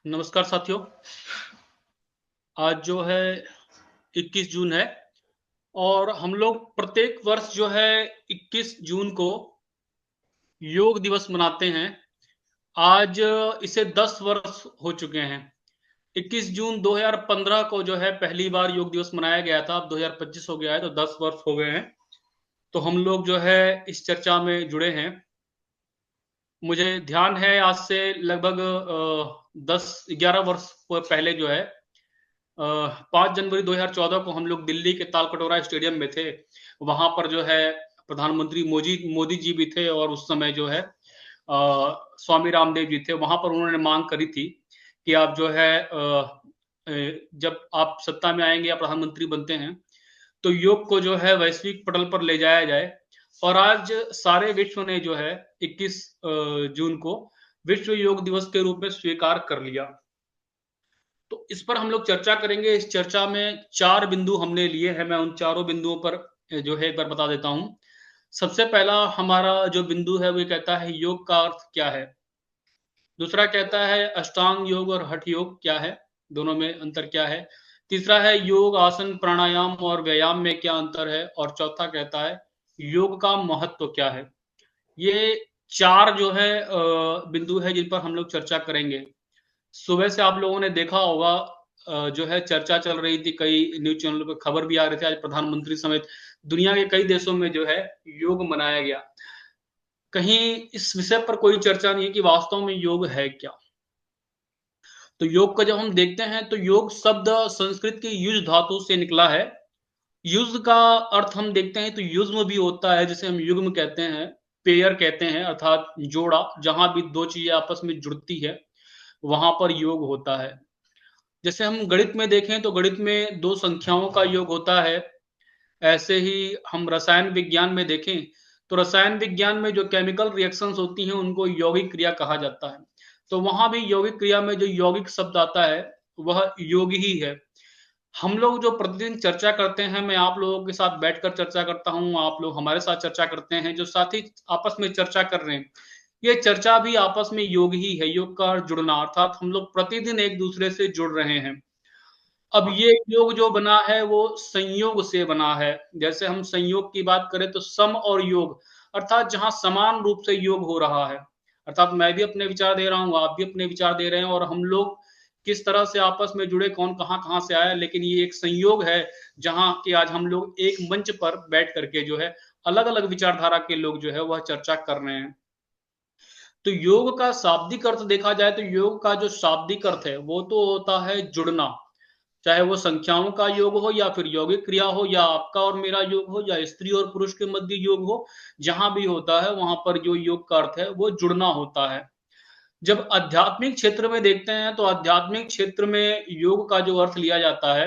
नमस्कार साथियों। आज जो है 21 जून है और हम लोग प्रत्येक वर्ष जो है 21 जून को योग दिवस मनाते हैं। आज इसे 10 वर्ष हो चुके हैं। 21 जून 2015 को जो है पहली बार योग दिवस मनाया गया था। अब 2025 हो गया है तो 10 वर्ष हो गए हैं। तो हम लोग जो है इस चर्चा में जुड़े हैं। मुझे ध्यान है आज से लगभग 10-11 वर्ष पहले जो है 5 जनवरी 2014 को हम लोग दिल्ली के तालकटोरा स्टेडियम में थे। वहां पर जो है प्रधानमंत्री मोदी मोदी जी भी थे और उस समय जो है स्वामी रामदेव जी थे। वहां पर उन्होंने मांग करी थी कि आप जो है जब आप सत्ता में आएंगे या प्रधानमंत्री बनते हैं तो योग को जो है वैश्विक पटल पर ले जाया जाए। और आज सारे विश्व ने जो है 21 जून को विश्व योग दिवस के रूप में स्वीकार कर लिया। तो इस पर हम लोग चर्चा करेंगे। इस चर्चा में 4 बिंदु हमने लिए हैं। मैं उन चारों बिंदुओं पर जो है एक बार बता देता हूं। सबसे पहला हमारा जो बिंदु है वो कहता है योग का अर्थ क्या है। दूसरा कहता है अष्टांग योग और हठ योग क्या है, दोनों में अंतर क्या है। तीसरा है योग आसन प्राणायाम और व्यायाम में क्या अंतर है। और चौथा कहता है योग का महत्व क्या है। ये 4 जो है बिंदु है जिन पर हम लोग चर्चा करेंगे। सुबह से आप लोगों ने देखा होगा जो है चर्चा चल रही थी, कई न्यूज चैनलों पर खबर भी आ रही थी। आज प्रधानमंत्री समेत दुनिया के कई देशों में जो है योग मनाया गया। कहीं इस विषय पर कोई चर्चा नहीं है कि वास्तव में योग है क्या। तो योग का जब हम देखते हैं तो योग शब्द संस्कृत की युज धातु से निकला है। युज का अर्थ हम देखते हैं तो युग्म भी होता है, जिसे हम युग्म कहते हैं, पेयर कहते हैं, अर्थात जोड़ा। जहां भी दो चीजें आपस में जुड़ती है वहां पर योग होता है। जैसे हम गणित में देखें तो गणित में दो संख्याओं का योग होता है। ऐसे ही हम रसायन विज्ञान में देखें तो रसायन विज्ञान में जो केमिकल रिएक्शंस होती हैं उनको यौगिक क्रिया कहा जाता है। तो वहां भी यौगिक क्रिया में जो यौगिक शब्द आता है वह योग ही है। हम लोग जो प्रतिदिन चर्चा करते हैं, मैं आप लोगों के साथ बैठकर चर्चा करता हूं, आप लोग हमारे साथ चर्चा करते हैं, जो साथी आपस में चर्चा कर रहे हैं, ये चर्चा भी आपस में योग ही है। योग का जुड़ना अर्थात हम लोग प्रतिदिन एक दूसरे से जुड़ रहे हैं। अब ये योग जो बना है वो संयोग से बना है। जैसे हम संयोग की बात करें तो सम और योग अर्थात जहां समान रूप से योग हो रहा है, अर्थात मैं भी अपने विचार दे रहा हूं, आप भी अपने विचार दे रहे हैं, और हम लोग किस तरह से आपस में जुड़े, कौन कहां कहां से आया, लेकिन ये एक संयोग है जहां कि आज हम लोग एक मंच पर बैठ करके जो है अलग अलग विचारधारा के लोग जो है वह चर्चा कर रहे हैं। तो योग का शाब्दिक अर्थ देखा जाए तो योग का जो शाब्दिक अर्थ है वो तो होता है जुड़ना। चाहे वो संख्याओं का योग हो या फिर यौगिक क्रिया हो या आपका और मेरा योग हो या स्त्री और पुरुष के मध्य योग हो, जहां भी होता है वहां पर जो योग का अर्थ है वो जुड़ना होता है। जब आध्यात्मिक क्षेत्र में देखते हैं तो आध्यात्मिक क्षेत्र में योग का जो अर्थ लिया जाता है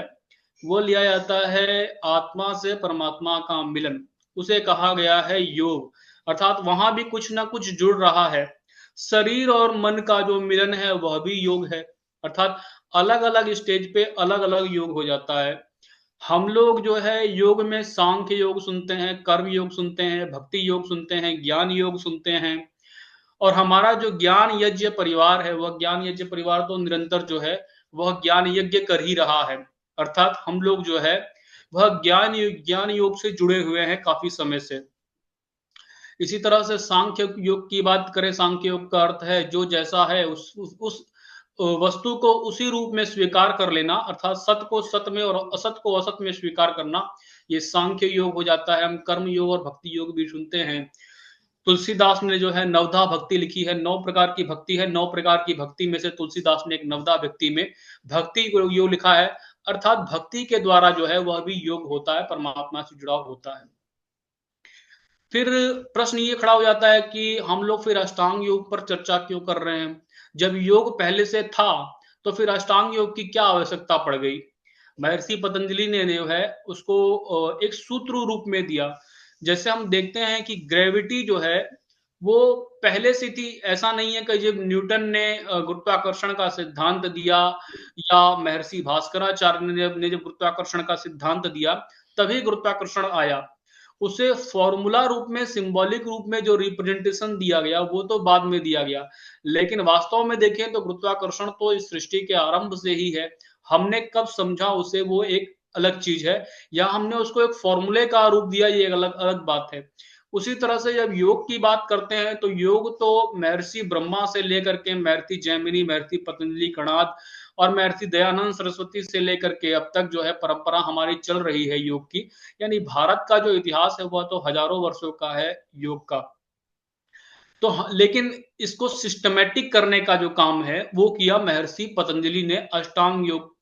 वो लिया जाता है आत्मा से परमात्मा का मिलन। उसे कहा गया है योग। अर्थात वहां भी कुछ ना कुछ जुड़ रहा है। शरीर और मन का जो मिलन है वह भी योग है। अर्थात अलग अलग स्टेज पे अलग अलग योग हो जाता है। हम लोग जो है योग में सांख्य योग सुनते हैं, कर्म योग सुनते हैं, भक्ति योग सुनते हैं, ज्ञान योग सुनते हैं। और हमारा जो ज्ञान यज्ञ परिवार है वह ज्ञान यज्ञ परिवार तो निरंतर जो है वह ज्ञान यज्ञ कर ही रहा है। अर्थात हम लोग जो है वह ज्ञान योग से जुड़े हुए हैं काफी समय से। इसी तरह से सांख्य योग की बात करें, सांख्य योग का अर्थ है जो जैसा है उस वस्तु को उसी रूप में स्वीकार कर लेना, अर्थात सत्य को सत्य में और असत को असत में स्वीकार करना। ये सांख्य योग हो जाता है। हम कर्म योग और भक्ति योग भी सुनते हैं। तुलसीदास ने जो है नवधा भक्ति लिखी है। 9 प्रकार की भक्ति है। 9 प्रकार की भक्ति में से तुलसीदास ने एक नवधा भक्ति में भक्ति योग लिखा है। अर्थात भक्ति के द्वारा जो है वह भी योग होता है, परमात्मा से जुड़ाव होता है। फिर प्रश्न ये खड़ा हो जाता है कि हम लोग फिर अष्टांग योग पर चर्चा क्यों कर रहे हैं। जब योग पहले से था तो फिर अष्टांग योग की क्या आवश्यकता पड़ गई। महर्षि पतंजलि ने जो है उसको एक सूत्र रूप में दिया। जैसे हम देखते हैं कि ग्रेविटी जो है वो पहले से थी। ऐसा नहीं है कि जब न्यूटन ने गुरुत्वाकर्षण का सिद्धांत दिया या महर्षि भास्कराचार्य ने जब गुरुत्वाकर्षण का सिद्धांत दिया तभी गुरुत्वाकर्षण आया। उसे फॉर्मूला रूप में, सिंबॉलिक रूप में जो रिप्रेजेंटेशन दिया गया वो तो बाद में दिया गया, लेकिन वास्तव में देखें तो गुरुत्वाकर्षण तो इस सृष्टि के आरंभ से ही है। हमने कब समझा उसे वो एक अलग चीज है, या हमने उसको एक फॉर्मूले का रूप दिया ये अलग अलग बात है। उसी तरह से जब योग की बात करते हैं तो योग तो महर्षि ब्रह्मा से लेकर के महर्षि जैमिनी, महर्षि पतंजलि, कणाद और महर्षि दयानंद सरस्वती से लेकर के अब तक जो है परंपरा हमारी चल रही है योग की। यानी भारत का जो इतिहास है वह तो हजारों वर्षों का है योग का। तो लेकिन इसको सिस्टमेटिक करने का जो काम है वो किया महर्षि पतंजलि ने अष्टांग योग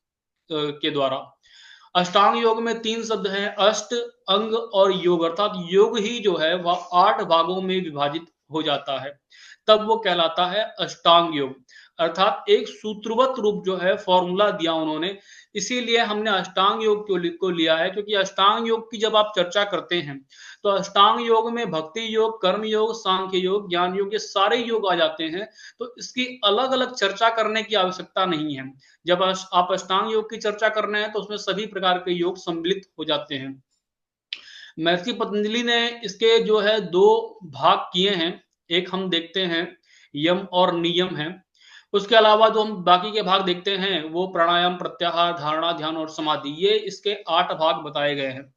के द्वारा। अष्टांग योग में 3 शब्द हैं, अष्ट, अंग और योग, अर्थात योग ही जो है वह 8 भागों में विभाजित हो जाता है, तब वो कहलाता है अष्टांग योग। अर्थात एक सूत्रवत रूप जो है फॉर्मूला दिया उन्होंने। इसीलिए हमने अष्टांग योग को लिया है, क्योंकि अष्टांग योग की जब आप चर्चा करते हैं तो अष्टांग योग में भक्ति योग, कर्म योग, सांख्य योग, ज्ञान योग, ये सारे योग आ जाते हैं। तो इसकी अलग अलग चर्चा करने की आवश्यकता नहीं है। जब आप अष्टांग योग की चर्चा कर रहे हैं तो उसमें सभी प्रकार के योग सम्मिलित हो जाते हैं। महर्षि पतंजलि ने इसके जो है 2 भाग किए हैं। एक हम देखते हैं यम और नियम है। उसके अलावा जो हम बाकी के भाग देखते हैं वो प्राणायाम, प्रत्याहार, धारणा, ध्यान और समाधि, ये इसके 8 भाग बताए गए हैं।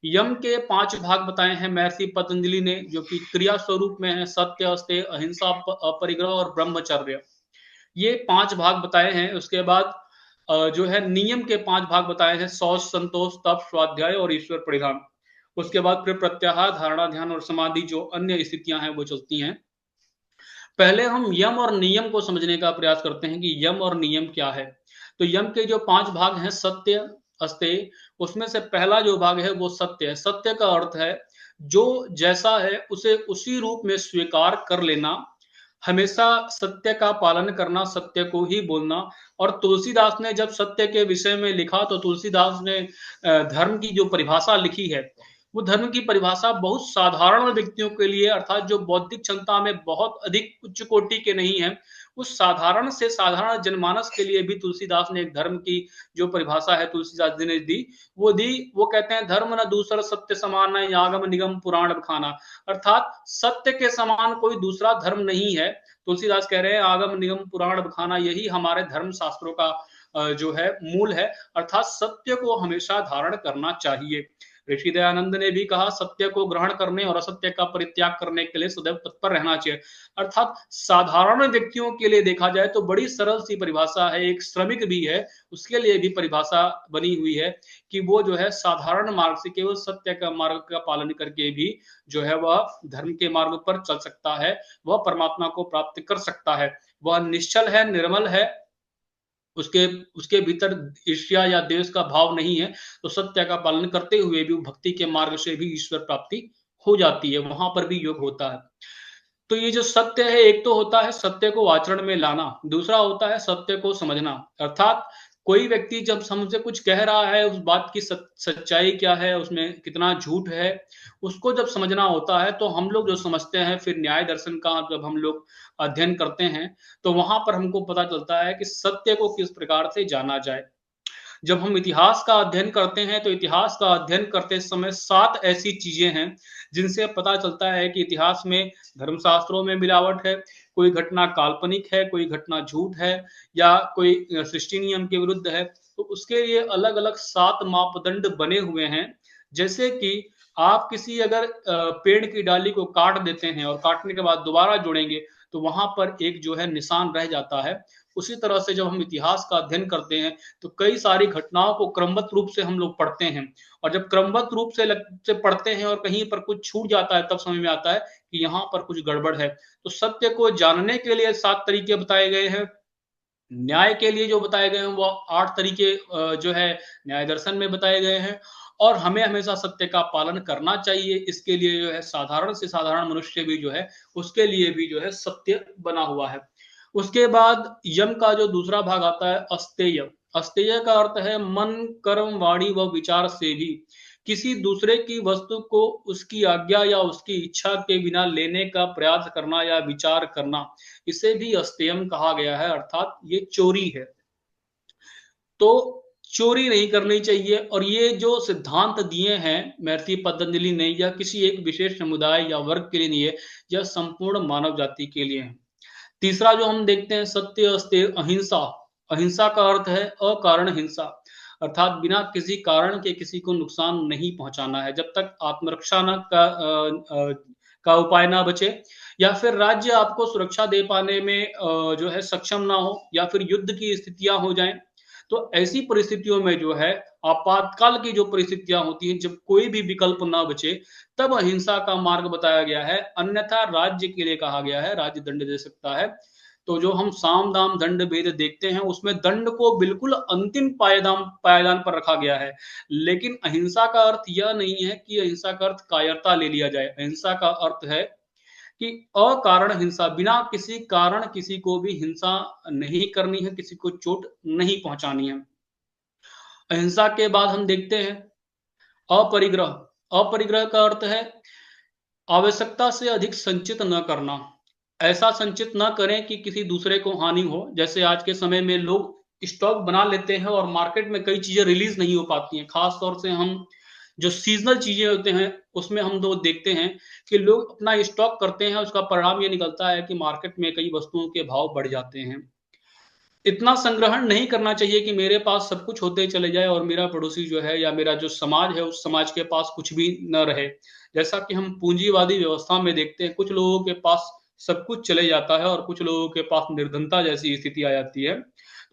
यम के 5 भाग बताए हैं महर्षि पतंजलि ने, जो कि क्रिया स्वरूप में है, सत्य, अस्तेय, अहिंसा, अपरिग्रह और ब्रह्मचर्य, ये 5 भाग बताए हैं। उसके बाद जो है नियम के 5 भाग बताए हैं, शौच, संतोष, तप, स्वाध्याय और ईश्वर परिधान। उसके बाद फिर प्रत्याहार, धारणा, ध्यान और समाधि, जो अन्य स्थितियां हैं वो चलती हैं। पहले हम यम और नियम को समझने का प्रयास करते हैं कि यम और नियम क्या है। तो यम के जो 5 भाग हैं, सत्य, अस्तेय, उसमें से पहला जो भाग है वो सत्य है। सत्य का अर्थ है जो जैसा है उसे उसी रूप में स्वीकार कर लेना, हमेशा सत्य का पालन करना, सत्य को ही बोलना। और तुलसीदास ने जब सत्य के विषय में लिखा तो तुलसीदास ने धर्म की जो परिभाषा लिखी है, वो धर्म की परिभाषा बहुत साधारण व्यक्तियों के लिए, अर्थात जो बौद्धिक क्षमता में बहुत अधिक उच्च कोटि के नहीं है, उस साधारण से साधारण जनमानस के लिए भी तुलसीदास ने एक धर्म की जो परिभाषा है तुलसीदास जी ने दी। वो कहते हैं, धर्म न दूसर सत्य समान, न आगम निगम पुराण बखाना। अर्थात सत्य के समान कोई दूसरा धर्म नहीं है। तुलसीदास कह रहे हैं आगम निगम पुराण बखाना, यही हमारे धर्म शास्त्रों का जो है मूल है। अर्थात सत्य को हमेशा धारण करना चाहिए। ऋषि दयानंद ने भी कहा, सत्य को ग्रहण करने और असत्य का परित्याग करने के लिए सदैव तत्पर रहना चाहिए। अर्थात साधारण व्यक्तियों के लिए देखा जाए तो बड़ी सरल सी परिभाषा है। एक श्रमिक भी है उसके लिए भी परिभाषा बनी हुई है कि वो जो है साधारण मार्ग से केवल सत्य का मार्ग का पालन करके भी जो है वह धर्म के मार्ग पर चल सकता है, वह परमात्मा को प्राप्त कर सकता है। वह निश्चल है, निर्मल है, उसके उसके भीतर ईर्ष्या या द्वेष का भाव नहीं है, तो सत्य का पालन करते हुए भी भक्ति के मार्ग से भी ईश्वर प्राप्ति हो जाती है, वहां पर भी योग होता है। तो ये जो सत्य है, एक तो होता है सत्य को आचरण में लाना, दूसरा होता है सत्य को समझना। अर्थात कोई व्यक्ति जब हमसे कुछ कह रहा है, उस बात की सच्चाई क्या है, उसमें कितना झूठ है, उसको जब समझना होता है तो हम लोग जो समझते हैं, फिर न्याय दर्शन का जब हम लोग अध्ययन करते हैं तो वहां पर हमको पता चलता है कि सत्य को किस प्रकार से जाना जाए। जब हम इतिहास का अध्ययन करते हैं तो इतिहास का अध्ययन करते समय 7 ऐसी चीजें हैं जिनसे पता चलता है कि इतिहास में धर्मशास्त्रों में मिलावट है, कोई घटना काल्पनिक है, कोई घटना झूठ है, या कोई सृष्टि नियम के विरुद्ध है। तो उसके लिए अलग अलग 7 मापदंड बने हुए हैं। जैसे कि आप किसी अगर पेड़ की डाली को काट देते हैं और काटने के बाद दोबारा जोड़ेंगे तो वहां पर एक जो है निशान रह जाता है। उसी तरह से जब हम इतिहास का अध्ययन करते हैं तो कई सारी घटनाओं को क्रमबद्ध रूप से हम लोग पढ़ते हैं, और जब क्रमबद्ध रूप से पढ़ते हैं और कहीं पर कुछ छूट जाता है तब समझ में आता है कि यहाँ पर कुछ गड़बड़ है। तो सत्य को जानने के लिए 7 तरीके बताए गए हैं। न्याय के लिए जो बताए गए हैं वो 8 तरीके जो है न्याय दर्शन में बताए गए हैं। और हमें हमेशा सत्य का पालन करना चाहिए। इसके लिए जो है साधारण से साधारण मनुष्य भी जो है उसके लिए भी जो है सत्य बना हुआ है। उसके बाद यम का जो दूसरा भाग आता है अस्तेय। अस्तेय का अर्थ है मन, कर्म, वाणी व विचार से भी किसी दूसरे की वस्तु को उसकी आज्ञा या उसकी इच्छा के बिना लेने का प्रयास करना या विचार करना, इसे भी अस्तेयम कहा गया है, अर्थात ये चोरी है। तो चोरी नहीं करनी चाहिए। और ये जो सिद्धांत दिए हैं महर्षि पतंजलि ने, या किसी एक विशेष समुदाय या वर्ग के लिए नहीं है, यह संपूर्ण मानव जाति के लिए है। तीसरा जो हम देखते हैं, सत्य अस्तेय अहिंसा। अहिंसा का अर्थ है अकारण हिंसा, अर्थात बिना किसी कारण के किसी को नुकसान नहीं पहुंचाना है, जब तक आत्मरक्षा न का उपाय ना बचे, या फिर राज्य आपको सुरक्षा दे पाने में जो है सक्षम ना हो, या फिर युद्ध की स्थितियां हो जाएं। तो ऐसी परिस्थितियों में जो है, आपातकाल की जो परिस्थितियां होती हैं, जब कोई भी विकल्प ना बचे, तब अहिंसा का मार्ग बताया गया है। अन्यथा राज्य के लिए कहा गया है, राज्य दंड दे सकता है। तो जो हम साम दाम दंड भेद देखते हैं, उसमें दंड को बिल्कुल अंतिम पायदान पर रखा गया है। लेकिन अहिंसा का अर्थ यह नहीं है कि अहिंसा का अर्थ कायरता ले लिया जाए। अहिंसा का अर्थ है कि अकारण हिंसा, बिना किसी कारण किसी को भी हिंसा नहीं करनी है, किसी को चोट नहीं पहुंचानी है। अहिंसा के बाद हम देखते हैं अपरिग्रह। अपरिग्रह का अर्थ है आवश्यकता से अधिक संचित न करना। ऐसा संचित न करें कि किसी दूसरे को हानि हो। जैसे आज के समय में लोग स्टॉक बना लेते हैं और मार्केट में कई चीजें रिलीज नहीं हो पाती हैं। खास तौर से हम जो सीजनल चीजें होते हैं, उसमें हम लोग देखते हैं कि लोग अपना स्टॉक करते हैं, उसका परिणाम ये निकलता है कि मार्केट में कई वस्तुओं के भाव बढ़ जाते हैं। इतना संग्रहण नहीं करना चाहिए कि मेरे पास सब कुछ होते चले जाए और मेरा पड़ोसी जो है, या मेरा जो समाज है, उस समाज के पास कुछ भी न रहे। जैसा कि हम पूंजीवादी व्यवस्था में देखते हैं, कुछ लोगों के पास सब कुछ चले जाता है और कुछ लोगों के पास निर्धनता जैसी स्थिति आ जाती है।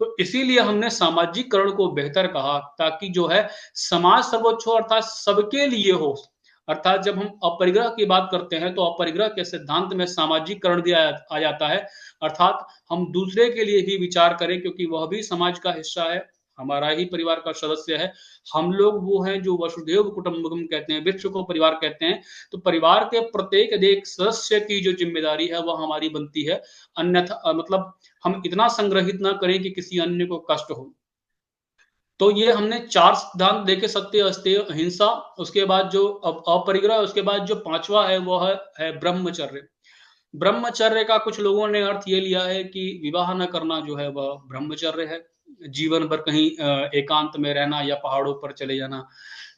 तो इसीलिए हमने सामाजिकरण को बेहतर कहा, ताकि जो है समाज सर्वोच्च हो, अर्थात सबके लिए हो। अर्थात जब हम अपरिग्रह की बात करते हैं, तो अपरिग्रह के सिद्धांत में सामाजिकरण भी आ जाता है। अर्थात हम दूसरे के लिए ही विचार करें, क्योंकि वह भी समाज का हिस्सा है, हमारा ही परिवार का सदस्य है। हम लोग वो हैं जो वसुधैव कुटुंबकम कहते हैं, विश्व को परिवार कहते हैं। तो परिवार के प्रत्येक एक सदस्य की जो जिम्मेदारी है, वह हमारी बनती है। अन्यथा मतलब हम इतना संग्रहित ना करें कि किसी अन्य को कष्ट हो। तो ये हमने चार सिद्धांत देखे, सत्य अस्तेय अहिंसा, उसके बाद जो अपरिग्रह, उसके बाद जो पांचवा है वह है ब्रह्मचर्य। ब्रह्मचर्य का कुछ लोगों ने अर्थ ये लिया है कि विवाह न करना जो है वह ब्रह्मचर्य है। जीवन भर कहीं एकांत में रहना, या पहाड़ों पर चले जाना,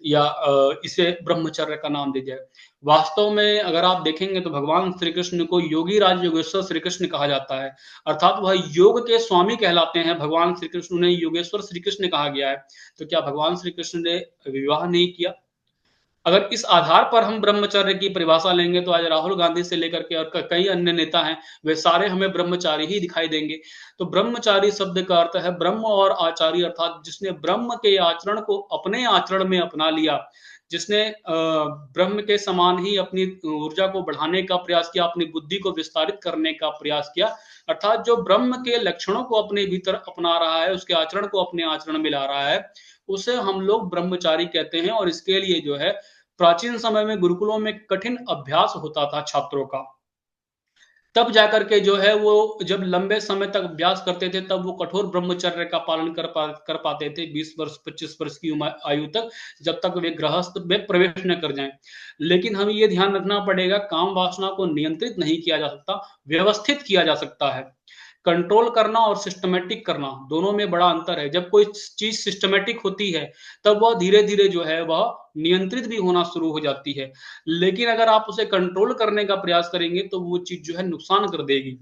या इसे ब्रह्मचर्य का नाम दे जाए। वास्तव में अगर आप देखेंगे तो भगवान श्री कृष्ण को योगी राज योगेश्वर श्री कृष्ण कहा जाता है, अर्थात वह योग के स्वामी कहलाते हैं। भगवान श्री कृष्ण ने योगेश्वर श्री कृष्ण कहा गया है। तो क्या भगवान श्री कृष्ण ने विवाह नहीं किया? अगर इस आधार पर हम ब्रह्मचर्य की परिभाषा लेंगे, तो आज राहुल गांधी से लेकर के और कई अन्य नेता हैं, वे सारे हमें ब्रह्मचारी ही दिखाई देंगे। तो ब्रह्मचारी शब्द का अर्थ है ब्रह्म और आचार्य, अर्थात जिसने ब्रह्म के आचरण को अपने आचरण में अपना लिया, जिसने ब्रह्म के समान ही अपनी ऊर्जा को बढ़ाने का प्रयास किया, अपनी बुद्धि को विस्तारित करने का प्रयास किया। अर्थात जो ब्रह्म के लक्षणों को अपने भीतर अपना रहा है, उसके आचरण को अपने आचरण में ला रहा है, उसे हम लोग ब्रह्मचारी कहते हैं। और इसके लिए जो है प्राचीन समय में गुरुकुलों में कठिन अभ्यास होता था छात्रों का। तब जाकर के जो है वो जब लंबे समय तक अभ्यास करते थे, तब वो कठोर ब्रह्मचर्य का पालन कर पाते थे 20 वर्ष 25 वर्ष की आयु तक, जब तक वे गृहस्थ में प्रवेश न कर जाएं। लेकिन हमें ये ध्यान रखना पड़ेगा, काम वासना को नियंत्रित नहीं किया जा सकता, व्यवस्थित किया जा सकता है। कंट्रोल करना और सिस्टमेटिक करना, दोनों में बड़ा अंतर है। जब कोई चीज सिस्टमेटिक होती है, तब वह धीरे धीरे जो है वह नियंत्रित भी होना शुरू हो जाती है। लेकिन अगर आप उसे कंट्रोल करने का प्रयास करेंगे, तो वो चीज जो है नुकसान कर देगी।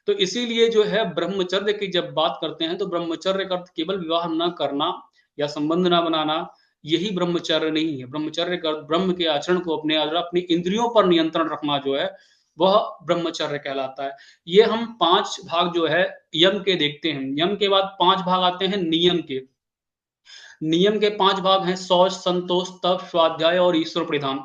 तो इसीलिए जो है ब्रह्मचर्य की जब बात करते हैं, तो ब्रह्मचर्य का अर्थ केवल विवाह न करना या संबंध न बनाना, यही ब्रह्मचर्य नहीं है। ब्रह्मचर्य का अर्थ ब्रह्म के आचरण को अपनी इंद्रियों पर नियंत्रण रखना जो है, वह ब्रह्मचर्य कहलाता है। ये हम 5 भाग जो है यम के देखते हैं। यम के बाद 5 भाग आते हैं नियम के। नियम के 5 भाग हैं शौच, संतोष, तप, स्वाध्याय और ईश्वर प्रधान।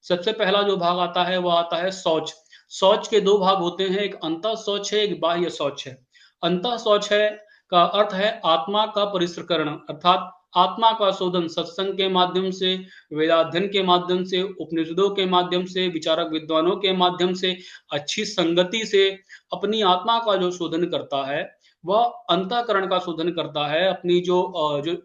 सबसे पहला जो भाग आता है वह आता है शौच। शौच के 2 भाग होते हैं, एक अंतः शौच है, एक बाह्य शौच है। अंतः शौच है का अर्थ है आत्मा का परिष्करण, अर्थात आत्मा का शोधन सत्संग के माध्यम से, वेदाध्ययन के माध्यम से, उपनिषदों के माध्यम से, विचारक विद्वानों के माध्यम से, अच्छी संगति से अपनी आत्मा का जो शोधन करता है, वह अंतःकरण का शोधन करता है। अपनी जो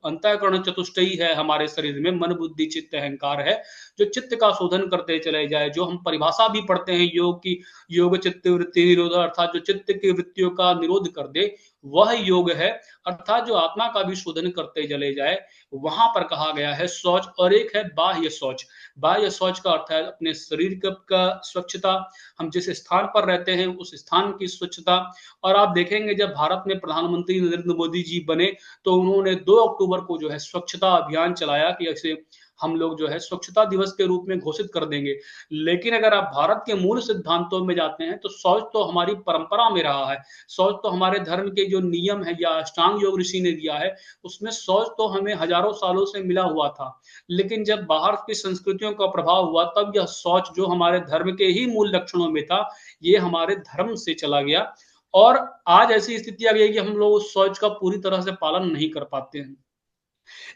अंतःकरण चतुष्टयी है हमारे शरीर में, मन बुद्धि चित्त अहंकार है, जो चित्त का शोधन करते चले जाए। जो हम परिभाषा भी पढ़ते हैं योग की, योग चित्त वृत्ति निरोध, अर्थात जो चित्त की वृत्तियों का निरोध कर दे, वह योग है, अर्थात जो आत्मा का भी शोधन करते चले जाए, वहां पर कहा गया है शौच। और एक है बाह्य शौच। बाह्य शौच का अर्थ है अपने शरीर का स्वच्छता, हम जिस स्थान पर रहते हैं उस स्थान की स्वच्छता। और आप देखेंगे जब भारत में प्रधानमंत्री नरेंद्र मोदी जी बने तो उन्होंने 2 अक्टूबर को जो है स्वच्छता अभियान चलाया कि ऐसे हम लोग जो है स्वच्छता दिवस के रूप में घोषित कर देंगे। लेकिन अगर आप भारत के मूल सिद्धांतों में जाते हैं तो शौच तो हमारी परंपरा में रहा है। शौच तो हमारे धर्म के जो नियम है या अष्टांग योग ऋषि ने दिया है, उसमें शौच तो हमें हजारों सालों से मिला हुआ था। लेकिन जब बाहर की संस्कृतियों का प्रभाव हुआ तब यह शौच जो हमारे धर्म के ही मूल लक्षणों में था, ये हमारे धर्म से चला गया। और आज ऐसी स्थिति आ गई कि हम लोग उस शौच का पूरी तरह से पालन नहीं कर पाते हैं।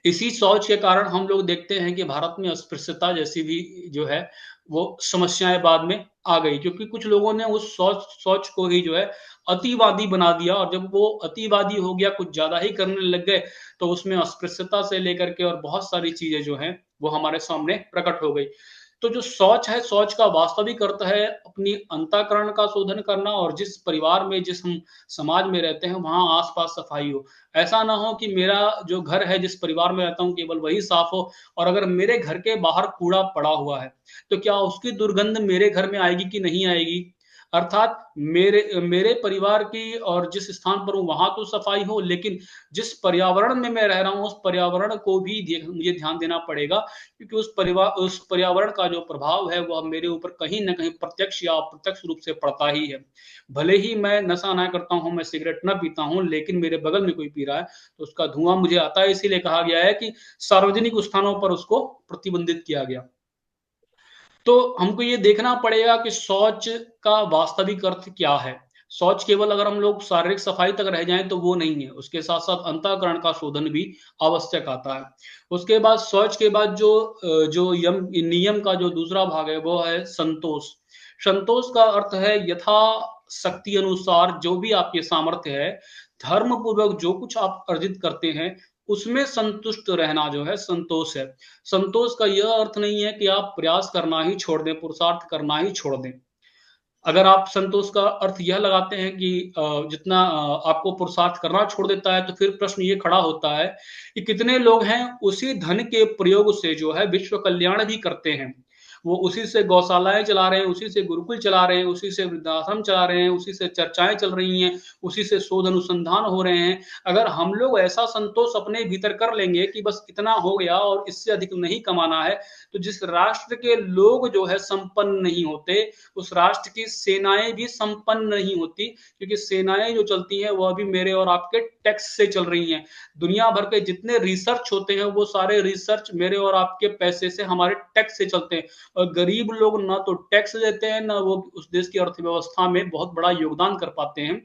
इसी सोच के कारण हम लोग देखते हैं कि भारत में अस्पृश्यता जैसी भी जो है वो समस्याएं बाद में आ गई, क्योंकि कुछ लोगों ने उस सोच सोच को ही जो है अतिवादी बना दिया। और जब वो अतिवादी हो गया, कुछ ज्यादा ही करने लग गए, तो उसमें अस्पृश्यता से लेकर के और बहुत सारी चीजें जो हैं वो हमारे सामने प्रकट हो गई। तो जो सोच है, सोच का वास्तविक अर्थ है अपनी अंतःकरण का शोधन करना, और जिस परिवार में, जिस हम समाज में रहते हैं वहां आसपास सफाई हो। ऐसा ना हो कि मेरा जो घर है, जिस परिवार में रहता हूँ, केवल वही साफ हो, और अगर मेरे घर के बाहर कूड़ा पड़ा हुआ है तो क्या उसकी दुर्गंध मेरे घर में आएगी कि नहीं आएगी। अर्थात मेरे मेरे परिवार की और जिस स्थान पर हूँ वहां तो सफाई हो, लेकिन जिस पर्यावरण में मैं रह रहा हूँ उस पर्यावरण को भी मुझे ध्यान देना पड़ेगा, क्योंकि उस पर्यावरण का जो प्रभाव है वह मेरे ऊपर कहीं ना कहीं प्रत्यक्ष या अप्रत्यक्ष रूप से पड़ता ही है। भले ही मैं नशा ना करता हूँ, मैं सिगरेट ना पीता हूँ, लेकिन मेरे बगल में कोई पी रहा है तो उसका धुआं मुझे आता है। इसीलिए कहा गया है कि सार्वजनिक स्थानों पर उसको प्रतिबंधित किया गया। तो हमको ये देखना पड़ेगा कि शौच का वास्तविक अर्थ क्या है। शौच केवल अगर हम लोग शारीरिक सफाई तक रह जाएं तो वो नहीं है, उसके साथ साथ अंतःकरण का शोधन भी आवश्यक आता है। उसके बाद शौच के बाद जो यम नियम का जो दूसरा भाग है वो है संतोष। संतोष का अर्थ है यथा शक्ति अनुसार जो भी आपके सामर्थ्य है, धर्म पूर्वक जो कुछ आप अर्जित करते हैं उसमें संतुष्ट रहना जो है संतोष है। संतोष का यह अर्थ नहीं है कि आप प्रयास करना ही छोड़ दें, पुरुषार्थ करना ही छोड़ दें। अगर आप संतोष का अर्थ यह लगाते हैं कि जितना आपको पुरुषार्थ करना छोड़ देता है, तो फिर प्रश्न ये खड़ा होता है कि कितने लोग हैं उसी धन के प्रयोग से जो है विश्व कल्याण भी करते हैं। वो उसी से गौशालाएं चला रहे हैं, उसी से गुरुकुल चला रहे हैं, उसी से वृद्धाश्रम चला रहे हैं, उसी से चर्चाएं चल रही हैं, उसी से शोध अनुसंधान हो रहे हैं। अगर हम लोग ऐसा संतोष अपने भीतर कर लेंगे कि बस इतना हो गया और इससे अधिक नहीं कमाना है, तो जिस राष्ट्र के लोग जो है संपन्न नहीं होते, उस राष्ट्र की सेनाएं भी संपन्न नहीं होती, क्योंकि सेनाएं जो चलती हैं वह भी मेरे और आपके टैक्स से चल रही हैं। दुनिया भर के जितने रिसर्च होते हैं वो सारे रिसर्च मेरे और आपके पैसे से, हमारे टैक्स से चलते हैं। और गरीब लोग ना तो टैक्स देते हैं, ना वो उस देश की अर्थव्यवस्था में बहुत बड़ा योगदान कर पाते हैं।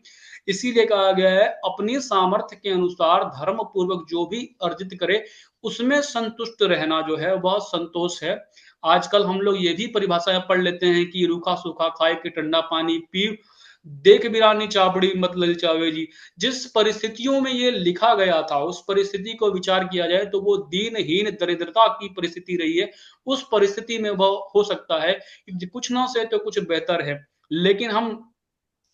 इसीलिए कहा गया है अपनी सामर्थ्य के अनुसार धर्म पूर्वक जो भी अर्जित करे उसमें संतुष्ट रहना जो है वह संतोष है। आजकल हम लोग ये भी परिभाषाएं पढ़ लेते हैं कि रूखा सूखा खाए के ठंडा पानी पी, देख बिरानी चाबड़ी मत ललचावे जी। जिस परिस्थितियों में ये लिखा गया था उस परिस्थिति को विचार किया जाए तो वो दीनहीन दरिद्रता की परिस्थिति रही है। उस परिस्थिति में वो हो सकता है कि कुछ ना से तो कुछ बेहतर है। लेकिन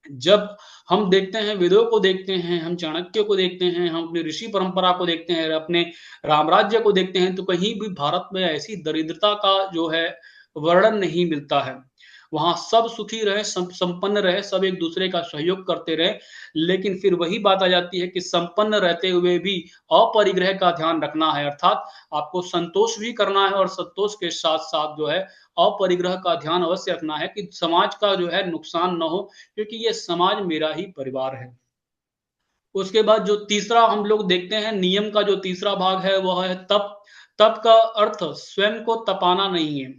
जब हम देखते हैं, वेदों को देखते हैं, हम चाणक्य को देखते हैं, हम अपनी ऋषि परंपरा को देखते हैं, अपने रामराज्य को देखते हैं, तो कहीं भी भारत में ऐसी दरिद्रता का जो है वर्णन नहीं मिलता है। वहां सब सुखी रहे, संपन्न रहे, सब एक दूसरे का सहयोग करते रहे। लेकिन फिर वही बात आ जाती है कि संपन्न रहते हुए भी अपरिग्रह का ध्यान रखना है, अर्थात आपको संतोष भी करना है और संतोष के साथ साथ जो है अपरिग्रह का ध्यान अवश्य रखना है कि समाज का जो है नुकसान न हो, क्योंकि ये समाज मेरा ही परिवार है। उसके बाद जो तीसरा हम लोग देखते हैं, नियम का जो तीसरा भाग है वह है तप। तप का अर्थ स्वयं को तपाना नहीं है।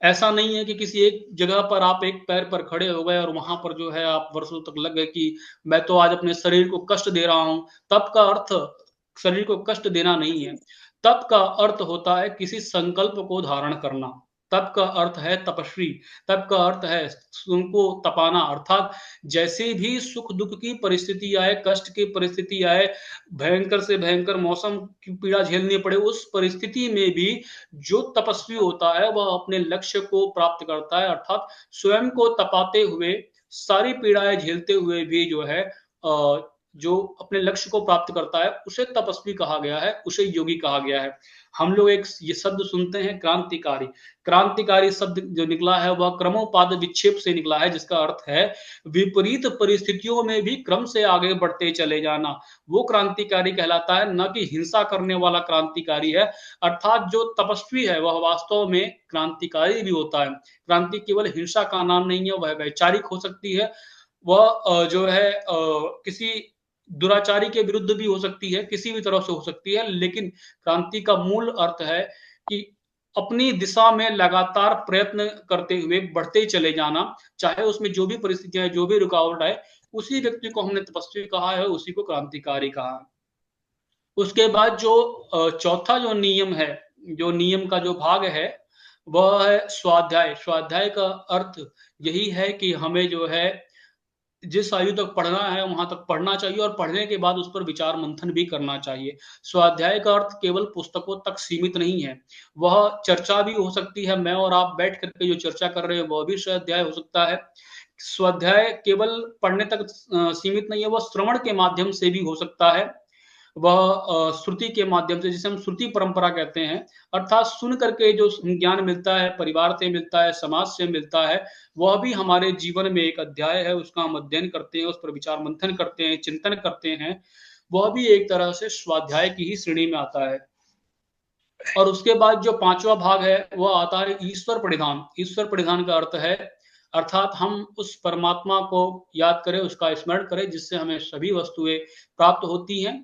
ऐसा नहीं है कि किसी एक जगह पर आप एक पैर पर खड़े हो गए और वहां पर जो है आप वर्षों तक लग गए कि मैं तो आज अपने शरीर को कष्ट दे रहा हूं। तप का अर्थ शरीर को कष्ट देना नहीं है। तप का अर्थ होता है किसी संकल्प को धारण करना। तप का अर्थ है तपस्वी। तप का अर्थ है उनको तपाना, अर्थात जैसे भी सुख दुख की परिस्थिति आए, कष्ट की परिस्थिति आए, भयंकर से भयंकर मौसम की पीड़ा झेलनी पड़े, उस परिस्थिति में भी जो तपस्वी होता है वह अपने लक्ष्य को प्राप्त करता है, अर्थात स्वयं को तपाते हुए, सारी पीड़ाएं झेलते हुए भी जो है जो अपने लक्ष्य को प्राप्त करता है उसे तपस्वी कहा गया है, उसे योगी कहा गया है। हम लोग एक ये शब्द सुनते हैं क्रांतिकारी। क्रांतिकारी शब्द जो निकला है वह क्रमोपाद विक्षेप से निकला है, जिसका अर्थ है विपरीत परिस्थितियों में भी क्रम से आगे बढ़ते चले जाना। वो क्रांतिकारी कहलाता है, न कि हिंसा करने वाला क्रांतिकारी है। अर्थात जो तपस्वी है वह वास्तव में क्रांतिकारी भी होता है। क्रांति केवल हिंसा का नाम नहीं है, वह वैचारिक हो सकती है, वह जो है किसी दुराचारी के विरुद्ध भी हो सकती है, किसी भी तरह से हो सकती है, लेकिन क्रांति का मूल अर्थ है कि अपनी दिशा में लगातार प्रयत्न करते हुए बढ़ते चले जाना, चाहे उसमें जो भी परिस्थितियां, जो भी रुकावट आए, उसी व्यक्ति को हमने तपस्वी कहा है, उसी को क्रांतिकारी कहा है। उसके बाद जो चौथा जो नियम है, जो नियम का जो भाग है, वह है स्वाध्याय। स्वाध्याय का अर्थ यही है कि हमें जो है जिस आयु तक पढ़ना है वहां तक पढ़ना चाहिए और पढ़ने के बाद उस पर विचार मंथन भी करना चाहिए। स्वाध्याय का अर्थ केवल पुस्तकों तक सीमित नहीं है, वह चर्चा भी हो सकती है। मैं और आप बैठ करके जो चर्चा कर रहे हैं वह भी स्वाध्याय हो सकता है। स्वाध्याय केवल पढ़ने तक सीमित नहीं है, वह श्रवण के माध्यम से भी हो सकता है। वह श्रुति के माध्यम से, जिसे हम श्रुति परंपरा कहते हैं, अर्थात सुन करके जो ज्ञान मिलता है, परिवार से मिलता है, समाज से मिलता है, वह भी हमारे जीवन में एक अध्याय है, उसका हम अध्ययन करते हैं, उस पर विचार मंथन करते हैं, चिंतन करते हैं, वह भी एक तरह से स्वाध्याय की ही श्रेणी में आता है। और उसके बाद जो पांचवा भाग है वह आता है ईश्वर परिधान। ईश्वर परिधान का अर्थ है, अर्थात हम उस परमात्मा को याद करें, उसका स्मरण करें, जिससे हमें सभी वस्तुएं प्राप्त होती हैं।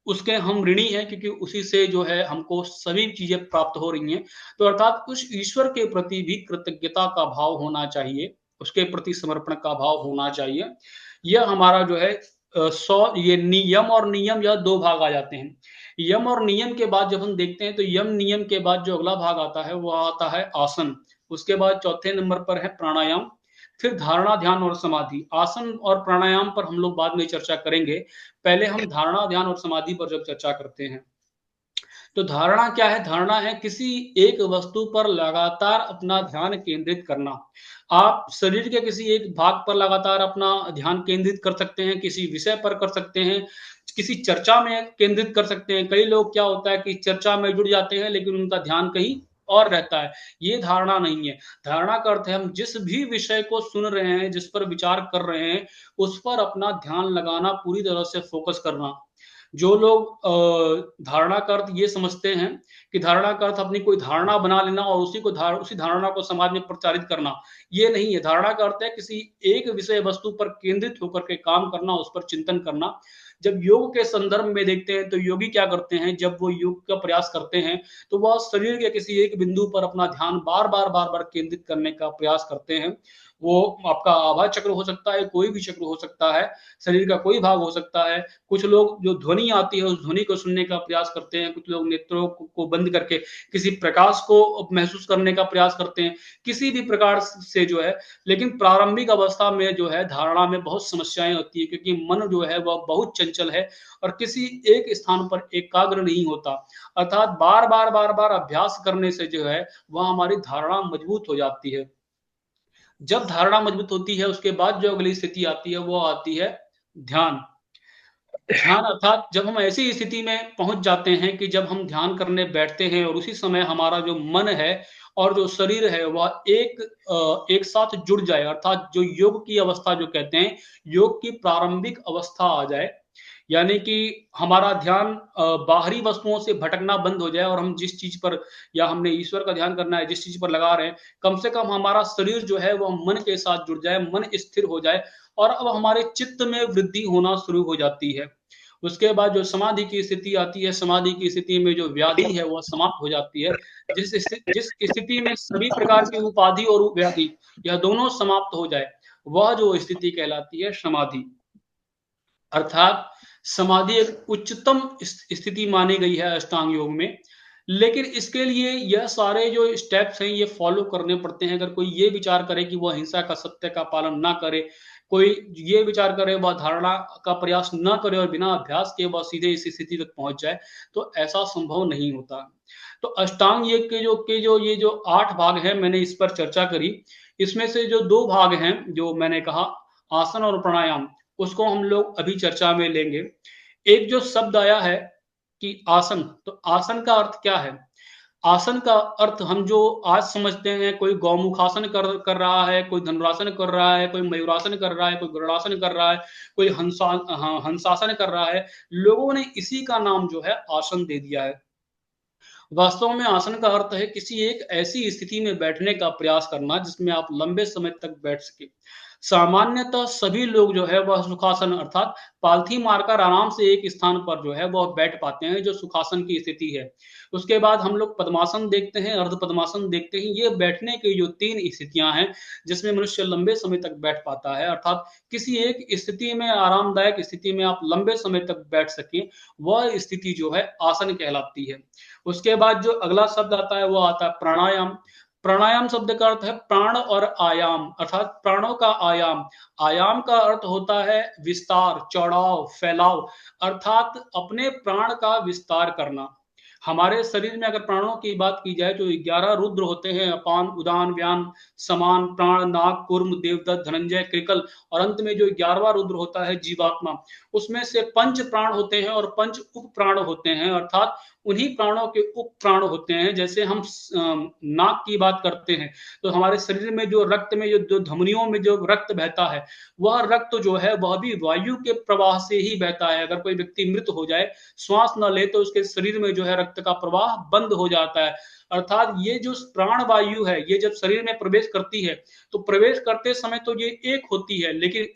उसके हम ऋणी हैं, क्योंकि उसी से जो है हमको सभी चीजें प्राप्त हो रही हैं। तो अर्थात उस ईश्वर के प्रति भी कृतज्ञता का भाव होना चाहिए, उसके प्रति समर्पण का भाव होना चाहिए। यह हमारा जो है ये नियम और नियम, यह दो भाग आ जाते हैं। यम और नियम के बाद जब हम देखते हैं तो यम नियम के बाद जो अगला भाग आता है वह आता है आसन। उसके बाद चौथे नंबर पर है प्राणायाम, फिर धारणा, ध्यान और समाधि। आसन और प्राणायाम पर हम लोग बाद में चर्चा करेंगे, पहले हम धारणा, ध्यान और समाधि पर जब चर्चा करते हैं। तो धारणा क्या है? धारणा है किसी एक वस्तु पर लगातार अपना ध्यान केंद्रित करना। आप शरीर के किसी एक भाग पर लगातार अपना ध्यान केंद्रित कर सकते हैं, किसी विषय पर कर सकते हैं, किसी चर्चा में केंद्रित कर सकते हैं। कई लोग क्या होता है कि चर्चा में जुड़ जाते हैं लेकिन उनका ध्यान कहीं और रहता है। ये धारणा नहीं है। धारणा का अर्थ है हम जिस भी विषय को सुन रहे हैं, जिस पर विचार कर रहे हैं, उस पर अपना ध्यान लगाना, पूरी तरह से फोकस करना। जो लोग धारणा का अर्थ ये समझते हैं कि धारणा का अर्थ अपनी कोई धारणा बना लेना और उसी धारणा को समाज में प्रचारित करना, ये नहीं है। धारणा का अर्थ है किसी एक विषय वस्तु पर केंद्रित होकर के काम करना, उस पर चिंतन करना। जब योग के संदर्भ में देखते हैं तो योगी क्या करते हैं, जब वो योग का प्रयास करते हैं तो वह शरीर के किसी एक बिंदु पर अपना ध्यान बार बार केंद्रित करने का प्रयास करते हैं। वो आपका आभा चक्र हो सकता है, कोई भी चक्र हो सकता है, शरीर का कोई भाग हो सकता है। कुछ लोग जो ध्वनि आती है उस ध्वनि को सुनने का प्रयास करते हैं, कुछ लोग नेत्रों को बंद करके किसी प्रकाश को महसूस करने का प्रयास करते हैं, किसी भी प्रकार से जो है। लेकिन प्रारंभिक अवस्था में जो है धारणा में बहुत समस्याएं होती है, क्योंकि मन जो है वह बहुत चंचल है और किसी एक स्थान पर एकाग्र नहीं होता। अर्थात बार बार अभ्यास करने से जो है वह हमारी धारणा मजबूत हो जाती है। जब धारणा मजबूत होती है उसके बाद जो अगली स्थिति आती है वो आती है ध्यान। ध्यान अर्थात जब हम ऐसी स्थिति में पहुंच जाते हैं कि जब हम ध्यान करने बैठते हैं और उसी समय हमारा जो मन है और जो शरीर है वह एक साथ जुड़ जाए, अर्थात जो योग की अवस्था जो कहते हैं, योग की प्रारंभिक अवस्था आ जाए, यानी कि हमारा ध्यान बाहरी वस्तुओं से भटकना बंद हो जाए और हम जिस चीज पर, या हमने ईश्वर का ध्यान करना है, जिस चीज पर लगा रहे हैं, कम से कम हमारा शरीर जो है वह मन के साथ जुड़ जाए, मन स्थिर हो जाए और अब हमारे चित्त में वृद्धि होना शुरू हो जाती है। उसके बाद जो समाधि की स्थिति आती है, समाधि की स्थिति में जो व्याधि है वह समाप्त हो जाती है। जिस स्थिति में सभी प्रकार की उपाधि और व्याधि यह दोनों समाप्त हो जाए, वह जो स्थिति कहलाती है समाधि। अर्थात समाधि एक उच्चतम स्थिति मानी गई है अष्टांग योग में। लेकिन इसके लिए यह सारे जो स्टेप्स हैं ये फॉलो करने पड़ते हैं। अगर कोई ये विचार करे कि वह हिंसा का, सत्य का पालन ना करे, कोई ये विचार करे वह धारणा का प्रयास ना करे और बिना अभ्यास के वह सीधे इस स्थिति तक पहुंच जाए, तो ऐसा संभव नहीं होता। तो अष्टांग योग के जो ये जो 8 भाग हैं, मैंने इस पर चर्चा करी। इसमें से जो 2 भाग हैं जो मैंने कहा, आसन और प्राणायाम, उसको हम लोग अभी चर्चा में लेंगे। एक जो शब्द आया है कि आसन, तो आसन का अर्थ क्या है? आसन का अर्थ हम जो आज समझते हैं, कोई गौमुखासन कर रहा है, कोई धनुरासन कर रहा है, कोई मयूरासन कर रहा है, कोई गरुड़ासन कर रहा है, कोई हंसासन कर रहा है, लोगों ने इसी का नाम जो है आसन दे दिया है। वास्तव में आसन का अर्थ है किसी एक ऐसी स्थिति में बैठने का प्रयास करना जिसमें आप लंबे समय तक बैठ सके। सामान्यतः सभी लोग जो है वह सुखासन अर्थात पालथी मारकर आराम से एक स्थान पर जो है वह बैठ पाते हैं, जो सुखासन की स्थिति है। उसके बाद हम लोग पद्मासन देखते हैं, अर्ध पद्मासन देखते हैं। ये बैठने की जो 3 स्थितियां हैं जिसमें मनुष्य लंबे समय तक बैठ पाता है, अर्थात किसी एक स्थिति में, आरामदायक स्थिति में आप लंबे समय तक बैठ सकें, वह स्थिति जो है आसन कहलाती है। उसके बाद जो अगला शब्द आता है वो आता है प्राणायाम। प्राणायाम शब्द का अर्थ है प्राण और आयाम, अर्थात प्राणों का आयाम। आयाम का अर्थ होता है विस्तार, चौड़ाव, फैलाव, अर्थात अपने प्राण का विस्तार करना। हमारे शरीर में अगर प्राणों की बात की जाए तो 11 रुद्र होते हैं, अपान, उदान, व्यान, समान, प्राण, नाग, कूर्म, देवदत्त, धनंजय, कृकल, और अंत में जो 11वां रुद्र होता है जीवात्मा। उसमें से पंच प्राण होते हैं और पंच उप प्राण होते हैं, अर्थात उन्हीं प्राणों के उप प्राण होते हैं। जैसे हम नाक की बात करते हैं तो हमारे शरीर में जो रक्त में जो धमनियों में जो रक्त बहता है, वह रक्त जो है वह भी वायु के प्रवाह से ही बहता है। अगर कोई व्यक्ति मृत हो जाए, श्वास न ले, तो उसके शरीर में जो है रक्त का प्रवाह बंद हो जाता है। अर्थात ये जो प्राण वायु है, ये जब शरीर में प्रवेश करती है तो प्रवेश करते समय तो ये एक होती है, लेकिन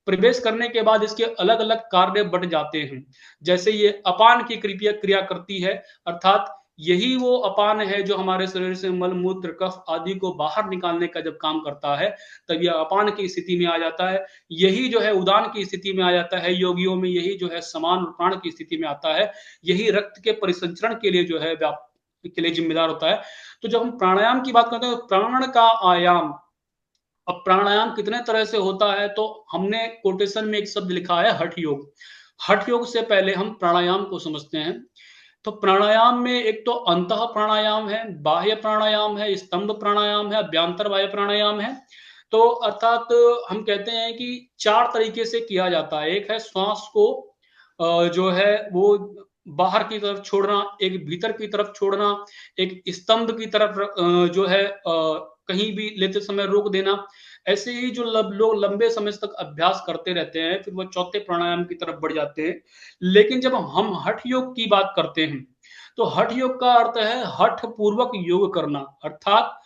प्रवेश करने के बाद इसके अलग अलग कार्य बढ़ जाते हैं। जैसे ये अपान की क्रिया क्रिया करती है, अर्थात यही वो अपान है जो हमारे शरीर से मल मूत्र कफ आदि को बाहर निकालने का जब काम करता है, तब यह अपान की स्थिति में आ जाता है। यही जो है उदान की स्थिति में आ जाता है, योगियों में यही जो है समान और प्राण की स्थिति में आता है। यही रक्त के परिसंचरण के लिए जो है के लिए जिम्मेदार होता है। तो जब हम प्राणायाम की बात करते हैं, प्राण का आयाम। अब प्राणायाम कितने तरह से होता है, तो हमने कोटेशन में एक शब्द लिखा है हठ योग। हठ योग से पहले हम प्राणायाम को समझते हैं। तो प्राणायाम में एक तो अंतः प्राणायाम है, बाह्य प्राणायाम है, स्तंभ प्राणायाम है, अभ्यंतर वायु प्राणायाम है। तो अर्थात हम कहते हैं कि 4 तरीके से किया जाता है। एक है श्वास को जो है वो बाहर की तरफ छोड़ना, एक भीतर की तरफ छोड़ना, एक स्तंभ की तरफ जो है कहीं भी लेते समय रोक देना। ऐसे ही जो लोग लंबे समय तक अभ्यास करते रहते हैं, फिर वो चौथे प्राणायाम की तरफ बढ़ जाते हैं। लेकिन जब हम हठ योग की बात करते हैं, तो हठ योग का अर्थ है हठ पूर्वक योग करना, अर्थात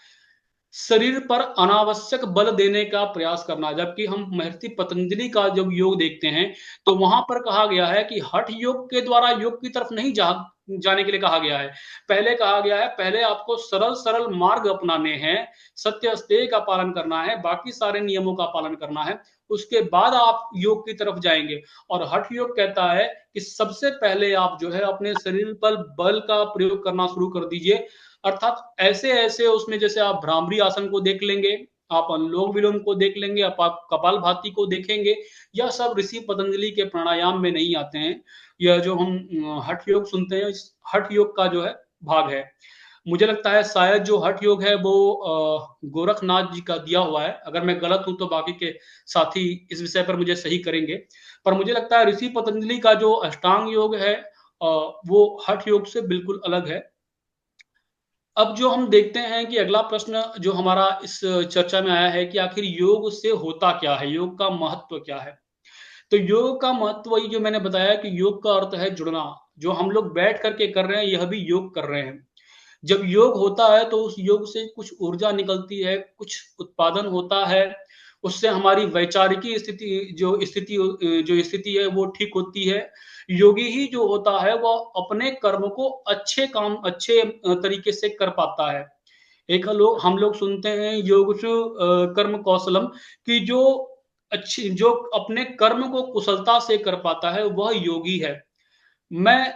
शरीर पर अनावश्यक बल देने का प्रयास करना। जबकि हम महर्षि पतंजलि का जब योग देखते हैं तो वहां पर कहा गया है कि हठ योग के द्वारा योग की तरफ नहीं जाने के लिए कहा गया है। पहले कहा गया है, पहले आपको सरल सरल मार्ग अपनाने हैं, सत्य अस्तेय का पालन करना है, बाकी सारे नियमों का पालन करना है, उसके बाद आप योग की तरफ जाएंगे। और हठ योग कहता है कि सबसे पहले आप जो है अपने शरीर पर बल का प्रयोग करना शुरू कर दीजिए। अर्थात ऐसे ऐसे उसमें जैसे आप भ्रामरी आसन को देख लेंगे, आप अनुलोम विलोम को देख लेंगे, आप कपालभाति को देखेंगे, यह सब ऋषि पतंजलि के प्राणायाम में नहीं आते हैं। यह जो हम हठ योग सुनते हैं, इस हठ योग का जो है भाग है। मुझे लगता है शायद जो हठ योग है वो गोरखनाथ जी का दिया हुआ है। अगर मैं गलत हूं तो बाकी के साथी इस विषय पर मुझे सही करेंगे। पर मुझे लगता है ऋषि पतंजलि का जो अष्टांग योग है वो हठ योग से बिल्कुल अलग है। अब जो हम देखते हैं कि अगला प्रश्न जो हमारा इस चर्चा में आया है कि आखिर योग से होता क्या है, योग का महत्व क्या है। तो योग का महत्व वही जो मैंने बताया कि योग का अर्थ है जुड़ना। जो हम लोग बैठ करके कर रहे हैं, यह भी योग कर रहे हैं। जब योग होता है तो उस योग से कुछ ऊर्जा निकलती है, कुछ उत्पादन होता है, उससे हमारी वैचारिकी स्थिति है वो ठीक होती है। योगी ही जो होता है वह अपने कर्म को अच्छे तरीके से कर पाता है। एक लोग हम लोग सुनते हैं योगसु कर्म कौशलम, कि जो अपने कर्म को कुशलता से कर पाता है वह योगी है। मैं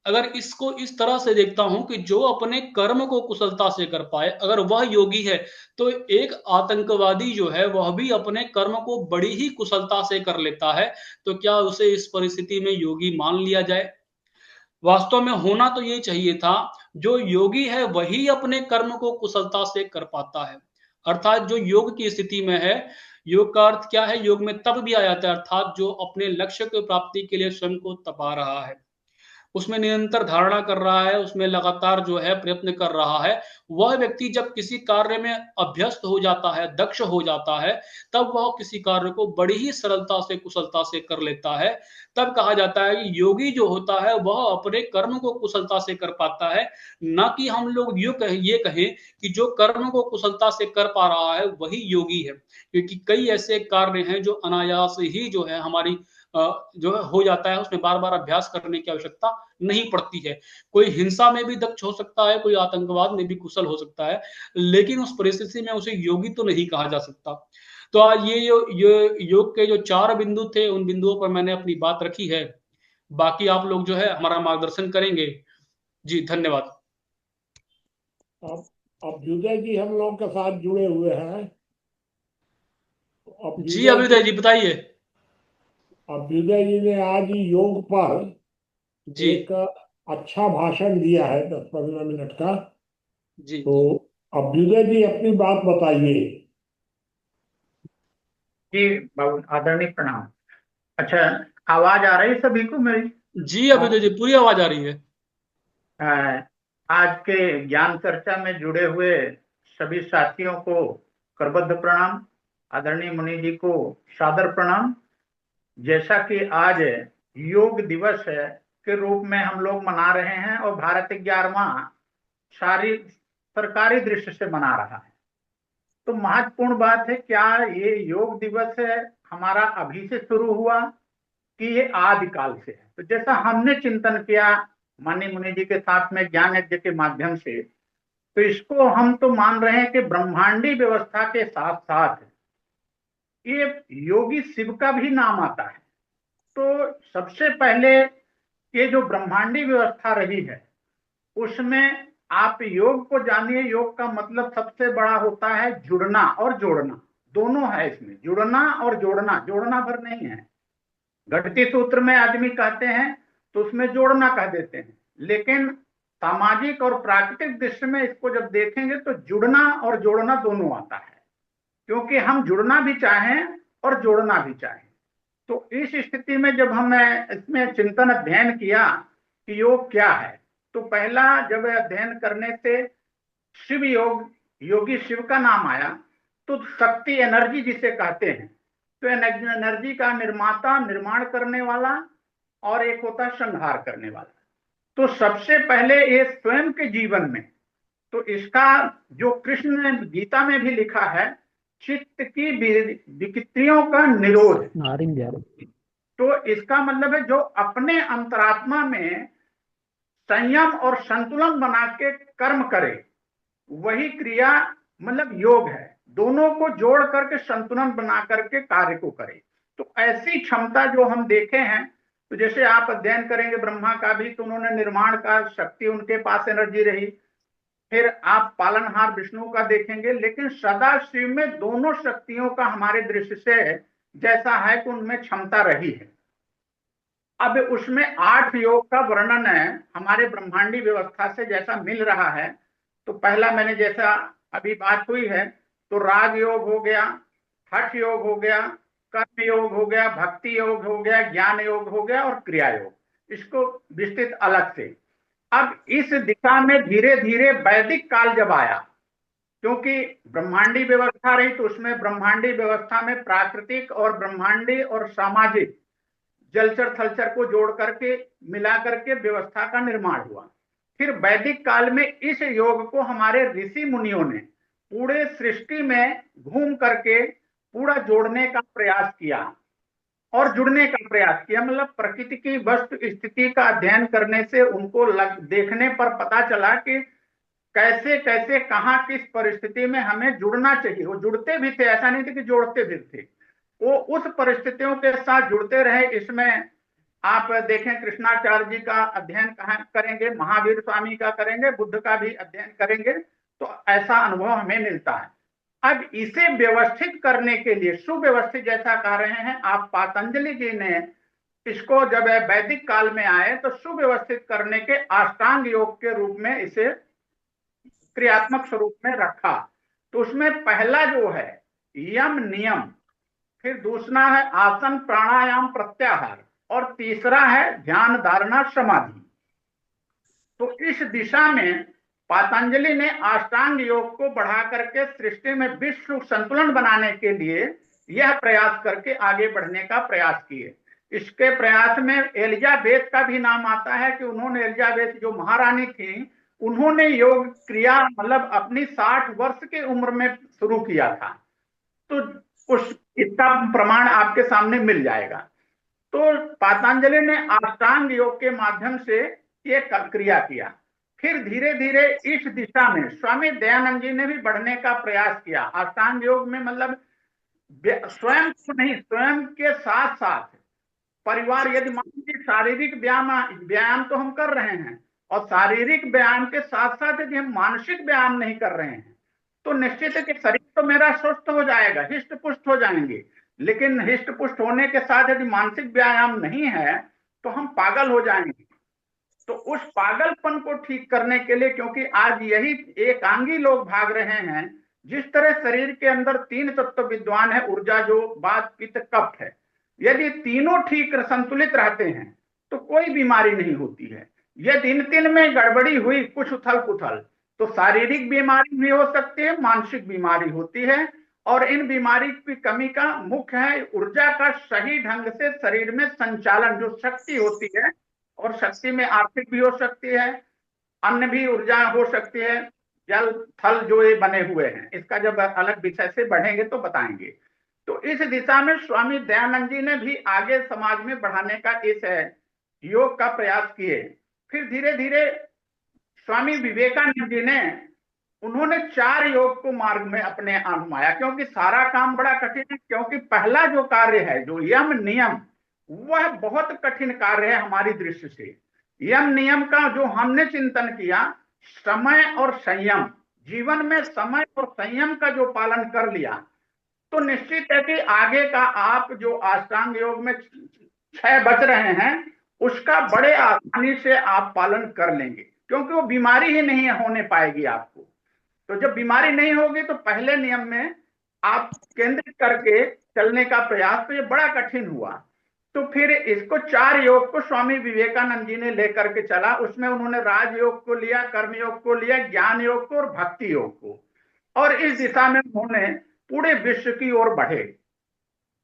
अगर इसको इस तरह से देखता हूं कि जो अपने कर्म को कुशलता से कर पाए, अगर वह योगी है, तो एक आतंकवादी जो है वह भी अपने कर्म को बड़ी ही कुशलता से कर लेता है। तो क्या उसे इस परिस्थिति में योगी मान लिया जाए? वास्तव में होना तो ये चाहिए था, जो योगी है वही अपने कर्म को कुशलता से कर पाता है। अर्थात जो योग की स्थिति में है, योग का अर्थ क्या है, योग में तप भी आ जाता है, अर्थात जो अपने लक्ष्य की प्राप्ति के लिए स्वयं को तपा रहा है, उसमें निरंतर धारणा कर रहा है, उसमें लगातार जो है प्रयत्न कर रहा है, वह व्यक्ति जब किसी कार्य में अभ्यस्त हो जाता है, दक्ष हो जाता है, तब वह किसी कार्य को बड़ी ही सरलता से, कुशलता से कर लेता है। तब कहा जाता है कि योगी जो होता है वह अपने कर्म को कुशलता से कर पाता है, ना कि हम लोग ये कहें कि जो कर्म को कुशलता से कर पा रहा है वही योगी है, क्योंकि कई ऐसे कार्य हैं जो अनायास ही जो है हमारी जो है हो जाता है, उसमें बार बार अभ्यास करने की आवश्यकता नहीं पड़ती है। कोई हिंसा में भी दक्ष हो सकता है, कोई आतंकवाद में भी कुशल हो सकता है, लेकिन उस परिस्थिति में उसे योगी तो नहीं कहा जा सकता। तो आज ये योग के जो 4 बिंदु थे, उन बिंदुओं पर मैंने अपनी बात रखी है। बाकी आप लोग जो है हमारा मार्गदर्शन करेंगे। जी, धन्यवाद। अब अभ्युदय जी हम लोग के साथ जुड़े हुए हैं। जी, अभ्युदय जी अभ्युदय जी बताइए। अभ्युदय जी ने आज योग पर जी, एक अच्छा भाषण दिया है, 10-15 मिनट का। जी, तो जी। अभ्युदय जी अपनी बात बताइए। जी बाबू, आदरणीय प्रणाम। अच्छा, आवाज आ रही सभी को मेरी? जी, अभ्युदय जी पूरी आवाज आ रही है। अ, आज के ज्ञान चर्चा में जुड़े हुए सभी साथियों को करबद्ध प्रणाम। आदरणीय मुनि जी को सादर प्रणाम। जैसा कि आज योग दिवस है के रूप में हम लोग मना रहे हैं और भारत 11वां सारी सरकारी दृष्टि से मना रहा है, तो महत्वपूर्ण बात है क्या ये योग दिवस है हमारा अभी से शुरू हुआ कि ये आदिकाल से है। तो जैसा हमने चिंतन किया माननीय मुनि जी के साथ में ज्ञान यज्ञ के माध्यम से, तो इसको हम तो मान रहे हैं कि ब्रह्मांडी व्यवस्था के साथ साथ ये योगी शिव का भी नाम आता है। तो सबसे पहले ये जो ब्रह्मांडी व्यवस्था रही है उसमें आप योग को जानिए। योग का मतलब सबसे बड़ा होता है जुड़ना और जोड़ना, दोनों है इसमें, जुड़ना और जोड़ना, जोड़ना भर नहीं है। घटती सूत्र में आदमी कहते हैं तो उसमें जोड़ना कह देते हैं, लेकिन सामाजिक और प्राकृतिक दृष्टि में इसको जब देखेंगे तो जुड़ना और जोड़ना दोनों आता है, क्योंकि हम जुड़ना भी चाहें और जोड़ना भी चाहें। तो इस स्थिति में जब हमने इसमें चिंतन अध्ययन किया कि योग क्या है, तो पहला जब अध्ययन करने से शिव योग, योगी शिव का नाम आया, तो शक्ति एनर्जी जिसे कहते हैं, तो एनर्जी का निर्माता, निर्माण करने वाला, और एक होता है संहार करने वाला। तो सबसे पहले ये स्वयं के जीवन में, तो इसका जो कृष्ण ने गीता में भी लिखा है, चित्त की विकृतियों का निरोध। तो इसका मतलब है जो अपने अंतरात्मा में संयम और संतुलन बना के कर्म करे, वही क्रिया मतलब योग है। दोनों को जोड़ करके संतुलन बना करके कार्य को करे। तो ऐसी क्षमता जो हम देखे हैं, तो जैसे आप अध्ययन करेंगे ब्रह्मा का भी, तो उन्होंने निर्माण का शक्ति, उनके पास एनर्जी रही। फिर आप पालनहार विष्णु का देखेंगे, लेकिन सदा शिव में दोनों शक्तियों का हमारे दृष्टि से जैसा है कि उनमें क्षमता रही है। अब उसमें 8 योग का वर्णन है हमारे ब्रह्मांडी व्यवस्था से जैसा मिल रहा है। तो पहला मैंने जैसा अभी बात हुई है, तो राग योग हो गया, हठ योग हो गया, कर्म योग हो गया, भक्ति योग हो गया, ज्ञान योग हो गया और क्रिया योग, इसको विस्तृत अलग से। अब इस दिशा में धीरे धीरे वैदिक काल जब आया, क्योंकि ब्रह्मांडी व्यवस्था रही, तो उसमें ब्रह्मांडी व्यवस्था में प्राकृतिक और ब्रह्मांडी और सामाजिक जलचर थलचर को जोड़ करके मिला करके व्यवस्था का निर्माण हुआ। फिर वैदिक काल में इस योग को हमारे ऋषि मुनियों ने पूरे सृष्टि में घूम करके पूरा जोड़ने का प्रयास किया और जुड़ने का प्रयास किया। मतलब प्रकृति की वस्तु स्थिति का अध्ययन करने से उनको देखने पर पता चला कि कैसे कैसे कहाँ किस परिस्थिति में हमें जुड़ना चाहिए। वो जुड़ते भी थे, ऐसा नहीं थे कि जोड़ते भी थे, वो उस परिस्थितियों के साथ जुड़ते रहे। इसमें आप देखें कृष्णाचार्य जी का अध्ययन कहाँ करेंगे, महावीर स्वामी का करेंगे, बुद्ध का भी अध्ययन करेंगे, तो ऐसा अनुभव हमें मिलता है। अब इसे व्यवस्थित करने के लिए, सुव्यवस्थित जैसा कह रहे हैं आप, पतंजलि जी ने इसको जब वैदिक काल में आए तो सुव्यवस्थित करने के अष्टांग योग के रूप में इसे क्रियात्मक स्वरूप में रखा। तो उसमें पहला जो है यम नियम, फिर दूसरा है आसन प्राणायाम प्रत्याहार, और तीसरा है ध्यान धारणा समाधि। तो इस दिशा में पतंजलि ने अष्टांग योग को बढ़ा करके सृष्टि में विश्व संतुलन बनाने के लिए यह प्रयास करके आगे बढ़ने का प्रयास किए। इसके प्रयास में एलिजाबेथ का भी नाम आता है कि उन्होंने, एलिजाबेथ जो महारानी थी, उन्होंने योग क्रिया मतलब अपनी 60 वर्ष की उम्र में शुरू किया था। तो उस इसका प्रमाण आपके सामने मिल जाएगा। तो पतंजलि ने अष्टांग योग के माध्यम से ये क्रिया किया। फिर धीरे धीरे इस दिशा में स्वामी दयानंद जी ने भी बढ़ने का प्रयास किया। अष्टांग योग में मतलब स्वयं को नहीं, स्वयं के साथ साथ परिवार, यदि मान लीजिए शारीरिक व्यायाम तो हम कर रहे हैं, और शारीरिक व्यायाम के साथ साथ यदि हम मानसिक व्यायाम नहीं कर रहे हैं तो निश्चित है कि शरीर तो मेरा स्वस्थ हो जाएगा, हिष्ट पुष्ट हो जाएंगे, लेकिन हिष्ट पुष्ट होने के साथ यदि मानसिक व्यायाम नहीं है तो हम पागल हो जाएंगे। तो उस पागलपन को ठीक करने के लिए, क्योंकि आज यही एकांगी लोग भाग रहे हैं, जिस तरह शरीर के अंदर 3 तत्व विद्वान है, ऊर्जा जो वात पित्त कफ है, यदि तीनों ठीक संतुलित रहते हैं तो कोई बीमारी नहीं होती है। यदि इन 3 में गड़बड़ी हुई, कुछ उथल पुथल, तो शारीरिक बीमारी भी हो सकती है, मानसिक बीमारी होती है। और इन बीमारी की कमी का मुख्य है ऊर्जा का सही ढंग से शरीर में संचालन, जो शक्ति होती है, और शक्ति में आर्थिक भी हो सकती है, अन्य भी ऊर्जा हो सकती है, जल थल जो ये बने हुए हैं, इसका जब अलग विषय से बढ़ेंगे तो बताएंगे। तो इस दिशा में स्वामी दयानंद जी ने भी आगे समाज में बढ़ाने का इस योग का प्रयास किए। फिर धीरे धीरे स्वामी विवेकानंद जी ने, उन्होंने 4 योग को मार्ग में अपने आजमाया, क्योंकि सारा काम बड़ा कठिन है। क्योंकि पहला जो कार्य है, जो यम नियम, वह बहुत कठिन कार्य है हमारी दृष्टि से। यम नियम का जो हमने चिंतन किया, समय और संयम, जीवन में समय और संयम का जो पालन कर लिया, तो निश्चित है कि आगे का आप जो अष्टांग योग में 6 बच रहे हैं, उसका बड़े आसानी से आप पालन कर लेंगे, क्योंकि वो बीमारी ही नहीं होने पाएगी आपको। तो जब बीमारी नहीं होगी तो पहले नियम में आप केंद्रित करके चलने का प्रयास, तो ये बड़ा कठिन हुआ। तो फिर इसको 4 योग को स्वामी विवेकानंद जी ने लेकर के चला। उसमें उन्होंने राजयोग को लिया, कर्म योग को लिया, ज्ञान योग को और भक्ति योग को, और इस दिशा में उन्होंने पूरे विश्व की ओर बढ़े।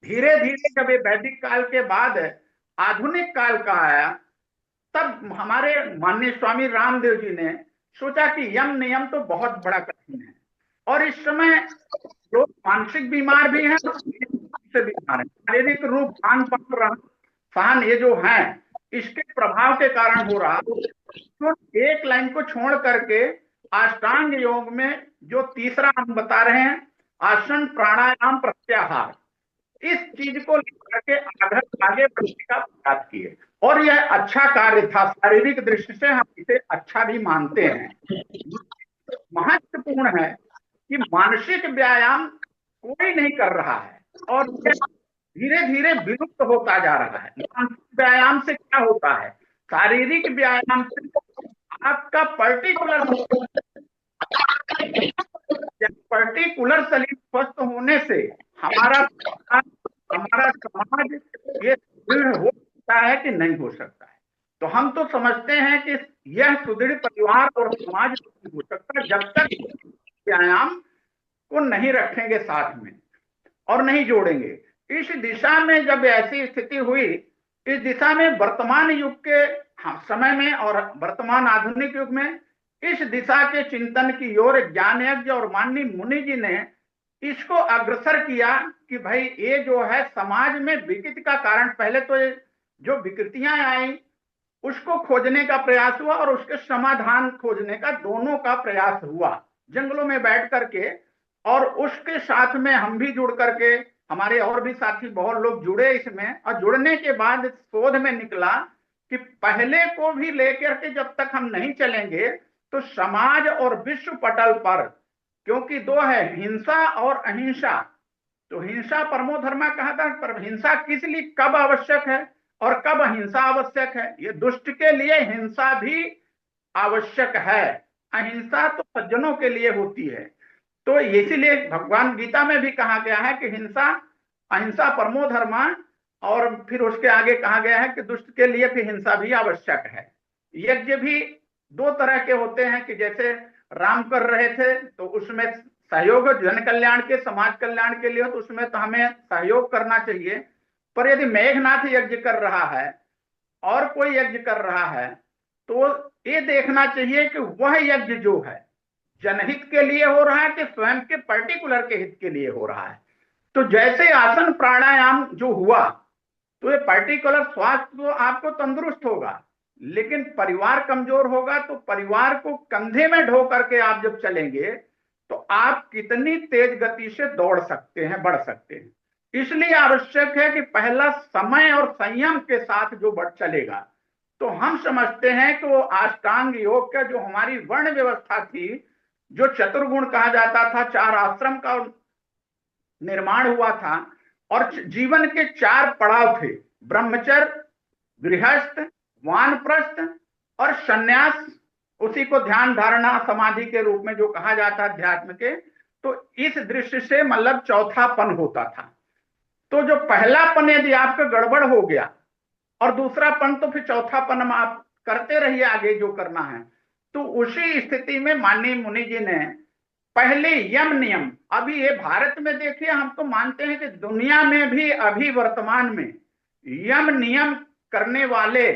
धीरे धीरे जब ये वैदिक काल के बाद आधुनिक काल का आया, तब हमारे माननीय स्वामी रामदेव जी ने सोचा कि यम नियम तो बहुत बड़ा कठिन है, और इस समय लोग मानसिक बीमार भी हैं, से बीमार है, शारीरिक रूप खान पान ये जो है, इसके प्रभाव के कारण हो रहा। तो एक लाइन को छोड़ करके अष्टांग योग में जो तीसरा हम बता रहे हैं, आसन प्राणायाम प्रत्याहार, इस चीज को लेकर के आगे बढ़ने का प्रयास किए। और यह अच्छा कार्य था, शारीरिक दृष्टि से हम इसे अच्छा भी मानते हैं। महत्वपूर्ण है कि मानसिक व्यायाम कोई नहीं कर रहा है, और धीरे धीरे विलुप्त होता जा रहा है। मानसिक व्यायाम से क्या होता है, शारीरिक व्यायाम से आपका पर्टिकुलर शरीर स्वस्थ होने से हमारा समाज ये दृढ़ हो सकता है कि नहीं हो सकता है। तो हम तो समझते हैं कि यह सुदृढ़ परिवार और समाज नहीं हो सकता जब तक व्यायाम को नहीं रखेंगे साथ में और नहीं जोड़ेंगे। इस दिशा में जब ऐसी स्थिति हुई, इस दिशा में वर्तमान युग के समय में और वर्तमान आधुनिक युग में इस दिशा के चिंतन की ओर ज्ञान यज्ञ और माननीय मुनि जी ने इसको अग्रसर किया कि भाई ये जो है समाज में विकृति का कारण, पहले तो जो विकृतियां आई उसको खोजने का प्रयास हुआ और उसके समाधान खोजने का, दोनों का प्रयास हुआ जंगलों में बैठ करके। और उसके साथ में हम भी जुड़ करके, हमारे और भी साथी बहुत लोग जुड़े इसमें, और जुड़ने के बाद शोध में निकला कि पहले को भी लेकर के जब तक हम नहीं चलेंगे तो समाज और विश्व पटल पर, क्योंकि 2 है, हिंसा और अहिंसा। तो हिंसा परमो धर्मा कहा था, पर हिंसा किस लिए कब आवश्यक है और कब अहिंसा आवश्यक है। ये दुष्ट के लिए हिंसा भी आवश्यक है, अहिंसा तो सज्जनों के लिए होती है। तो इसीलिए भगवान गीता में भी कहा गया है कि हिंसा अहिंसा परमो धर्मा, और फिर उसके आगे कहा गया है कि दुष्ट के लिए भी हिंसा भी आवश्यक है। यज्ञ भी दो तरह के होते हैं कि जैसे राम कर रहे थे तो उसमें सहयोग जन कल्याण के समाज कल्याण के लिए, तो उसमें तो हमें सहयोग करना चाहिए। पर यदि मेघनाथ यज्ञ कर रहा है और कोई यज्ञ कर रहा है तो ये देखना चाहिए कि वह यज्ञ जो है जनहित के लिए हो रहा है कि स्वयं के पर्टिकुलर के हित के लिए हो रहा है। तो जैसे आसन प्राणायाम जो हुआ तो ये पर्टिकुलर स्वास्थ्य तो आपको तंदुरुस्त होगा, लेकिन परिवार कमजोर होगा तो परिवार को कंधे में ढो करके आप जब चलेंगे तो आप कितनी तेज गति से दौड़ सकते हैं, बढ़ सकते हैं। इसलिए आवश्यक है कि पहला समय और संयम के साथ जो बढ़ चलेगा। तो हम समझते हैं कि वो अष्टांग योग का जो हमारी वर्ण व्यवस्था थी, जो चतुर्गुण कहा जाता था, 4 आश्रम का निर्माण हुआ था और जीवन के 4 पड़ाव थे, ब्रह्मचर्य, गृहस्थ, वानप्रस्थ और सन्यास, उसी को ध्यान धारणा समाधि के रूप में जो कहा जाता है अध्यात्म के। तो इस दृष्टि से मतलब चौथापन होता था। तो जो पहलापन यदि आपका गड़बड़ हो गया और दूसरापन, तो फिर चौथापन में आप करते रहिए आगे जो करना है। तो उसी स्थिति में माननीय मुनि जी ने पहले यम नियम, अभी ये भारत में देखिए, हम तो मानते हैं कि दुनिया में भी अभी वर्तमान में यम नियम करने वाले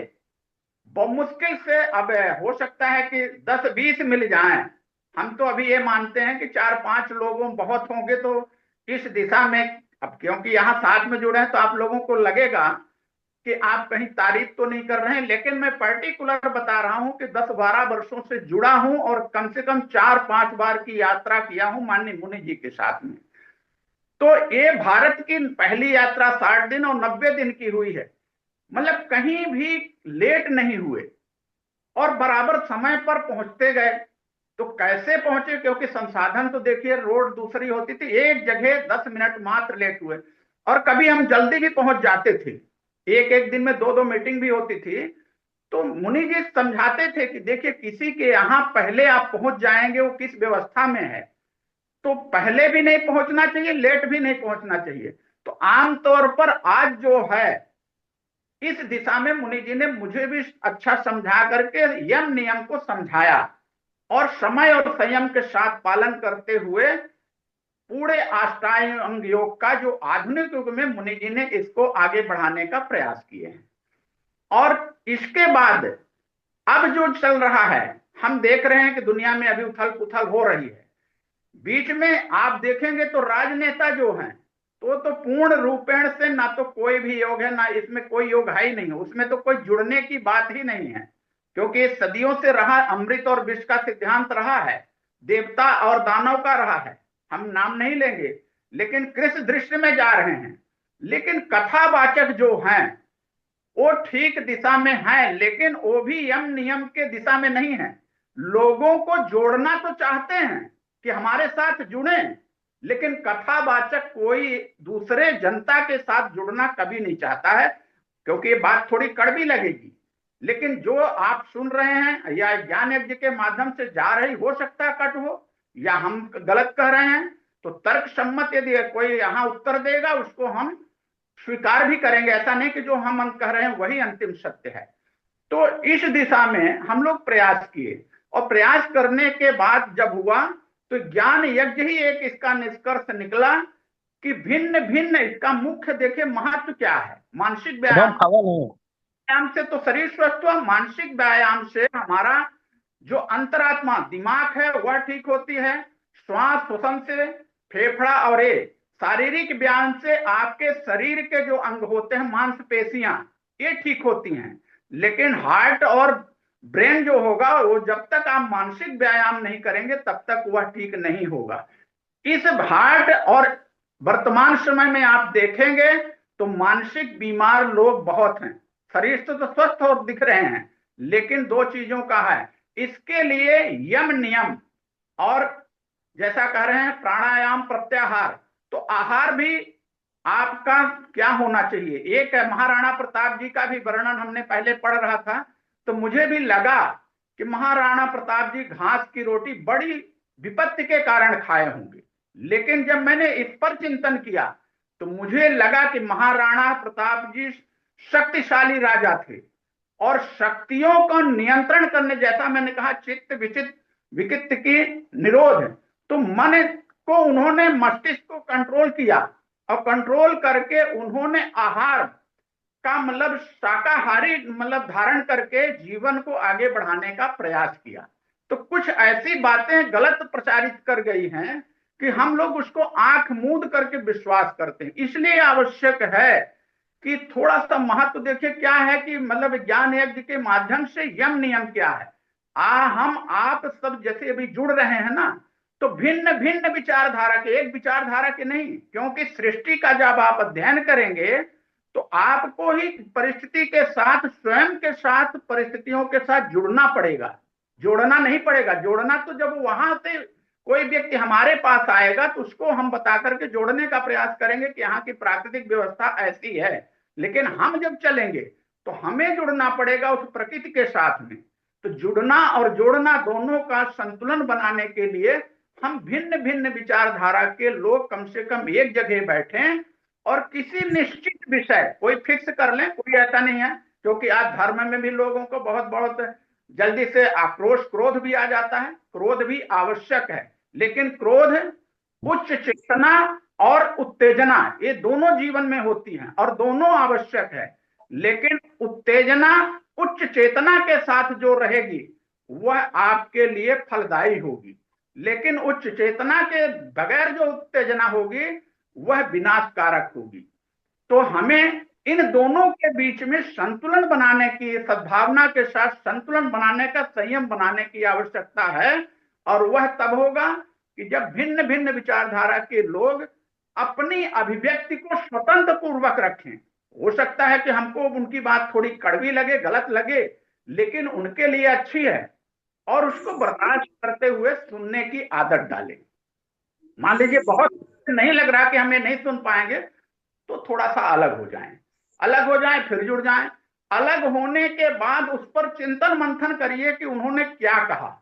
मुश्किल से, अब हो सकता है कि 10-20 मिल जाएं। हम तो अभी ये मानते हैं कि 4-5 लोगों बहुत होंगे तो इस दिशा में। अब क्योंकि यहाँ साथ में जुड़े हैं तो आप लोगों को लगेगा कि आप कहीं तारीफ तो नहीं कर रहे हैं, लेकिन मैं पर्टिकुलर बता रहा हूं कि 10-12 वर्षों से जुड़ा हूं और कम से कम 4-5 बार की यात्रा किया हूं माननीय मुनि जी के साथ में। तो ये भारत की पहली यात्रा 60 दिन और 90 दिन की हुई है, मतलब कहीं भी लेट नहीं हुए और बराबर समय पर पहुंचते गए। तो कैसे पहुंचे, क्योंकि संसाधन तो देखिए, रोड दूसरी होती थी, एक जगह 10 मिनट मात्र लेट हुए, और कभी हम जल्दी भी पहुंच जाते थे, एक दिन में 2-2 मीटिंग भी होती थी। तो मुनि जी समझाते थे कि देखिए, किसी के यहां पहले आप पहुंच जाएंगे वो किस व्यवस्था में है, तो पहले भी नहीं पहुंचना चाहिए, लेट भी नहीं पहुंचना चाहिए। तो आमतौर पर आज जो है इस दिशा में मुनि जी ने मुझे भी अच्छा समझा करके यम नियम को समझाया और समय और संयम के साथ पालन करते हुए पूरे अष्टांग योग का जो आधुनिक युग में मुनि जी ने इसको आगे बढ़ाने का प्रयास किए हैं। और इसके बाद अब जो चल रहा है, हम देख रहे हैं कि दुनिया में अभी उथल पुथल हो रही है। बीच में आप देखेंगे तो राजनेता जो हैं तो पूर्ण रूपेण से ना तो कोई भी योग है, ना इसमें कोई योग है ही नहीं, उसमें तो कोई जुड़ने की बात ही नहीं है, क्योंकि सदियों से रहा अमृत और विष का सिद्धांत रहा है, देवता और दानव का रहा है, हम नाम नहीं लेंगे, लेकिन कृष्ण दृष्टि में जा रहे हैं। लेकिन कथावाचक जो हैं वो ठीक दिशा में है, लेकिन वो भी यम नियम के दिशा में नहीं है। लोगों को जोड़ना तो चाहते हैं कि हमारे साथ जुड़े, लेकिन कथावाचक कोई दूसरे जनता के साथ जुड़ना कभी नहीं चाहता है, क्योंकि ये बात थोड़ी कड़वी लगेगी। लेकिन जो आप सुन रहे हैं या ज्ञान यज्ञ के माध्यम से जा रही, हो सकता है कट हो या हम गलत कह रहे हैं, तो तर्क सम्मत यदि कोई यहाँ उत्तर देगा उसको हम स्वीकार भी करेंगे, ऐसा नहीं कि जो हम कह रहे हैं वही अंतिम सत्य है। तो इस दिशा में हम लोग प्रयास किए, और प्रयास करने के बाद जब हुआ तो ज्ञान यज्ञ ही एक इसका निष्कर्ष निकला कि भिन्न भिन्न इसका मुख्य देखे महत्व क्या है। मानसिक व्यायाम से तो शरीर स्वस्थ हुआ, मानसिक व्यायाम से हमारा जो अंतरात्मा दिमाग है वह ठीक होती है, श्वास श्वसन से फेफड़ा, और ये शारीरिक व्यायाम से आपके शरीर के जो अंग होते हैं, मांसपेशियां, ये ठीक होती हैं। लेकिन हार्ट और ब्रेन जो होगा वो जब तक आप मानसिक व्यायाम नहीं करेंगे तब तक वह ठीक नहीं होगा। इस हार्ट और वर्तमान समय में आप देखेंगे तो मानसिक बीमार लोग बहुत हैं, शरीर से तो स्वस्थ और दिख रहे हैं, लेकिन 2 चीजों का है। इसके लिए यम नियम और जैसा कह रहे हैं प्राणायाम प्रत्याहार, तो आहार भी आपका क्या होना चाहिए। एक महाराणा प्रताप जी का भी वर्णन हमने पहले पढ़ रहा था, तो मुझे भी लगा कि महाराणा प्रताप जी घास की रोटी बड़ी विपत्ति के कारण खाए होंगे। लेकिन जब मैंने इस पर चिंतन किया तो मुझे लगा कि महाराणा प्रताप जी शक्तिशाली राजा थे और शक्तियों का नियंत्रण करने, जैसा मैंने कहा चित्त विचित विकित की निरोध, तो मन को उन्होंने मस्तिष्क को कंट्रोल किया और कंट्रोल करके उन्होंने आहार का मतलब शाकाहारी मतलब धारण करके जीवन को आगे बढ़ाने का प्रयास किया। तो कुछ ऐसी बातें गलत प्रचारित कर गई हैं कि हम लोग उसको आंख मूंद करके विश्वास करते हैं। इसलिए आवश्यक है कि थोड़ा सा महत्व देखिए क्या है कि मतलब ज्ञान यज्ञ के माध्यम से यम नियम क्या है। हम आप सब जैसे अभी जुड़ रहे हैं ना, तो भिन्न भिन्न विचारधारा के, एक विचारधारा के नहीं, क्योंकि सृष्टि का जब आप अध्ययन करेंगे तो आपको ही परिस्थिति के साथ, स्वयं के साथ, परिस्थितियों के साथ जुड़ना पड़ेगा, जोड़ना नहीं पड़ेगा। जोड़ना तो जब वहां से कोई व्यक्ति हमारे पास आएगा तो उसको हम बता करके जोड़ने का प्रयास करेंगे कि यहाँ की प्राकृतिक व्यवस्था ऐसी है। लेकिन हम जब चलेंगे तो हमें जुड़ना पड़ेगा उस प्रकृति के साथ में। तो जुड़ना और जोड़ना दोनों का संतुलन बनाने के लिए हम भिन्न भिन्न विचारधारा के लोग कम से कम एक जगह बैठें और किसी निश्चित विषय कोई फिक्स कर लें। कोई ऐसा नहीं है, क्योंकि आज धर्म में भी लोगों को बहुत बहुत जल्दी से आक्रोश, क्रोध भी आ जाता है। क्रोध भी आवश्यक है, लेकिन क्रोध, उच्च चेतना और उत्तेजना ये दोनों जीवन में होती हैं और दोनों आवश्यक है। लेकिन उत्तेजना उच्च चेतना के साथ जो रहेगी वह आपके लिए फलदायी होगी, लेकिन उच्च चेतना के बगैर जो उत्तेजना होगी वह विनाशकारक होगी। तो हमें इन दोनों के बीच में संतुलन बनाने की, सद्भावना के साथ संतुलन बनाने का, संयम बनाने की आवश्यकता है। और वह तब होगा कि जब भिन्न भिन्न विचारधारा के लोग अपनी अभिव्यक्ति को स्वतंत्र पूर्वक रखें। हो सकता है कि हमको उनकी बात थोड़ी कड़वी लगे, गलत लगे, लेकिन उनके लिए अच्छी है और उसको बर्दाश्त करते हुए सुनने की आदत डालें। मान लीजिए बहुत नहीं लग रहा कि हमें नहीं सुन पाएंगे, तो थोड़ा सा अलग हो जाएं, फिर जुड़ जाएं। अलग होने के बाद उस पर चिंतन मंथन करिए कि उन्होंने क्या कहा।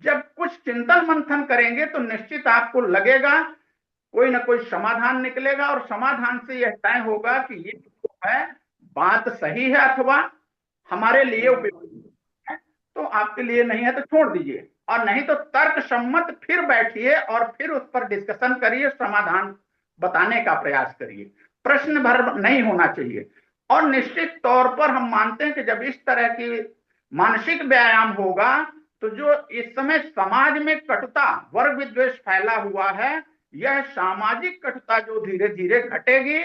जब कुछ चिंतन मंथन करेंगे तो निश्चित आपको लगेगा कोई ना कोई समाधान निकलेगा और समाधान से यह तय होगा कि ये जो है बात सही है अथवा हमारे लिए उपयोगी है। तो आपके लिए नहीं है तो छोड़ दीजिए, और नहीं तो तर्क सम्मत फिर बैठिए और फिर उस पर डिस्कशन करिए, समाधान बताने का प्रयास करिए। प्रश्न भर नहीं होना चाहिए। और निश्चित तौर पर हम मानते हैं कि जब इस तरह की मानसिक व्यायाम होगा तो जो इस समय समाज में कटुता, वर्ग विद्वेष फैला हुआ है, यह सामाजिक कटुता जो धीरे धीरे घटेगी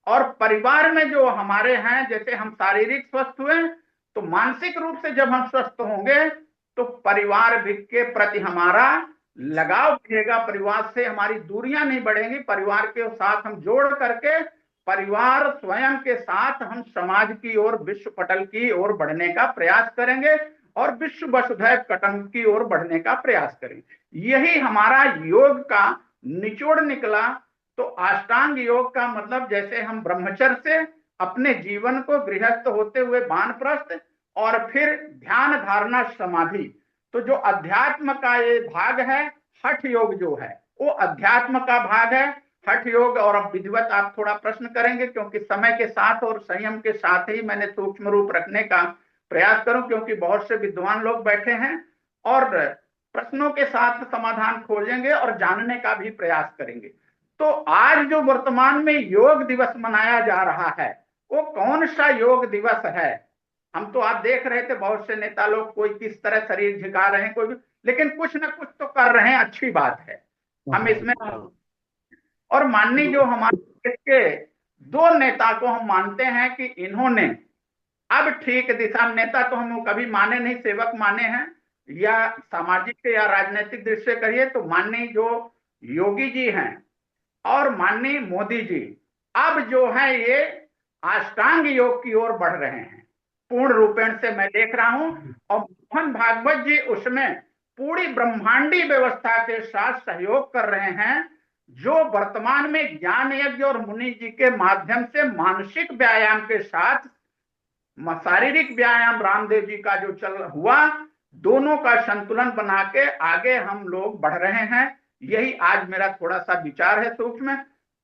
और परिवार में जो हमारे हैं, जैसे हम शारीरिक स्वस्थ हुए तो मानसिक रूप से जब हम स्वस्थ होंगे तो परिवार के प्रति हमारा लगाव बढ़ेगा, परिवार से हमारी दूरियां नहीं बढ़ेंगी। परिवार के साथ हम जोड़ करके परिवार स्वयं के साथ हम समाज की ओर, विश्व पटल की ओर बढ़ने का प्रयास करेंगे और विश्व वसुधैव कुटुंबकम की ओर बढ़ने का प्रयास करेंगे। यही हमारा योग का निचोड़ निकला। तो अष्टांग योग का मतलब जैसे हम ब्रह्मचर्य से अपने जीवन को गृहस्थ होते हुए वानप्रस्थ और फिर ध्यान धारणा समाधि, तो जो अध्यात्म का ये भाग है, हठ योग जो है वो अध्यात्म का भाग है, हठ योग। और अब विधिवत आप थोड़ा प्रश्न करेंगे, क्योंकि समय के साथ और संयम के साथ ही मैंने सूक्ष्म रूप रखने का प्रयास करूं, क्योंकि बहुत से विद्वान लोग बैठे हैं और प्रश्नों के साथ समाधान खोजेंगे और जानने का भी प्रयास करेंगे। तो आज जो वर्तमान में योग दिवस मनाया जा रहा है वो कौन सा योग दिवस है? हम तो आप देख रहे थे बहुत से नेता लोग कोई किस तरह शरीर झुका रहे हैं, कोई भी, लेकिन कुछ ना कुछ तो कर रहे हैं, अच्छी बात है। हम इसमें और माननीय जो हमारे देश के दो नेता को हम मानते हैं कि इन्होंने अब ठीक दिशा, नेता तो हम कभी माने नहीं, सेवक माने हैं, या सामाजिक या राजनीतिक दृष्टि से कहिए तो माननीय जो योगी जी हैं और माननीय मोदी जी अब जो है ये अष्टांग योग की ओर बढ़ रहे हैं पूर्ण रूपेण से, मैं देख रहा हूं। और मोहन भागवत जी उसमें पूरी ब्रह्मांडी व्यवस्था के साथ सहयोग कर रहे हैं, जो वर्तमान में ज्ञान यज्ञ और मुनि जी के माध्यम से मानसिक व्यायाम के साथ शारीरिक व्यायाम रामदेव जी का जो चल हुआ, दोनों का संतुलन बना के आगे हम लोग बढ़ रहे हैं। यही आज मेरा थोड़ा सा विचार है सूक्ष्म।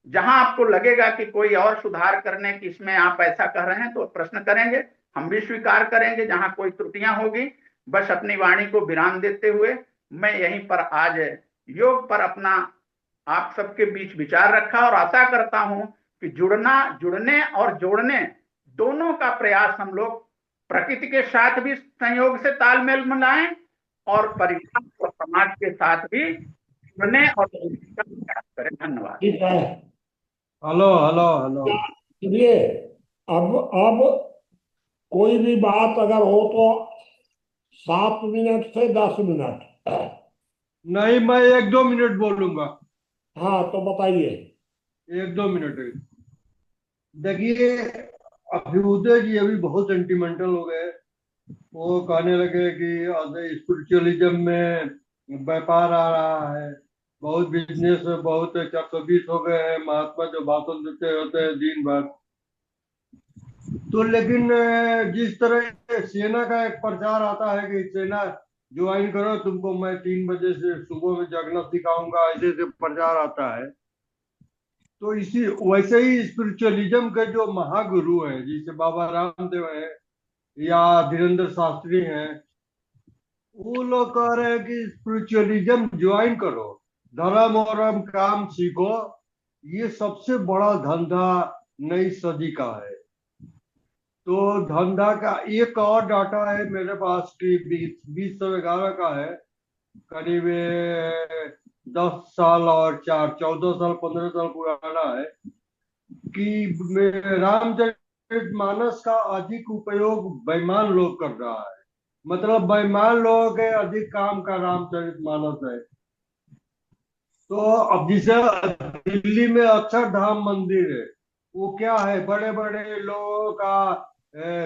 जहां आपको लगेगा कि कोई और सुधार करने की इसमें आप ऐसा कह रहे हैं तो प्रश्न करेंगे, हम भी स्वीकार करेंगे जहां कोई त्रुटियां होगी। बस अपनी वाणी को विराम देते हुए मैं यहीं पर आज योग पर अपना आप सबके बीच विचार रखा और आशा करता हूं कि जुड़ने और जोड़ने दोनों का प्रयास हम लोग प्रकृति के साथ भी संयोग से तालमेल मिलाएं और परिवार और समाज के साथ भी जुड़ने और जोड़ने का प्रयास करें। धन्यवाद। ठीक है। Hello hello hello. चलिए, अब कोई भी बात अगर हो तो 7 मिनट से 10 मिनट। नहीं, मैं 1-2 मिनट बोलूंगा। हाँ, तो बताइए। 1-2 मिनट। देखिए, अभ्युदय जी अभी बहुत सेंटिमेंटल हो गए। वो कहने लगे कि स्पिरिचुअलिज्म में व्यापार आ रहा है, बहुत बिजनेस, बहुत 420 हो गए हैं महात्मा जो भाषण देते होते हैं दिन भर। तो लेकिन जिस तरह सेना का एक प्रचार आता है कि सेना ज्वाइन करो, तुमको मैं 3 बजे से सुबह में जगना सिखाऊंगा, ऐसे ऐसे प्रचार आता है। तो इसी वैसे ही स्पिरिचुअलिज्म के जो महागुरु हैं, जैसे बाबा रामदेव है या धीरेन्द्र शास्त्री हैं, वो लोग कह रहे हैं कि स्पिरिचुअलिज्म ज्वाइन करो, धर्म और काम सीखो, ये सबसे बड़ा धंधा नई सदी का है। तो धंधा का एक और डाटा है मेरे पास कि 2011 का है, करीब 10 साल और 14 साल 15 साल पुराना है, कि रामचरितमानस का अधिक उपयोग बेईमान लोग कर रहा है। मतलब बेईमान लोगों के अधिक काम का रामचरितमानस है। तो अब जैसे दिल्ली में अक्षरधाम मंदिर है, वो क्या है, बड़े बड़े लोगों का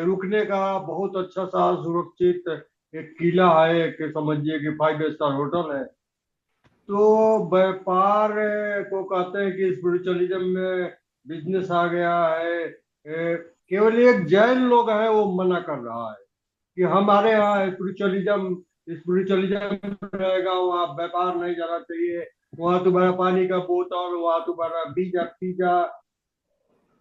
रुकने का बहुत अच्छा सा सुरक्षित एक किला है, कि समझिए कि 5 स्टार होटल है। तो व्यापार को कहते हैं कि स्पिरिचुअलिज्म में बिजनेस आ गया है। केवल एक जैन लोग है वो मना कर रहा है कि हमारे यहाँ स्पिरिचुअलिज्म स्पिरिचुअलिज्म रहेगा, वहाँ व्यापार नहीं जाना चाहिए, वहाँ तुम्हारा पानी का बोतल, वहाँ तुम्हारा पिज्जा पिज्जा,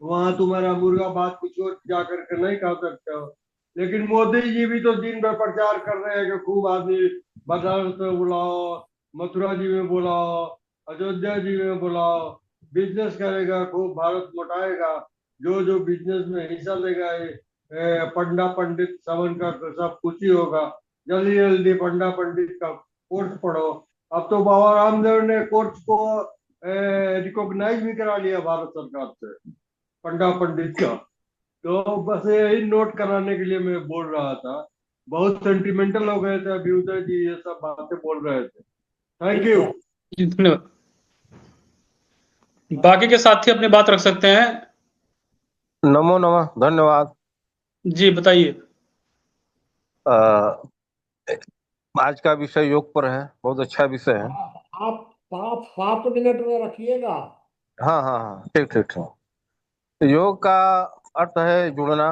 वहाँ तुम्हारा मुर्गा भात कुछ और जा करके नहीं खा सकते हो। लेकिन मोदी जी भी तो दिन भर प्रचार कर रहे हैं कि खूब आदमी बनारस में बुलाओ, मथुरा जी में बुलाओ, अयोध्या जी में बुलाओ, बिजनेस करेगा खूब, भारत मोटाएगा, जो जो बिजनेस में हिस्सा लेगा पंडा पंडित समन का सब कुछ ही होगा। जल्दी जल्दी पंडा पंडित का कोर्स पढ़ो। अब तो बाबा रामदेव ने कोर्स को रिकॉग्नाइज भी करा लिया भारत सरकार से, पंडा पंडित का। तो बस यही नोट कराने के लिए मैं बोल रहा था। बहुत सेंटिमेंटल हो गए थे अभ्युदय जी, ये सब बातें बोल रहे थे। Thank you. जी, धन्यवाद। बाकी के साथी अपनी बात रख सकते हैं। नमो नमः, धन्यवाद। जी, बताइए। आज का विषय योग पर है, बहुत अच्छा विषय है। आप 7 मिनट में रखिएगा। हाँ हाँ हाँ, ठीक ठीक ठीक। तो योग का अर्थ है जुड़ना।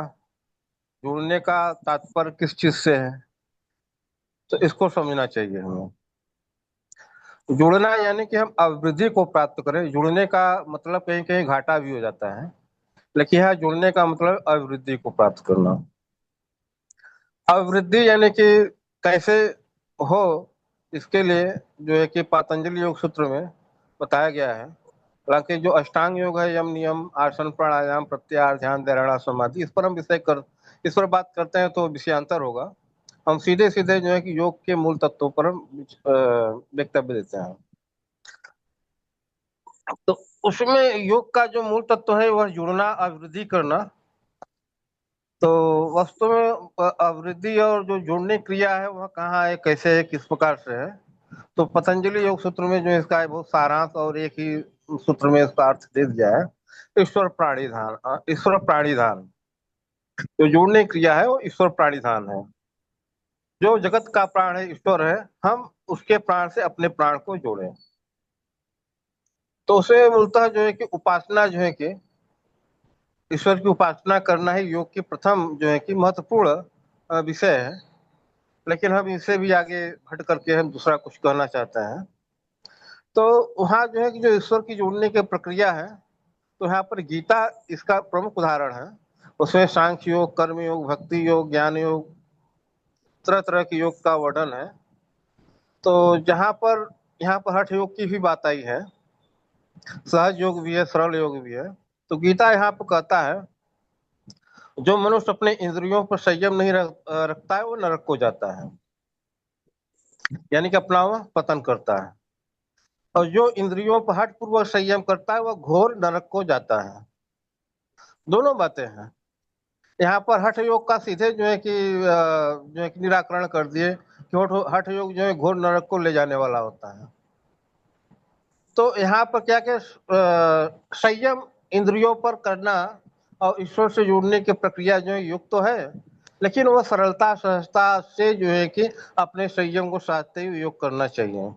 जुड़ने का तात्पर्य किस चीज से है, तो इसको समझना चाहिए हमें। जुड़ना यानी कि हम अभिवृद्धि को प्राप्त करें। जुड़ने का मतलब कहीं कहीं घाटा भी हो जाता है, लेकिन यहाँ जुड़ने का मतलब अभिवृद्धि को प्राप्त करना। अभिवृद्धि यानी कि कैसे हो, इसके लिए जो है कि पतंजलि योग सूत्र में बताया गया है। हालांकि जो अष्टांग योग है, यम नियम आसन प्राणायाम प्रत्याहार ध्यान धारणा समाधि, इस पर हम इस पर बात करते हैं तो विषयांतर होगा। हम सीधे सीधे जो है कि योग के मूल तत्वों पर हम वक्तव्य देते हैं। तो उसमें योग का जो मूल तत्व है वह जुड़ना, अभिवृद्धि करना। तो वास्तव में अभिवृद्धि और जो जुड़ने क्रिया है वह कहाँ है, कैसे है, किस प्रकार से है। तो पतंजलि योग सूत्र में जो इसका है बहुत सारांश और एक ही सूत्र में इसका अर्थ दे दिया है। ईश्वर प्राणिधान, ईश्वर प्राणिधान जो जुड़ने क्रिया है वो ईश्वर प्राणिधान है। जो जगत का प्राण है ईश्वर है, हम उसके प्राण से अपने प्राण को जोड़ें। तो उसे मूलतः जो है कि उपासना जो है कि ईश्वर की उपासना करना ही योग की प्रथम जो है कि महत्वपूर्ण विषय है। लेकिन हम इससे भी आगे हट करके हम दूसरा कुछ कहना चाहते हैं। तो वहाँ जो है कि जो ईश्वर की जोड़ने की प्रक्रिया है, तो यहाँ पर गीता इसका प्रमुख उदाहरण है। उसमें सांख्य योग, कर्म योग, भक्ति योग, ज्ञान योग, तरह तरह के योग का वर्णन है। तो जहाँ पर यहाँ पर हठ योग की भी बात आई है, सहज योग भी है, सरल योग भी है। तो गीता यहाँ पर कहता है, जो मनुष्य अपने इंद्रियों पर संयम नहीं रखता है, वो नरक को जाता है, यानी कि अपना वह पतन करता है। और जो इंद्रियों पर हठ पूर्वक संयम करता है, वह घोर नरक को जाता है। दोनों बातें हैं। यहाँ पर हठ योग का सीधे जो है कि निराकरण कर दिए कि हठ योग जो है घोर नरक को ले जाने वाला होता है। तो यहाँ पर क्या क्या संयम इंद्रियों पर करना और ईश्वर से जुड़ने की प्रक्रिया जो है योग तो है, लेकिन वह सरलता सहजता से जो है कि अपने संयम को साधते हुए योग करना चाहिए।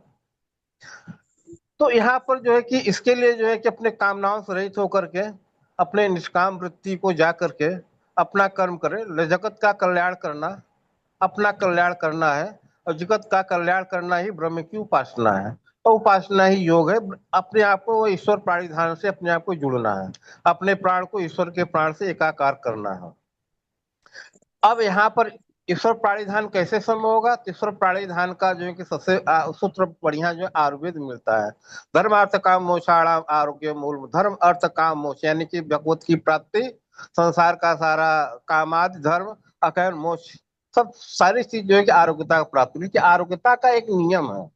तो यहाँ पर जो है कि इसके लिए जो है कि अपने कामनाओं से रहित होकर के अपने निष्काम वृत्ति को जा करके अपना कर्म करे। जगत का कल्याण करना, अपना कल्याण करना है, और जगत का कल्याण करना ही ब्रह्म की उपासना है, और उपासना ही योग है। अपने आप को ईश्वर प्राणिधान से अपने आप को जुड़ना है, अपने प्राण को ईश्वर के प्राण से एकाकार करना है। अब यहाँ पर ईश्वर प्राणिधान कैसे संभव होगा? तो ईश्वर प्राणिधान का जो है कि सबसे सूत्र बढ़िया जो है आयुर्वेद मिलता है। धर्म अर्थ काम मोक्षाणाम आरोग्य मूल। धर्म अर्थ काम मोक्ष, यानी कि भगवत की प्राप्ति, संसार का सारा कामादि धर्म, अकैन मोक्ष, सब सारी चीज जो है कि आरोग्यता का प्राप्ति। क्योंकि आरोग्यता का एक नियम है।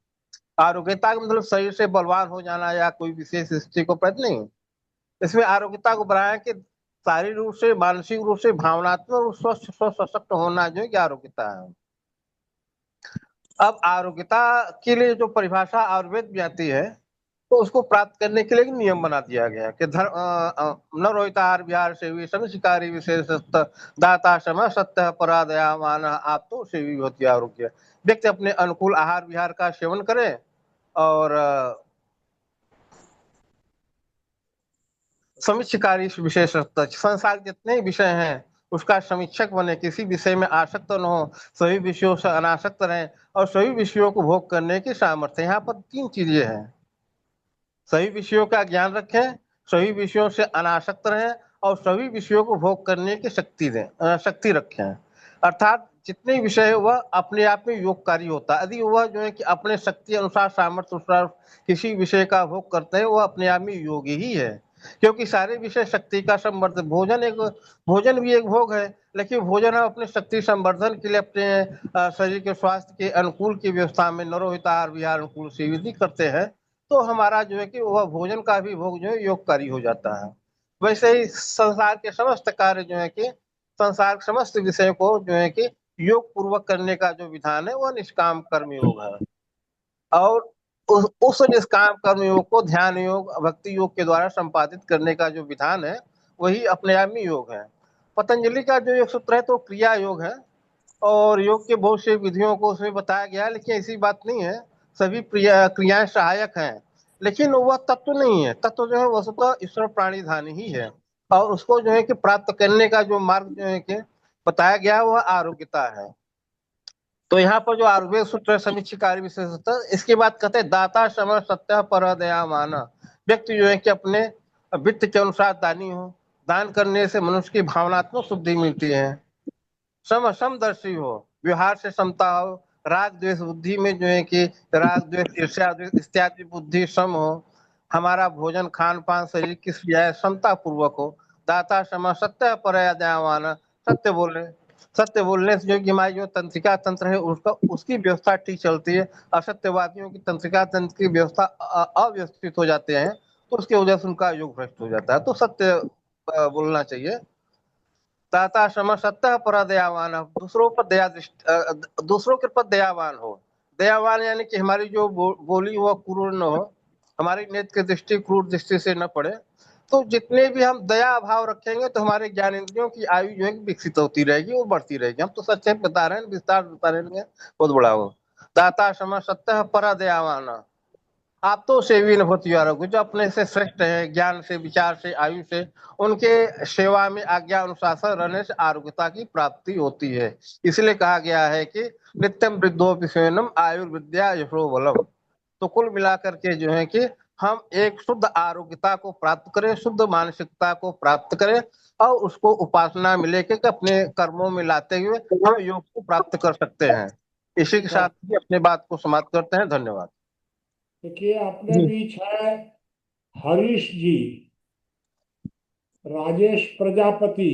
आरोग्यता का मतलब शरीर से बलवान हो जाना या कोई विशेष स्थिति को प्रति नहीं। इसमें आरोग्यता को बनाया कि शारीरिक रूप से, मानसिक रूप से, भावनात्मक रूप स्वस्थ सशक्त होना जो है आरोग्यता है। अब आरोग्यता के लिए जो परिभाषा आयुर्वेद में आती है, तो उसको प्राप्त करने के लिए एक नियम बना दिया गया कि न रोहितार विहार सेवी सम शिकारी विशेष दाता सम सत्य परादया मान आप तो सेवी होती आरोग्य। व्यक्ति अपने अनुकूल आहार विहार का सेवन करे और समीक्षकारी विशेषता, संसार के जितने विषय हैं उसका समीक्षक बने, किसी विषय में आसक्त न हो, सभी विषयों से अनासक्त रहें, और सभी विषयों को भोग करने की सामर्थ्य। यहाँ पर तीन चीजें हैं, सभी विषयों का ज्ञान रखें, सभी विषयों से अनासक्त रहें, और सभी विषयों को भोग करने की शक्ति रखें। अर्थात जितने विषय है वह अपने आप में योगकारी होता है। यदि वह जो है कि अपने शक्ति अनुसार, सामर्थ्य अनुसार किसी विषय का भोग करते हैं, वह अपने आप में योगी ही है। क्योंकि सारे विषय शक्ति का संवर्धन, भोजन भी एक भोग है, लेकिन भोजन हम अपने शक्ति संवर्धन के लिए अपने शरीर के स्वास्थ्य के अनुकूल की व्यवस्था में नरोहित आहार विहार अनुकूल से यदि करते हैं, तो हमारा जो है कि वह भोजन का भी भोग जो है योगकारी हो जाता है। वैसे ही संसार के समस्त कार्य जो है कि संसार के समस्त विषय को जो है कि योग पूर्वक करने का जो विधान है वह निष्काम कर्म योग है। और उस निष्काम कर्म योग को ध्यान योग, भक्ति योग के द्वारा संपादित करने का जो विधान है वही अपने आप में योग है। पतंजलि का जो योग सूत्र है तो क्रिया योग है, और योग के बहुत से विधियों को उसमें बताया गया है, लेकिन ऐसी बात नहीं है। सभी क्रियाएं सहायक हैं, लेकिन वह तत्व नहीं है। तत्व जो है वस्तुतः ईश्वर प्राणिधान ही है, और उसको जो है कि प्राप्त करने का जो मार्ग जो है कि बताया गया है वह आरोग्यता है। तो यहाँ पर जो आयुर्वेद सूत्र समीक्षिकारी विशेषता, इसके बाद कहते हैं दाता समय सत्य पर दया माना। व्यक्ति जो है कि अपने वित्त के अनुसार दानी हो, दान करने से मनुष्य की भावनात्मक शुद्धि मिलती है। समदर्शी हो, व्यवहार से समता हो, राग द्वेष बुद्धि में जो है कि राग द्वेष ईर्ष्या इत्यादि बुद्धि सम हो, हमारा भोजन खान पान शरीर की क्रियाएं समता पूर्वक हो। दाता सम सत्य पर दयावान, सत्य बोलने से जो कि हमारी जो तंत्रिका तंत्र है उसका उसकी व्यवस्था ठीक चलती है। असत्यवादियों की तंत्रिका तंत्र की व्यवस्था अव्यवस्थित हो जाते हैं, तो उसकी वजह से उनका योग भ्रष्ट हो जाता है। तो सत्य बोलना चाहिए। दाता सम सत्य पर दयावान, दूसरों पर दूसरों के प्रति दयावान हो। दयावान यानी कि हमारी जो बोली वह क्रूर न हो, हमारी नेत्र की दृष्टि क्रूर दृष्टि से न पड़े। तो जितने भी हम दया भाव रखेंगे तो हमारे ज्ञान इंद्रियों की आयु जो है विकसित होती रहेगी, वो बढ़ती रहेगी। हम तो सच्चे बता रहे हैं, विस्तार बता रहे हैं, बहुत बड़ा हो। दाता सम सत्य पर दयावान, आप तो सेवी अनुभूति वालों जो अपने से श्रेष्ठ है, ज्ञान से, विचार से, आयु से, उनके सेवा में आज्ञा अनुशासन रहने से आरोग्यता की प्राप्ति होती है। इसलिए कहा गया है कि नित्यम वृद्धोपि सेवनम आयुर्विद्या यशो बलम। तो कुल मिलाकर के जो है कि हम एक शुद्ध आरोग्यता को प्राप्त करें, शुद्ध मानसिकता को प्राप्त करें और उसको उपासना में लेके के अपने कर्मों में लाते हुए हम योग को प्राप्त कर सकते हैं। इसी के साथ ही अपने बात को समाप्त करते हैं। धन्यवाद। देखिए, अपने बीच है हरीश जी, राजेश प्रजापति,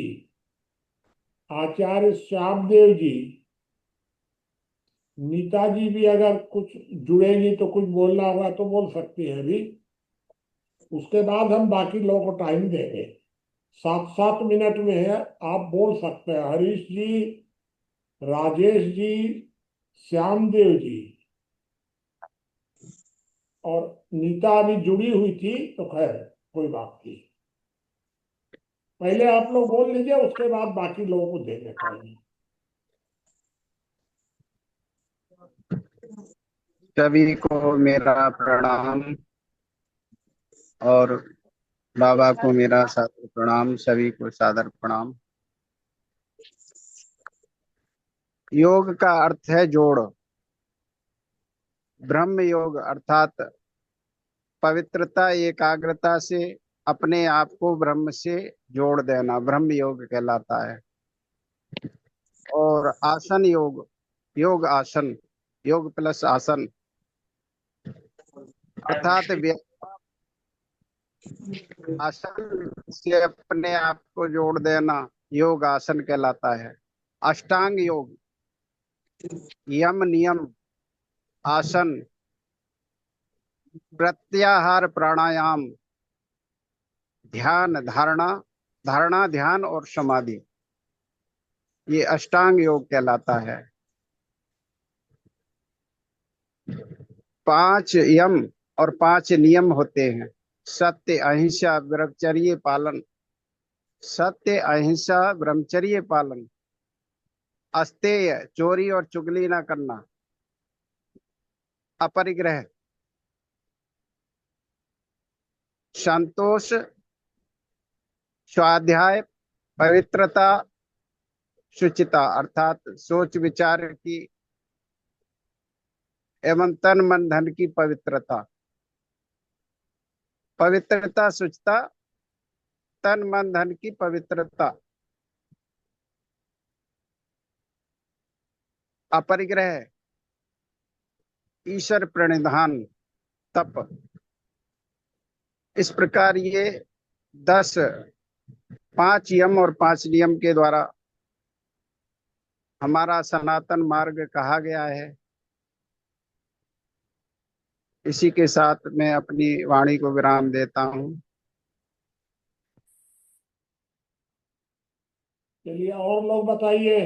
आचार्य श्यामदेव जी, नीता जी भी अगर कुछ जुड़ेंगी तो कुछ बोलना होगा तो बोल सकती है अभी। उसके बाद हम बाकी लोगों को टाइम देंगे। 7-7 मिनट में है, आप बोल सकते हैं। हरीश जी, राजेश जी, श्यामदेव जी और नीता अभी जुड़ी हुई थी तो खैर कोई बात नहीं। पहले आप लोग बोल लीजिए, उसके बाद बाकी लोगों को देंगे टाइम। सभी को मेरा प्रणाम और बाबा को मेरा सादर प्रणाम। सभी को सादर प्रणाम। योग का अर्थ है जोड़। ब्रह्म योग अर्थात पवित्रता, एकाग्रता से अपने आप को ब्रह्म से जोड़ देना ब्रह्म योग कहलाता है। और आसन योग, योग आसन, योग प्लस आसन अर्थात आसन से अपने आप को जोड़ देना योग आसन कहलाता है। अष्टांग योग, यम नियम आसन, प्रत्याहार प्राणायाम, ध्यान धारणा, धारणा ध्यान और समाधि, ये अष्टांग योग कहलाता है। 5 यम और 5 नियम होते हैं। सत्य, अहिंसा, ब्रह्मचर्य पालन। सत्य, अहिंसा, ब्रह्मचर्य पालन। अस्तेय, चोरी और चुगली ना करना। अपरिग्रह, संतोष, स्वाध्याय, पवित्रता, शुचिता अर्थात सोच विचार की एवं तन मन धन की पवित्रता। पवित्रता, शुचिता, तन मन धन की पवित्रता। अपरिग्रह, ईश्वर प्रणिधान, तप। इस प्रकार ये 10 5 यम और 5 नियम के द्वारा हमारा सनातन मार्ग कहा गया है। इसी के साथ मैं अपनी वाणी को विराम देता हूँ। चलिए और लोग बताइए।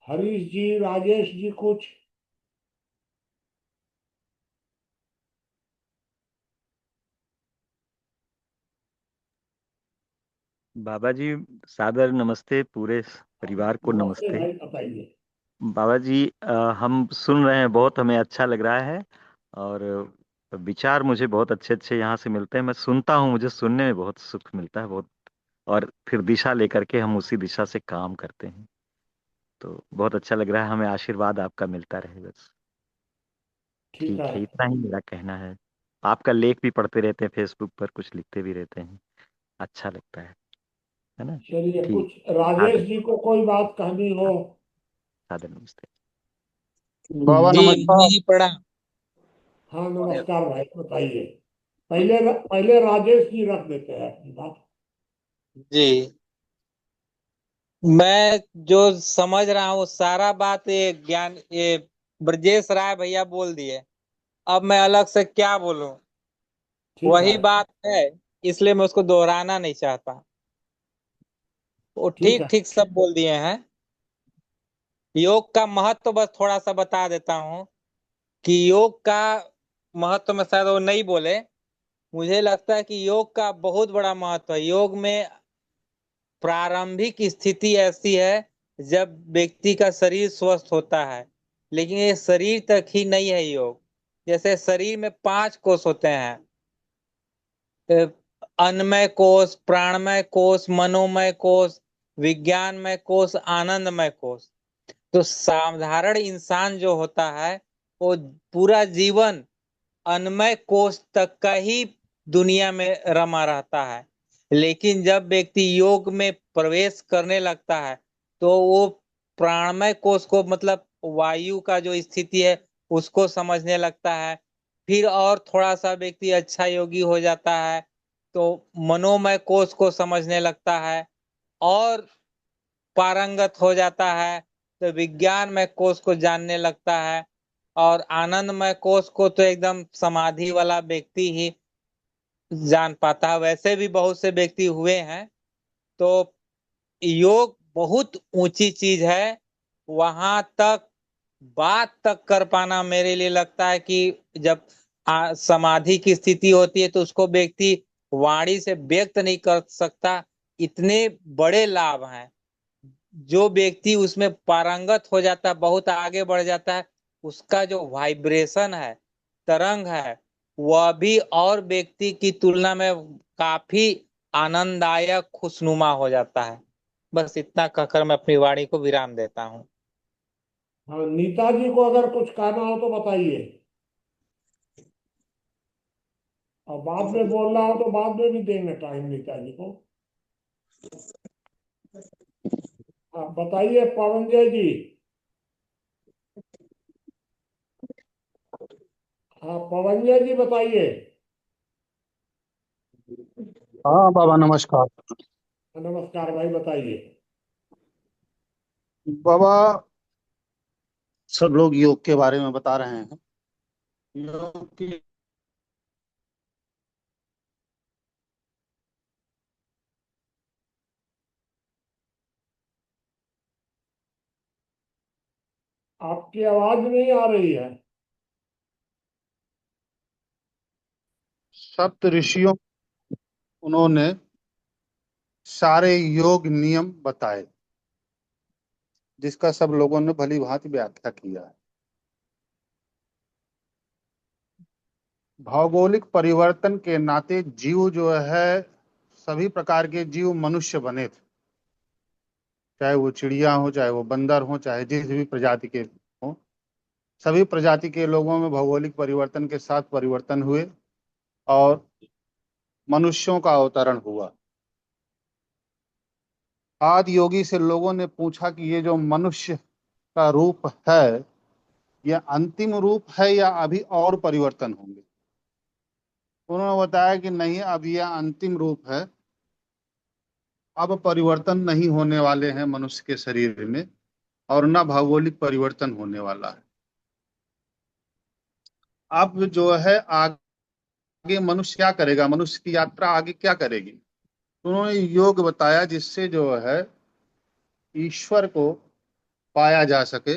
हरीश जी, राजेश जी कुछ। बाबा जी सादर नमस्ते, पूरे परिवार को नमस्ते नमस्ते। भाई, बताइए। बाबा जी हम सुन रहे हैं, बहुत हमें अच्छा लग रहा है और विचार मुझे बहुत अच्छे अच्छे यहाँ से मिलते हैं। मैं सुनता हूँ, मुझे सुनने में बहुत सुख मिलता है बहुत, और फिर दिशा लेकर के हम उसी दिशा से काम करते हैं। तो बहुत अच्छा लग रहा है, हमें आशीर्वाद आपका मिलता रहे बस। ठीक ठीक है। है, इतना ही मेरा कहना है। आपका लेख भी पढ़ते रहते हैं, फेसबुक पर कुछ लिखते भी रहते हैं, अच्छा लगता है ना। चलिए, ठीक, कुछ राजेश जी को कोई बात कहनी हो। सादर नमस्ते। बाबा जी नमस्कार। मुनि जी प्रणाम। हाँ, नमस्कार भाई, बताइए। पहले राजेश जी रख देते हैं अपनी बात। जी मैं जो समझ रहा हूँ सारा बात ये ज्ञान ये ब्रजेश राय भैया बोल दिए। अब मैं अलग से क्या बोलूं, ठीक वही है। बात है, इसलिए मैं उसको दोहराना नहीं चाहता। वो ठीक ठीक है। ठीक सब बोल दिए हैं। योग का महत्व बस थोड़ा सा बता देता हूँ कि योग का महत्व में शायद वो नहीं बोले। मुझे लगता है कि योग का बहुत बड़ा महत्व है। योग में प्रारंभिक स्थिति ऐसी है जब व्यक्ति का शरीर स्वस्थ होता है, लेकिन ये शरीर तक ही नहीं है योग। जैसे शरीर में 5 कोष होते हैं, अन्नमय कोष, प्राणमय कोष, मनोमय कोष, विज्ञानमय कोष, आनंदमय कोष। तो साधारण इंसान जो होता है वो पूरा जीवन अन्नमय कोष तक का ही दुनिया में रमा रहता है, लेकिन जब व्यक्ति योग में प्रवेश करने लगता है तो वो प्राणमय कोष को, मतलब वायु का जो स्थिति है उसको समझने लगता है। फिर और थोड़ा सा व्यक्ति अच्छा योगी हो जाता है तो मनोमय कोष को समझने लगता है, और पारंगत हो जाता है तो विज्ञानमय कोष को जानने लगता है, और आनंदमय कोष को तो एकदम समाधि वाला व्यक्ति ही जान पाता है। वैसे भी बहुत से व्यक्ति हुए हैं। तो योग बहुत ऊंची चीज है, वहां तक बात तक कर पाना मेरे लिए लगता है कि जब समाधि की स्थिति होती है तो उसको व्यक्ति वाणी से व्यक्त नहीं कर सकता, इतने बड़े लाभ हैं। जो व्यक्ति उसमें पारंगत हो जाता है, बहुत आगे बढ़ जाता है, उसका जो वाइब्रेशन है, तरंग है, वह भी और व्यक्ति की तुलना में काफी आनंददायक, खुशनुमा हो जाता है। बस इतना कहकर मैं अपनी वाणी को विराम देता हूँ। हाँ, नीता जी को अगर कुछ कहना हो तो बताइए, और बाद में बोलना हो तो बाद में भी देंगे टाइम नीता जी को। हाँ, बताइए पवन जय जी। हाँ, पवन जय जी बताइए। हाँ बाबा नमस्कार। नमस्कार भाई, बताइए। बाबा सब लोग योग के बारे में बता रहे हैं। योग की आपकी आवाज नहीं आ रही है। सप्त ऋषियों, उन्होंने सारे योग नियम बताए, जिसका सब लोगों ने भली भांति व्याख्या किया है। भौगोलिक परिवर्तन के नाते जीव जो है, सभी प्रकार के जीव मनुष्य बने थे, चाहे वो चिड़िया हो, चाहे वो बंदर हो, चाहे जिस भी प्रजाति के हो। सभी प्रजाति के लोगों में भौगोलिक परिवर्तन के साथ परिवर्तन हुए और मनुष्यों का अवतरण हुआ। आदि योगी से लोगों ने पूछा कि ये जो मनुष्य का रूप है, यह अंतिम रूप है या अभी और परिवर्तन होंगे? उन्होंने बताया कि नहीं, अब यह अंतिम रूप है, अब परिवर्तन नहीं होने वाले हैं मनुष्य के शरीर में, और न भौगोलिक परिवर्तन होने वाला है। अब जो है आगे मनुष्य क्या करेगा, मनुष्य की यात्रा आगे क्या करेगी? तो उन्होंने योग बताया जिससे जो है ईश्वर को पाया जा सके,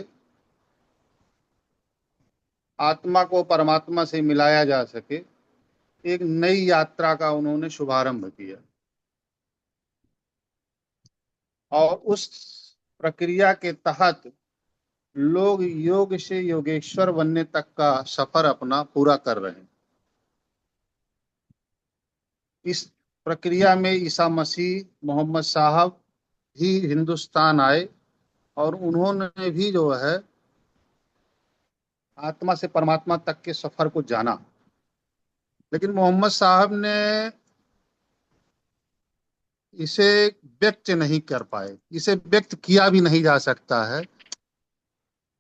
आत्मा को परमात्मा से मिलाया जा सके। एक नई यात्रा का उन्होंने शुभारंभ किया, और उस प्रक्रिया के तहत लोग योग से योगेश्वर बनने तक का सफर अपना पूरा कर रहे हैं। इस प्रक्रिया में ईसा मसीह, मोहम्मद साहब भी हिंदुस्तान आए, और उन्होंने भी जो है आत्मा से परमात्मा तक के सफर को जाना। लेकिन मोहम्मद साहब ने इसे व्यक्त नहीं कर पाए, इसे व्यक्त किया भी नहीं जा सकता है।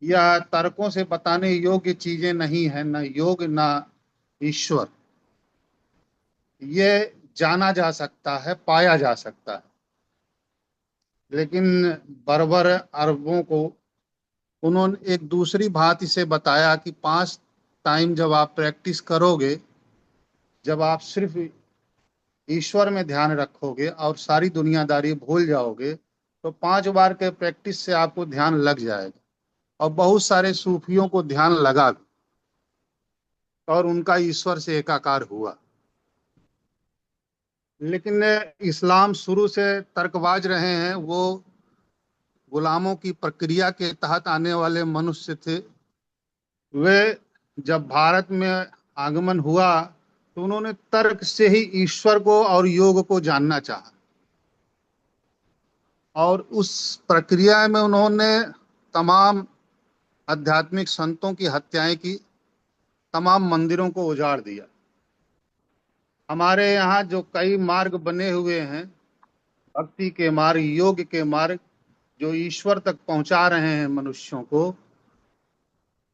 यह तर्कों से बताने योग्य चीजें नहीं है, न योग न ईश्वर। ये जाना जा सकता है, पाया जा सकता है, लेकिन बर्बर अरबों को उन्होंने एक दूसरी भांति से बताया कि 5 टाइम जब आप प्रैक्टिस करोगे, जब आप सिर्फ ईश्वर में ध्यान रखोगे और सारी दुनियादारी भूल जाओगे, तो 5 बार के प्रैक्टिस से आपको ध्यान लग जाएगा। और बहुत सारे सूफियों को ध्यान लगा और उनका ईश्वर से एकाकार हुआ। लेकिन इस्लाम शुरू से तर्कबाज रहे हैं, वो गुलामों की प्रक्रिया के तहत आने वाले मनुष्य थे। वे जब भारत में आगमन हुआ तो उन्होंने तर्क से ही ईश्वर को और योग को जानना चाहा, और उस प्रक्रिया में उन्होंने तमाम आध्यात्मिक संतों की हत्याएं की, तमाम मंदिरों को उजाड़ दिया। हमारे यहाँ जो कई मार्ग बने हुए हैं, भक्ति के मार्ग, योग के मार्ग, जो ईश्वर तक पहुंचा रहे हैं मनुष्यों को,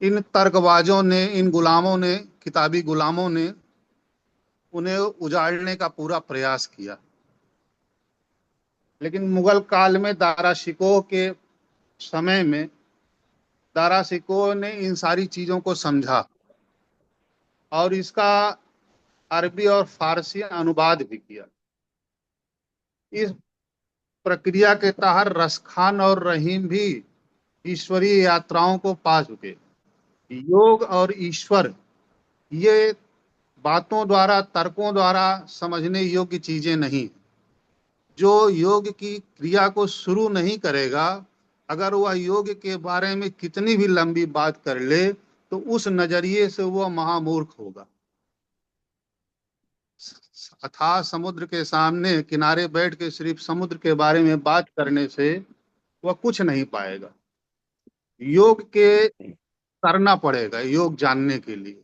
इन तर्कबाजों ने, इन गुलामों ने, किताबी गुलामों ने उन्हें उजाड़ने का पूरा प्रयास किया। लेकिन मुगल काल में दारा शिकोह के समय में दारा शिकोह ने इन सारी चीजों को समझा और इसका अरबी और फारसी अनुवाद भी किया। इस प्रक्रिया के तहत रसखान और रहीम भी ईश्वरीय यात्राओं को पा चुके। योग और ईश्वर ये बातों द्वारा, तर्कों द्वारा समझने योग्य चीजें नहीं। जो योग की क्रिया को शुरू नहीं करेगा, अगर वह योग के बारे में कितनी भी लंबी बात कर ले तो उस नजरिए से वह महामूर्ख होगा। अथाह समुद्र के सामने किनारे बैठ के सिर्फ समुद्र के बारे में बात करने से वह कुछ नहीं पाएगा। योग के करना पड़ेगा योग जानने के लिए।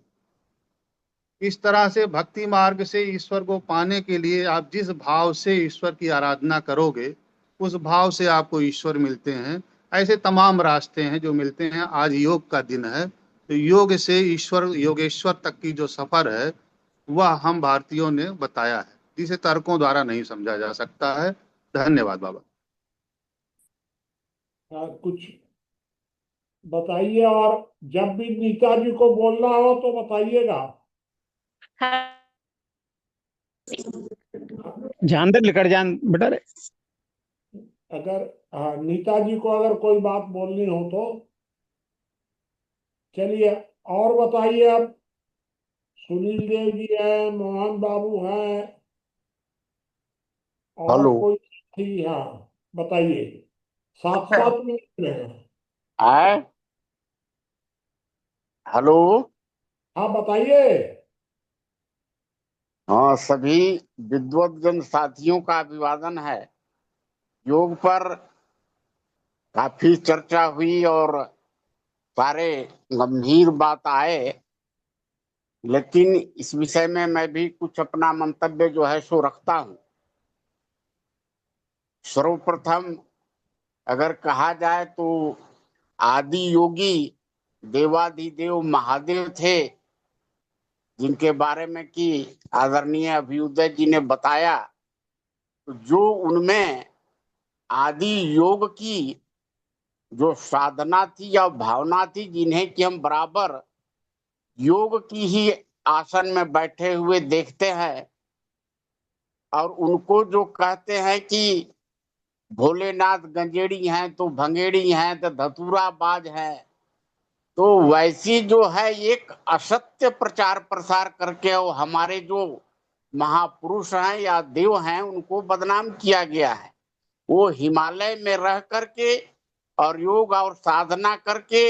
इस तरह से भक्ति मार्ग से ईश्वर को पाने के लिए आप जिस भाव से ईश्वर की आराधना करोगे, उस भाव से आपको ईश्वर मिलते हैं। ऐसे तमाम रास्ते हैं जो मिलते हैं। आज योग का दिन है, तो योग से ईश्वर, योगेश्वर तक की जो सफर है वह हम भारतीयों ने बताया है, जिसे तर्कों द्वारा नहीं समझा जा सकता है। धन्यवाद बाबा। कुछ बताइए, और जब भी नीता जी को बोलना हो तो बताइएगा। जान दे निकट जान बेटा रे। अगर नीता जी को अगर कोई बात बोलनी हो तो चलिए। और बताइए, अब सुनील देव जी हैं, मोहन बाबू हैं, और हेलो। कोई थी? हाँ, बताइए। 7-7 मिनट में है। आए। हेलो। हाँ, बताइए। हाँ, सभी विद्वद्जन साथियों का अभिवादन है। योग पर काफी चर्चा हुई और सारे गंभीर बात आए, लेकिन इस विषय में मैं भी कुछ अपना मंतव्य जो है सो रखता हूं। सर्वप्रथम अगर कहा जाए तो आदि योगी देवाधिदेव महादेव थे, जिनके बारे में कि आदरणीय अभ्युदय जी ने बताया। तो जो उनमें आदि योग की जो साधना थी या भावना थी, जिन्हें कि हम बराबर योग की ही आसन में बैठे हुए देखते हैं, और उनको जो कहते हैं कि भोलेनाथ गंजेड़ी हैं तो भंगेड़ी हैं तो धतूरा बाज हैं, तो वैसी जो है एक असत्य प्रचार प्रसार करके और हमारे जो महापुरुष हैं या देव हैं उनको बदनाम किया गया है। वो हिमालय में रह करके और योग और साधना करके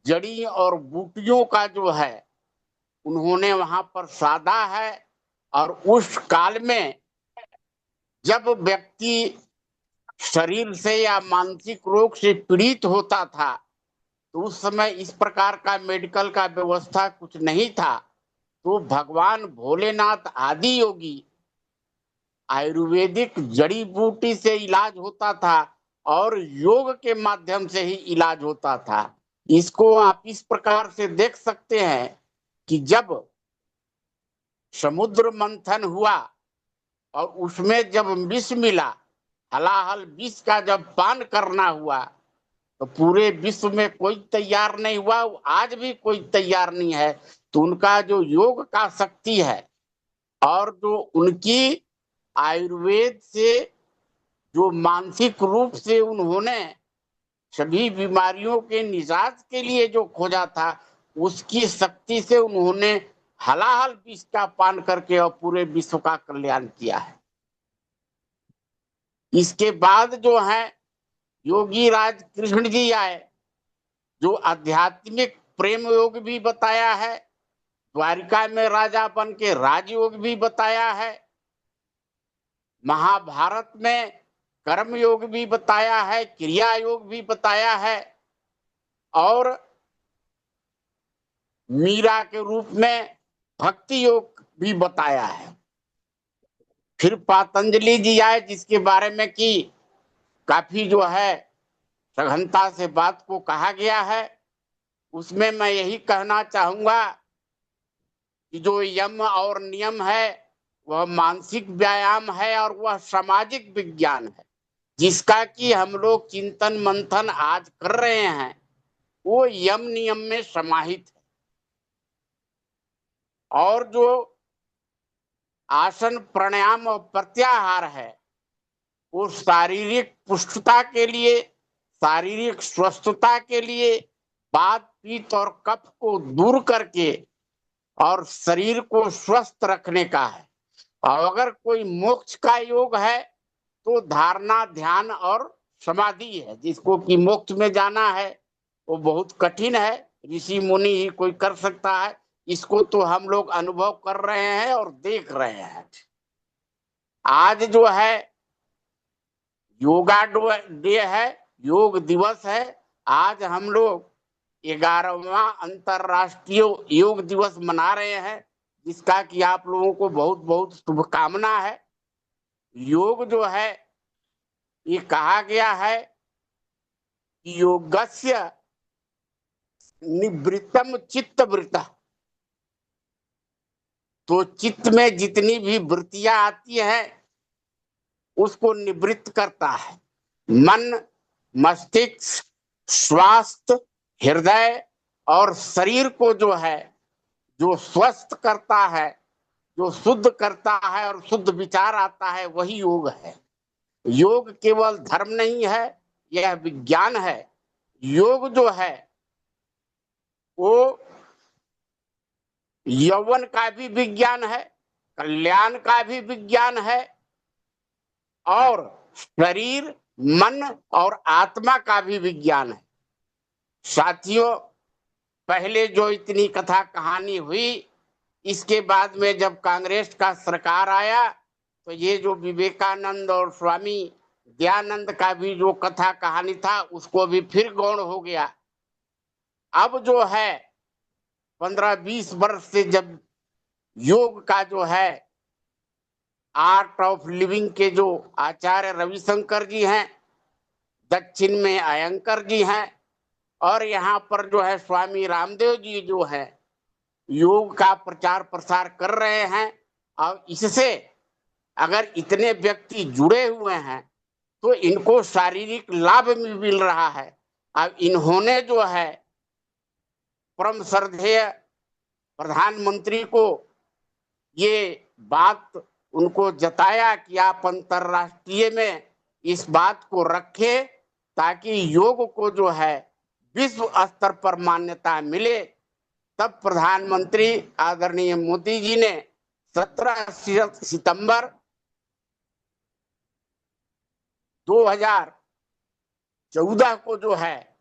जड़ी और बूटियों का जो है उन्होंने वहां पर साधा है। और उस काल में जब व्यक्ति शरीर से या मानसिक रोग से पीड़ित होता था, तो उस समय इस प्रकार का मेडिकल का व्यवस्था कुछ नहीं था। तो भगवान भोलेनाथ आदि योगी आयुर्वेदिक जड़ी बूटी से इलाज होता था और योग के माध्यम से ही इलाज होता था। इसको आप इस प्रकार से देख सकते हैं कि जब समुद्र मंथन हुआ और उसमें जब विष मिला, हलाहल विष का जब पान करना हुआ, तो पूरे विश्व में कोई तैयार नहीं हुआ, आज भी कोई तैयार नहीं है। तो उनका जो योग का शक्ति है और जो उनकी आयुर्वेद से जो मानसिक रूप से उन्होंने सभी बीमारियों के निजात के लिए जो खोजा था, उसकी शक्ति से उन्होंने हलाहल विष का पान करके और पूरे विश्व का कल्याण किया है। इसके बाद जो है योगी राज कृष्ण जी आए, जो आध्यात्मिक प्रेम योग भी बताया है, द्वारिका में राजा बन के राजयोग भी बताया है, महाभारत में कर्म योग भी बताया है, क्रिया योग भी बताया है, और मीरा के रूप में भक्ति योग भी बताया है। फिर पतंजलि जी आए, जिसके बारे में कि काफी जो है सघनता से बात को कहा गया है। उसमें मैं यही कहना चाहूंगा कि जो यम और नियम है वह मानसिक व्यायाम है और वह सामाजिक विज्ञान है, जिसका कि हम लोग चिंतन मंथन आज कर रहे हैं, वो यम नियम में समाहित है। और जो आसन प्राणायाम और प्रत्याहार है वो शारीरिक पुष्टता के लिए, शारीरिक स्वस्थता के लिए, वात पित्त और कफ को दूर करके और शरीर को स्वस्थ रखने का है। और अगर कोई मोक्ष का योग है तो धारणा, ध्यान और समाधि है, जिसको कि मोक्ष में जाना है वो बहुत कठिन है, ऋषि मुनि ही कोई कर सकता है। इसको तो हम लोग अनुभव कर रहे हैं और देख रहे हैं। आज जो है योगा डे है, योग दिवस है। आज हम लोग 11वां अंतरराष्ट्रीय योग दिवस मना रहे हैं, जिसका कि आप लोगों को बहुत बहुत शुभकामना है। योग जो है ये कहा गया है कि योगस्य निवृत्तम चित्तवृत्तः, तो चित्त में जितनी भी वृत्तियां आती हैं उसको निवृत्त करता है। मन, मस्तिष्क, स्वास्थ्य, हृदय और शरीर को जो है, जो स्वस्थ करता है, जो शुद्ध करता है और शुद्ध विचार आता है, वही योग है। योग केवल धर्म नहीं है, यह विज्ञान है। योग जो है वो यौवन का भी विज्ञान है, कल्याण का भी विज्ञान है, और शरीर, मन और आत्मा का भी विज्ञान है। साथियों, पहले जो इतनी कथा कहानी हुई, इसके बाद में जब कांग्रेस का सरकार आया तो ये जो विवेकानंद और स्वामी दयानंद का भी जो कथा कहानी था उसको भी फिर गौण हो गया। अब जो है 15-20 वर्ष से जब योग का जो है आर्ट ऑफ लिविंग के जो आचार्य रविशंकर जी हैं, दक्षिण में अयंकर जी हैं, और यहाँ पर जो है स्वामी रामदेव जी जो है योग का प्रचार प्रसार कर रहे हैं। और इससे अगर इतने व्यक्ति जुड़े हुए हैं तो इनको शारीरिक लाभ भी मिल रहा है। अब इन्होंने जो है परम श्रद्धेय प्रधानमंत्री को ये बात उनको जताया कि आप अंतरराष्ट्रीय में इस बात को रखें ताकि योग को जो है विश्व स्तर पर मान्यता मिले। तब प्रधानमंत्री आदरणीय मोदी जी ने 17 सितंबर 2014 को जो है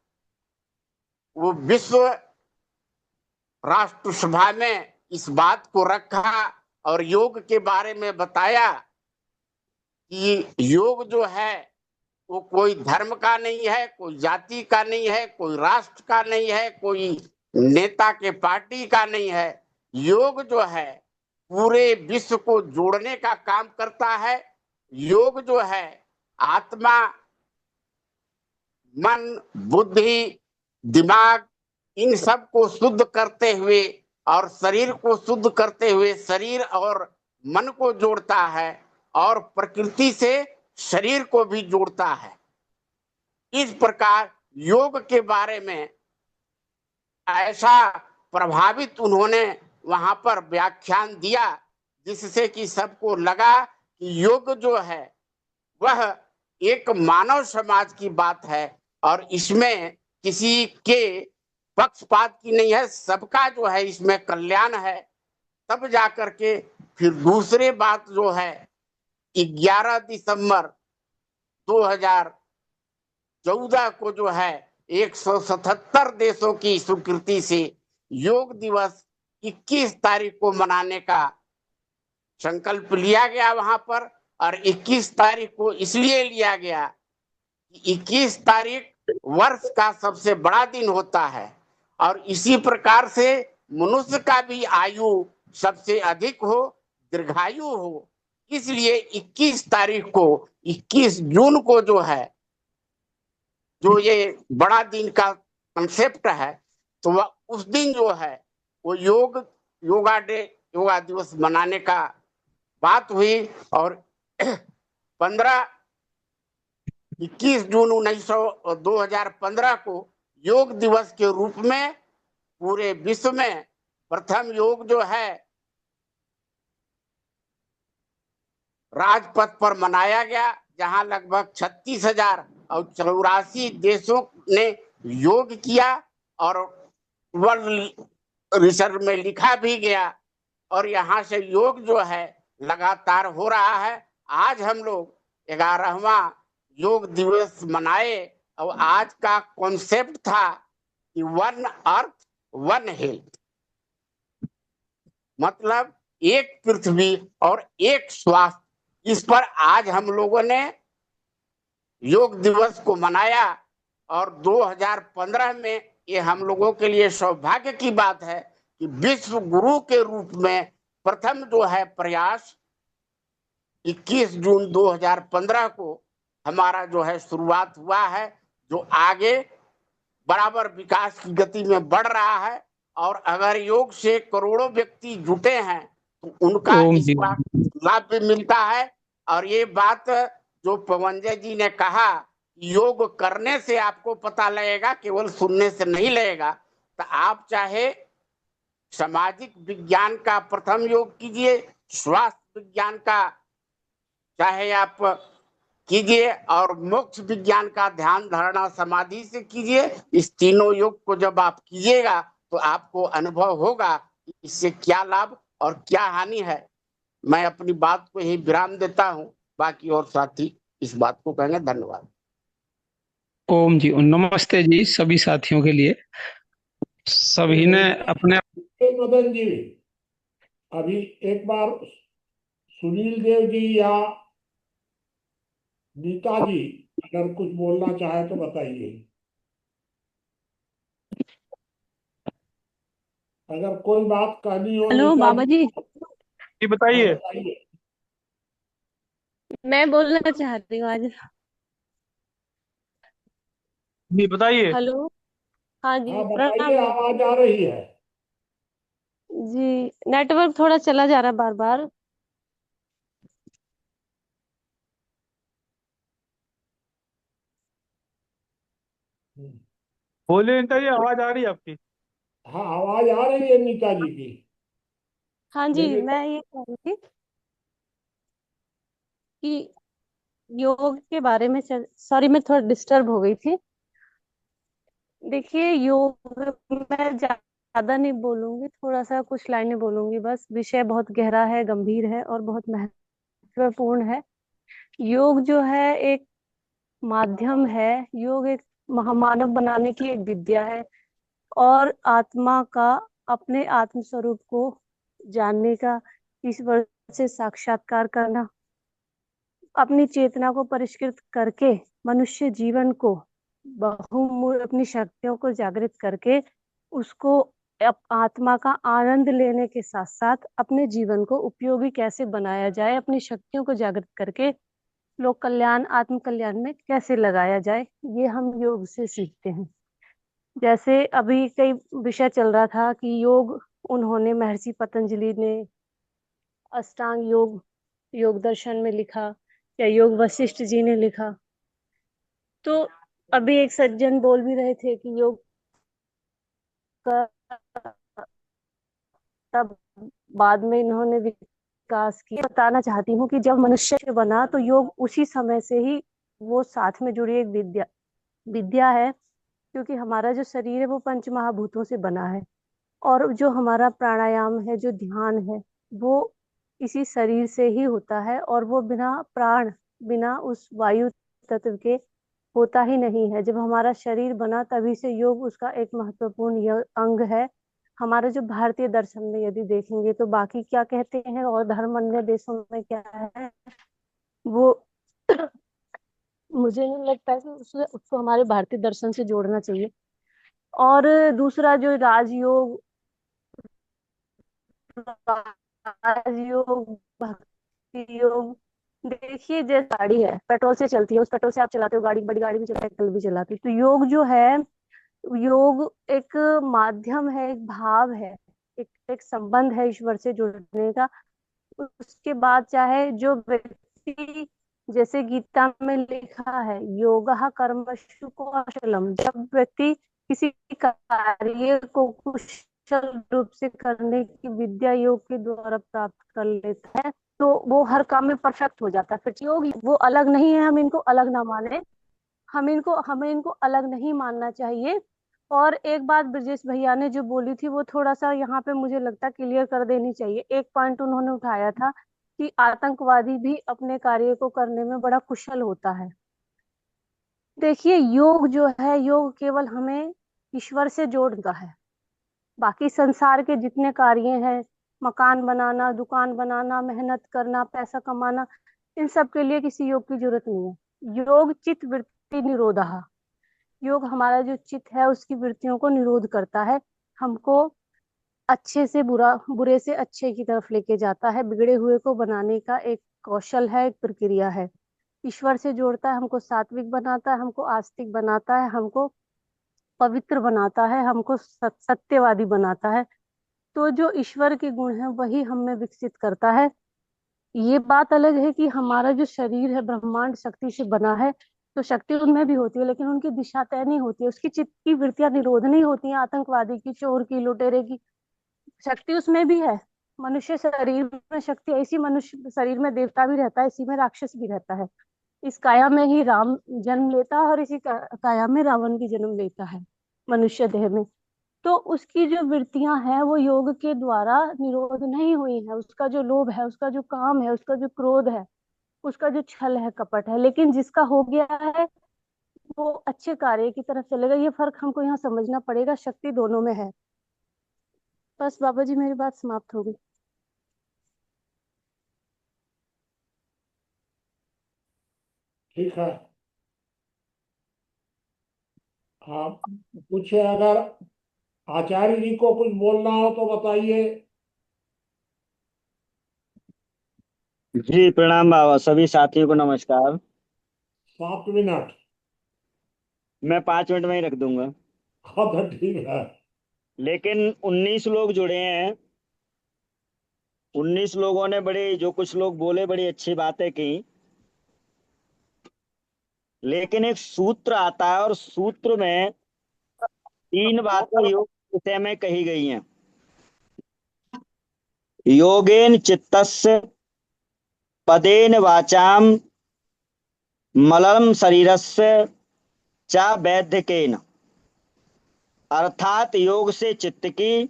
वो विश्व राष्ट्र सभा में इस बात को रखा और योग के बारे में बताया कि योग जो है वो कोई धर्म का नहीं है, कोई जाति का नहीं है, कोई राष्ट्र का नहीं है, कोई नेता के पार्टी का नहीं है। योग जो है पूरे विश्व को जोड़ने का काम करता है। योग जो है आत्मा, मन, बुद्धि, दिमाग इन सब को शुद्ध करते हुए और शरीर को शुद्ध करते हुए शरीर और मन को जोड़ता है और प्रकृति से शरीर को भी जोड़ता है। इस प्रकार योग के बारे में ऐसा प्रभावित उन्होंने वहां पर व्याख्यान दिया जिससे कि सबको लगा कि योग जो है वह एक मानव समाज की बात है और इसमें किसी के पक्षपात की नहीं है, सबका जो है इसमें कल्याण है। तब जाकर के फिर दूसरी बात जो है 11 दिसंबर 2014 को जो है 177 देशों की स्वीकृति से योग दिवस 21 तारीख को मनाने का संकल्प लिया गया वहां पर। और 21 तारीख को इसलिए लिया गया कि 21 तारीख वर्ष का सबसे बड़ा दिन होता है और इसी प्रकार से मनुष्य का भी आयु सबसे अधिक हो, दीर्घायु हो। इसलिए 21 तारीख को, 21 जून को जो है, जो ये बड़ा दिन का कंसेप्ट है, तो वह उस दिन जो है वो योगा दिवस मनाने का बात हुई। और 21 जून 2015 को योग दिवस के रूप में पूरे विश्व में प्रथम योग जो है राजपथ पर मनाया गया, जहां लगभग 36,000 और 84 देशों ने योग किया और वर्ल्ड रिसर्च में लिखा भी गया। और यहाँ से योग जो है लगातार हो रहा है। आज हम लोग 11वां योग दिवस मनाए और आज का कॉन्सेप्ट था कि 1 अर्थ 1 हेल्थ, मतलब एक पृथ्वी और एक स्वास्थ्य। इस पर आज हम लोगों ने योग दिवस को मनाया और 2015 में ये हम लोगों के लिए सौभाग्य की बात है कि विश्व गुरु के रूप में प्रथम जो है प्रयास 21 जून 2015 को हमारा जो है शुरुआत हुआ है, जो आगे बराबर विकास की गति में बढ़ रहा है। और अगर योग से करोड़ों व्यक्ति जुटे हैं तो उनका इसका लाभ भी मिलता है। और ये बात जो पवनजय जी ने कहा, योग करने से आपको पता लगेगा, केवल सुनने से नहीं लगेगा। तो आप चाहे सामाजिक विज्ञान का प्रथम योग कीजिए, स्वास्थ्य विज्ञान का चाहे आप कीजिए, और मोक्ष विज्ञान का ध्यान धारणा समाधि से कीजिए। इस तीनों योग को जब आप कीजिएगा तो आपको अनुभव होगा कि इससे क्या लाभ और क्या हानि है। मैं अपनी बात को यही विराम देता हूँ, बाकी और साथी इस बात को कहेंगे। धन्यवाद। ओम जी, नमस्ते जी सभी साथियों के लिए। सभी ने अपने मदन जी, अभी एक बार सुनील देव जी या नीता जी अगर कुछ बोलना चाहे तो बताइए। अगर कोई बात कहनी हो हेलो नीता बाबा जी, जी, बताइए। बताइए। मैं बोलना चाहती हूँ आज। जी बताइए। हेलो, हाँ जी, हाँ बताइए, प्रणाम आवाज आ रही है। जी। नेटवर्क थोड़ा चला जा रहा है बार बार। बोलिए नीता जी, आवाज आ रही है आपकी। हाँ आवाज आ रही है नीता जी की, हाँ जी, लेकिन मैं ये कह रही थी कि योग के बारे में सॉरी, मैं थोड़ा डिस्टर्ब हो गई थी। देखिए, योग मैं ज्यादा नहीं बोलूंगी, थोड़ा सा कुछ लाइनें बोलूंगी बस। विषय बहुत गहरा है, गंभीर है और बहुत महत्वपूर्ण है। योग जो है एक माध्यम है। योग एक महामानव बनाने की एक विद्या है और आत्मा का, अपने आत्म स्वरूप को जानने का, ईश्वर से साक्षात्कार करना, अपनी चेतना को परिष्कृत करके मनुष्य जीवन को बहुमूल्य अपनी शक्तियों को जागृत करके उसको आत्मा का आनंद लेने के साथ साथ अपने जीवन को उपयोगी कैसे बनाया जाए, अपनी शक्तियों को जागृत करके लोक कल्याण, आत्म कल्याण में कैसे लगाया जाए, ये हम योग से सीखते हैं। जैसे अभी कई विषय चल रहा था कि योग, उन्होंने महर्षि पतंजलि ने अष्टांग योग योग दर्शन में लिखा या योग वशिष्ठ जी ने लिखा। तो अभी एक सज्जन बोल भी रहे थे कि योग का तब बाद में इन्होंने विकास किया। बताना चाहती हूँ कि जब मनुष्य बना तो योग उसी समय से ही वो साथ में जुड़ी एक विद्या है, क्योंकि हमारा जो शरीर है वो पंच महाभूतों से बना है और जो हमारा प्राणायाम है, जो ध्यान है, वो इसी शरीर से ही होता है और वो बिना प्राण, बिना उस वायु तत्व के होता ही नहीं है। जब हमारा शरीर बना तभी से योग उसका एक महत्वपूर्ण अंग है। हमारे जो भारतीय दर्शन में यदि देखेंगे तो बाकी क्या कहते हैं और धर्म अन्य देशों में क्या है वो मुझे नहीं लगता है कि उसको हमारे भारतीय दर्शन से जोड़ना चाहिए। और दूसरा जो राजयोग, राजयोग, भक्ति योग, देखिए जैसे गाड़ी है पेट्रोल से चलती है, उस पेट्रोल से आप चलाते हो गाड़ी, बड़ी गाड़ी भी चलाते हो, भी चलाते हो। तो योग जो है, योग एक माध्यम है, एक भाव है, एक संबंध है ईश्वर से जुड़ने का। उसके बाद चाहे जो व्यक्ति, जैसे गीता में लिखा है योगः कर्मसु कौशलम, जब व्यक्ति किसी कार्य को कुशल रूप से करने की विद्या योग के द्वारा प्राप्त कर लेता है तो वो हर काम में परफेक्ट हो जाता है। फिर योग वो अलग नहीं है, हम इनको अलग ना माने, हमें इनको अलग नहीं मानना चाहिए। और एक बात ब्रजेश भैया ने जो बोली थी वो थोड़ा सा यहाँ पे मुझे लगता है क्लियर कर देनी चाहिए। एक पॉइंट उन्होंने उठाया था कि आतंकवादी भी अपने कार्य को करने में बड़ा कुशल होता है। देखिए योग जो है, योग केवल हमें ईश्वर से जोड़ता है। बाकी संसार के जितने कार्य हैं, मकान बनाना, दुकान बनाना, मेहनत करना, पैसा कमाना, इन सब के लिए किसी योग की जरूरत नहीं है। योग चित्त वृत्ति निरोधः, योग हमारा जो चित्त है उसकी वृत्तियों को निरोध करता है, हमको अच्छे से बुरा, बुरे से अच्छे की तरफ लेके जाता है, बिगड़े हुए को बनाने का एक कौशल है, एक प्रक्रिया है। ईश्वर से जोड़ता है, हमको सात्विक बनाता है, हमको आस्तिक बनाता है, हमको पवित्र बनाता है, हमको सत्यवादी बनाता है। तो जो ईश्वर के गुण है वही हम में विकसित करता है। ये बात अलग है कि हमारा जो शरीर है ब्रह्मांड शक्ति से बना है, तो शक्ति उनमें भी होती है लेकिन उनकी दिशा तय नहीं होती है, उसकी चित्त की वृत्तियां निरोध नहीं होती हैं। आतंकवादी की, चोर की, लुटेरे की शक्ति उसमें भी है। मनुष्य शरीर में शक्ति, इसी मनुष्य शरीर में देवता भी रहता है, इसी में राक्षस भी रहता है। इस काया में ही राम जन्म लेता है और इसी काया में रावण भी जन्म लेता है, मनुष्य देह में। तो उसकी जो वृत्तियां हैं वो योग के द्वारा निरोध नहीं हुई है। उसका जो लोभ है, उसका जो काम है, उसका जो क्रोध है, उसका जो छल है, कपट है, लेकिन जिसका हो गया है वो अच्छे कार्य की तरफ चलेगा। ये फर्क हमको यहाँ समझना पड़ेगा, शक्ति दोनों में है। बस बाबा जी मेरी बात समाप्त हो गई। ठीक है, आप पूछे, अगर आचार्य जी को कुछ बोलना हो तो बताइए। जी प्रणाम बाबा, सभी साथियों को नमस्कार। 7 मिनट। मैं 5 मिनट में ही रख दूंगा। हाँ तो ठीक है। लेकिन 19 लोग जुड़े हैं, 19 लोगों ने बड़े, जो कुछ लोग बोले बड़ी अच्छी बातें की, लेकिन एक सूत्र आता है और सूत्र में 3 बातें योग विषय में कही गई हैं। योगेन चित्तस्य, पदेन वाचाम, मलम शरीरस्य चा वैद्यकेन। अर्थात योग से चित्त की,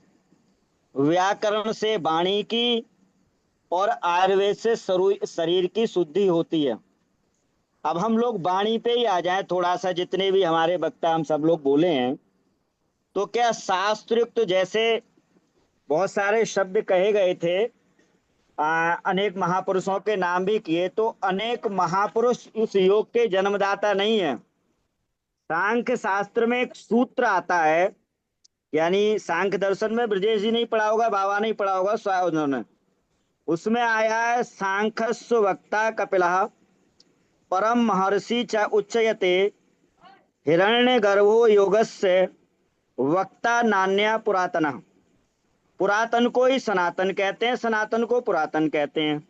व्याकरण से वाणी की और आयुर्वेद से शरीर की शुद्धि होती है। अब हम लोग वाणी पे ही आ जाएं थोड़ा सा, जितने भी हमारे वक्ता हम सब लोग बोले हैं, तो क्या शास्त्रयुक्त जैसे बहुत सारे शब्द कहे गए थे, अनेक महापुरुषों के नाम भी किए, तो अनेक महापुरुष उस योग के जन्मदाता नहीं है। सांख्य शास्त्र में एक सूत्र आता है, यानी सांख्य दर्शन में ब्रजेश जी नहीं पढ़ा होगा, बाबा नहीं पढ़ा होगा, शायद उन्होंने, उसमें आया है सांख्यस्व वक्ता कपिलः परम महर्षि च उच्यते हिरण्य गर्भो योगस्य वक्ता नान्या पुरातन। पुरातन को ही सनातन कहते हैं, सनातन को पुरातन कहते हैं।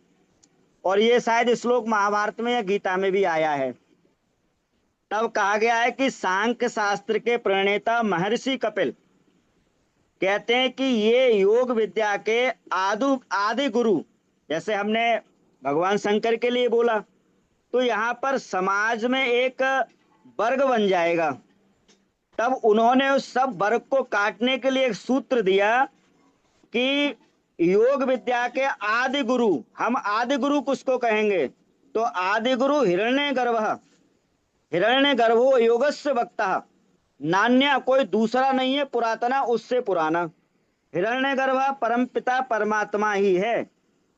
और ये शायद श्लोक महाभारत में या गीता में भी आया है। तब कहा गया है कि सांख्य शास्त्र के प्रणेता महर्षि कपिल कहते हैं कि ये योग विद्या के आदि गुरु, जैसे हमने भगवान शंकर के लिए बोला, तो यहाँ पर समाज में एक वर्ग बन जाएगा। तब उन्होंने उस सब वर्ग को काटने के लिए एक सूत्र दिया कि योग विद्या के आदि गुरु, हम आदि गुरु किसको कहेंगे, तो आदि गुरु हिरण्य गर्भ, हिरण्य गर्भो योगस्य वक्ता, नान्या कोई दूसरा नहीं है पुरातना उससे पुराना। हिरण्य गर्भ परमपिता परमात्मा ही है,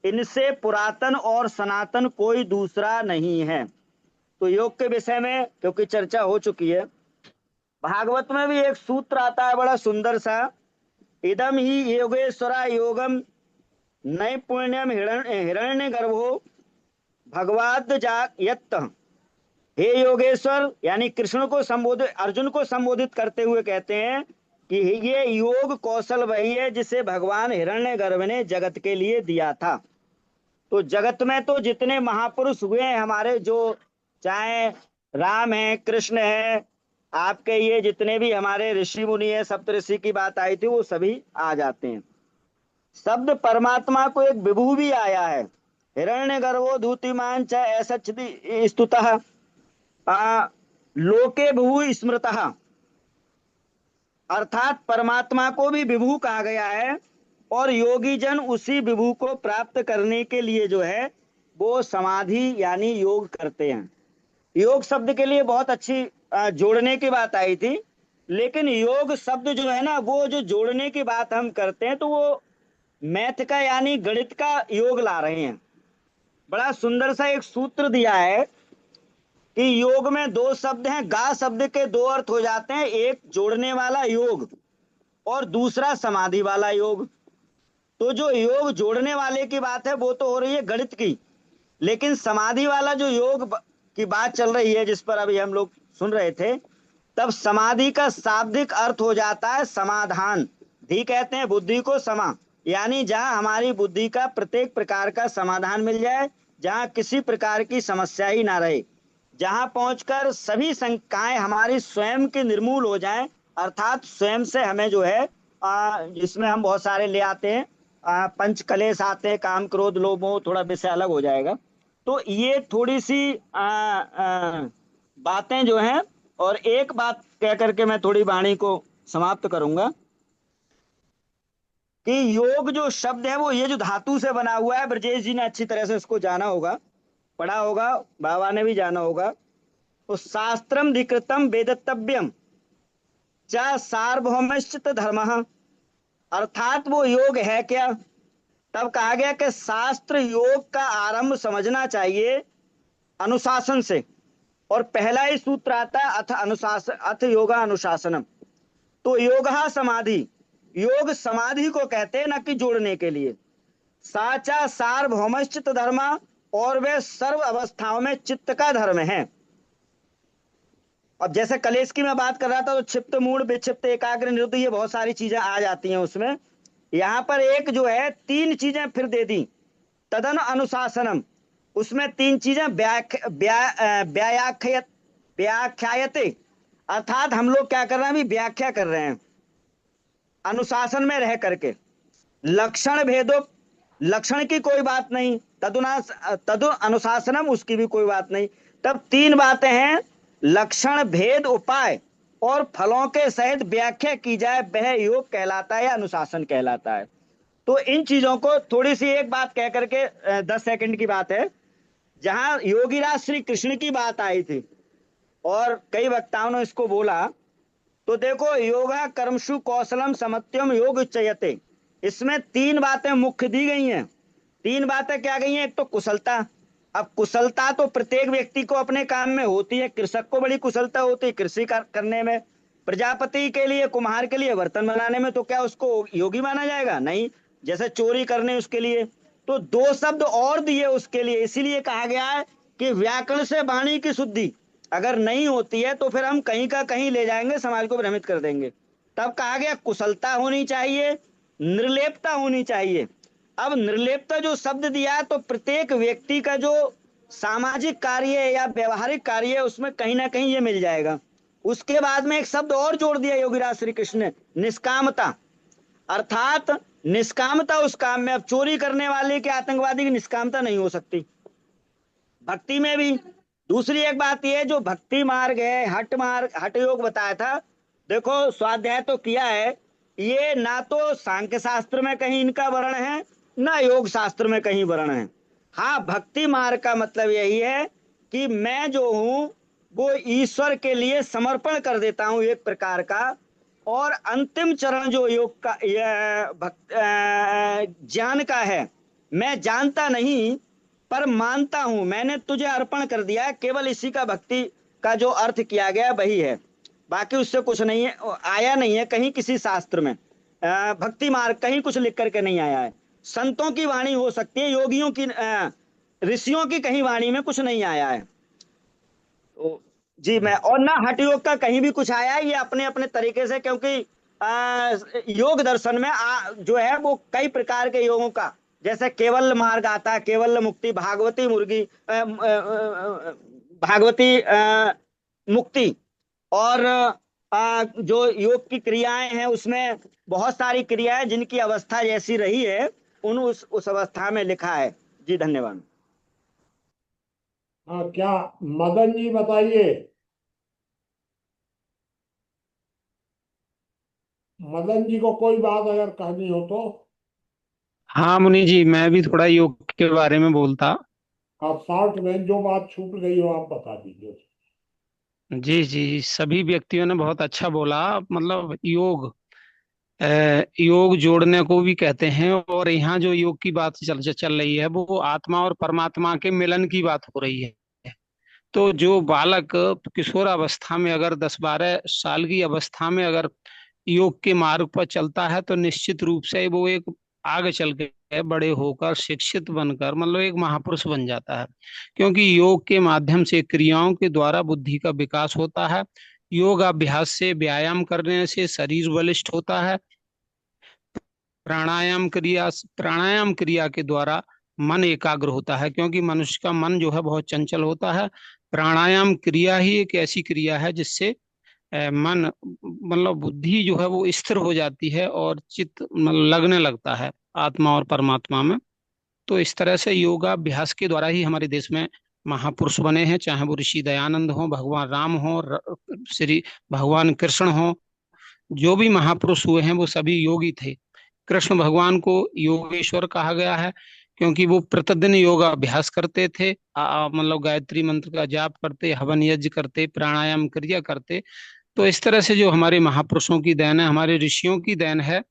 इनसे पुरातन और सनातन कोई दूसरा नहीं है। तो योग के विषय में क्योंकि चर्चा हो चुकी है, भागवत में भी एक सूत्र आता है बड़ा सुंदर सा, इदम ही योगेश्वरा योगम नैपुण्यम हिरण्य गर्भो भगवाद जायत। हे योगेश्वर, यानी कृष्ण को संबोधित, अर्जुन को संबोधित करते हुए कहते हैं कि ये योग कौशल वही है जिसे भगवान हिरण्यगर्भ ने जगत के लिए दिया था। तो जगत में तो जितने महापुरुष हुए हैं हमारे, जो चाहे राम है, कृष्ण है, आपके ये जितने भी हमारे ऋषि मुनि है, सप्तऋषि की बात आई थी, वो सभी आ जाते हैं। शब्द परमात्मा को एक विभू भी आया है, हिरण्य गर्भो धूतिमान च ऐसा स्तुतः लोके विभु स्मृतः, अर्थात परमात्मा को भी विभू कहा गया है और योगी जन उसी विभू को प्राप्त करने के लिए जो है वो समाधि यानी योग करते हैं। योग शब्द के लिए बहुत अच्छी जोड़ने की बात आई थी, लेकिन योग शब्द जो है ना, वो जो जोड़ने की बात हम करते हैं तो वो मैथ का यानी गणित का योग ला रहे हैं। बड़ा सुंदर सा एक सूत्र दिया है कि योग में दो शब्द हैं, गा शब्द के दो अर्थ हो जाते हैं, एक जोड़ने वाला योग और दूसरा समाधि वाला योग। तो जो योग जोड़ने वाले की बात है वो तो हो रही है गणित की, लेकिन समाधि वाला जो योग की बात चल रही है जिस पर अभी हम लोग सुन रहे थे, तब समाधि का शाब्दिक अर्थ हो जाता है समाधान। धी कहते हैं बुद्धि को, समा यानी जहां हमारी बुद्धि का प्रत्येक प्रकार का समाधान मिल जाए, जहां किसी प्रकार की समस्या ही ना रहे, जहां पहुंचकर सभी शंकाएं हमारी स्वयं की निर्मूल हो जाएं, अर्थात स्वयं से हमें जो है जिसमें हम बहुत सारे ले आते हैं, पंच कलेश आते हैं, काम क्रोध लोभ मोह, थोड़ा विषय अलग हो जाएगा। तो ये थोड़ी सी बातें जो हैं, और एक बात कह करके मैं थोड़ी वाणी को समाप्त करूंगा कि योग जो शब्द है वो ये जो धातु से बना हुआ है, ब्रजेश जी ने अच्छी तरह से इसको जाना होगा, पढ़ा होगा, बाबा ने भी जाना होगा। तो शास्त्रम धिकृतम वेदतव्यम च सार्वभौमश्चित धर्म, अर्थात वो योग है क्या? तब कहा गया कि शास्त्र योग का आरंभ समझना चाहिए अनुशासन से, और पहला ही सूत्र आता है अथ अनुशासन, अथ योगा अनुशासनम। तो योगा समाधि, योग समाधि को कहते हैं, न कि जोड़ने के लिए। साचा सार्वभौमश्चित धर्म, और वे सर्व अवस्थाओं में चित्त का धर्म है। अब जैसे कलेश की मैं बात कर रहा था तो क्षिप्त मूढ़ विक्षिप्त एकाग्र निरुद्ध, ये बहुत सारी चीजें आ जाती हैं उसमें। यहाँ पर एक जो है तीन चीजें फिर दे दी, तदन अनुशासनम, उसमें तीन चीजें व्याख्यायते, अर्थात हम लोग क्या कर रहे हैं, अभी व्याख्या कर रहे हैं अनुशासन में रह करके। लक्षण भेदो, लक्षण की कोई बात नहीं, तदु अनुशासनम, उसकी भी कोई बात नहीं। तब तीन बातें हैं, लक्षण भेद उपाय और फलों के सहित व्याख्या की जाए, वह योग कहलाता है या अनुशासन कहलाता है। तो इन चीजों को थोड़ी सी एक बात कह करके 10 सेकंड की बात है, जहां योगीराज श्री कृष्ण की बात आई थी और कई वक्ताओं ने इसको बोला, तो देखो योगा कर्मसु कौशलम समत्यम योग उच्चयते, इसमें तीन बातें मुख्य दी गई हैं। तीन बातें क्या गई हैं? एक तो कुशलता। अब कुशलता तो प्रत्येक व्यक्ति को अपने काम में होती है, कृषक को बड़ी कुशलता होती है कृषि करने में, प्रजापति के लिए, कुम्हार के लिए बर्तन बनाने में, तो क्या उसको योगी माना जाएगा? नहीं। जैसे चोरी करने उसके लिए, तो दो शब्द और दिए उसके लिए, इसीलिए कहा गया है कि व्याकरण से वाणी की शुद्धि अगर नहीं होती है तो फिर हम कहीं का कहीं ले जाएंगे, समाज को भ्रमित कर देंगे। तब कहा गया कुशलता होनी चाहिए, निर्लेपता होनी चाहिए। अब निर्लेपता जो शब्द दिया है, तो प्रत्येक व्यक्ति का जो सामाजिक कार्य है या व्यवहारिक कार्य है उसमें कहीं ना कहीं ये मिल जाएगा। उसके बाद में एक शब्द और जोड़ दिया योगीराज श्री कृष्ण ने, निष्कामता, अर्थात निष्कामता उस काम में। अब चोरी करने वाले के, आतंकवादी की निष्कामता नहीं हो सकती। भक्ति में भी दूसरी एक बात यह, जो भक्ति मार्ग है, हठ मार्ग, हठ योग बताया था, देखो स्वाध्याय तो किया है, ये ना तो सांख्य शास्त्र में कहीं इनका वर्णन है, ना योग शास्त्र में कहीं वर्णन है। हाँ, भक्ति मार्ग का मतलब यही है कि मैं जो हूं वो ईश्वर के लिए समर्पण कर देता हूं एक प्रकार का। और अंतिम चरण जो योग का ज्ञान का है, मैं जानता नहीं पर मानता हूं, मैंने तुझे अर्पण कर दिया है, केवल इसी का भक्ति का जो अर्थ किया गया वही है, बाकी उससे कुछ नहीं है, आया नहीं है कहीं किसी शास्त्र में। भक्ति मार्ग कहीं कुछ लिख करके नहीं आया है। संतों की वाणी हो सकती है, योगियों की ऋषियों की कहीं वाणी में कुछ नहीं आया है। तो जी मैं, और ना हठ योग का कहीं भी कुछ आया है, ये अपने अपने तरीके से, क्योंकि योग दर्शन में जो है वो कई प्रकार के योगों का, जैसे केवल मार्ग आता है, केवल मुक्ति, भागवती मुर्गी भागवती मुक्ति, और जो योग की क्रियाएं हैं उसमें बहुत सारी क्रियाएं जिनकी अवस्था जैसी रही है उन उस अवस्था में लिखा है। जी धन्यवाद। हाँ, क्या मदन जी बताइए। मदन जी को कोई बात अगर कहनी हो तो। हाँ मुनि जी, मैं भी थोड़ा योग के बारे में बोलता। आप शॉर्ट में जो बात छूट गई हो आप बता दीजिए। जी जी, सभी व्यक्तियों ने बहुत अच्छा बोला। मतलब योग, योग जोड़ने को भी कहते हैं। और यहाँ जो योग की बात चल रही है वो आत्मा और परमात्मा के मिलन की बात हो रही है। तो जो बालक किशोर अवस्था में अगर 10-12 साल की अवस्था में अगर योग के मार्ग पर चलता है तो निश्चित रूप से वो एक आगे चल के बड़े होकर शिक्षित बनकर मतलब एक महापुरुष बन जाता है। क्योंकि योग के माध्यम से क्रियाओं के द्वारा बुद्धि का विकास होता है। योग अभ्यास से, व्यायाम करने से शरीर बलिष्ठ होता है। प्राणायाम क्रिया के द्वारा मन एकाग्र होता है, क्योंकि मनुष्य का मन जो है बहुत चंचल होता है। प्राणायाम क्रिया ही एक ऐसी क्रिया है जिससे मन मतलब बुद्धि जो है वो स्थिर हो जाती है और चित्त मतलब लगने लगता है आत्मा और परमात्मा में। तो इस तरह से योगाभ्यास के द्वारा ही हमारे देश में महापुरुष बने हैं, चाहे वो ऋषि दयानंद हो, भगवान राम हो, श्री भगवान कृष्ण हो। जो भी महापुरुष हुए हैं वो सभी योगी थे। कृष्ण भगवान को योगेश्वर कहा गया है क्योंकि वो प्रतिदिन योगा अभ्यास करते थे। मतलब गायत्री मंत्र का जाप करते, हवन यज्ञ करते, प्राणायाम क्रिया करते। तो इस तरह से जो हमारे महापुरुषों की देन है, हमारे ऋषियों की देन है।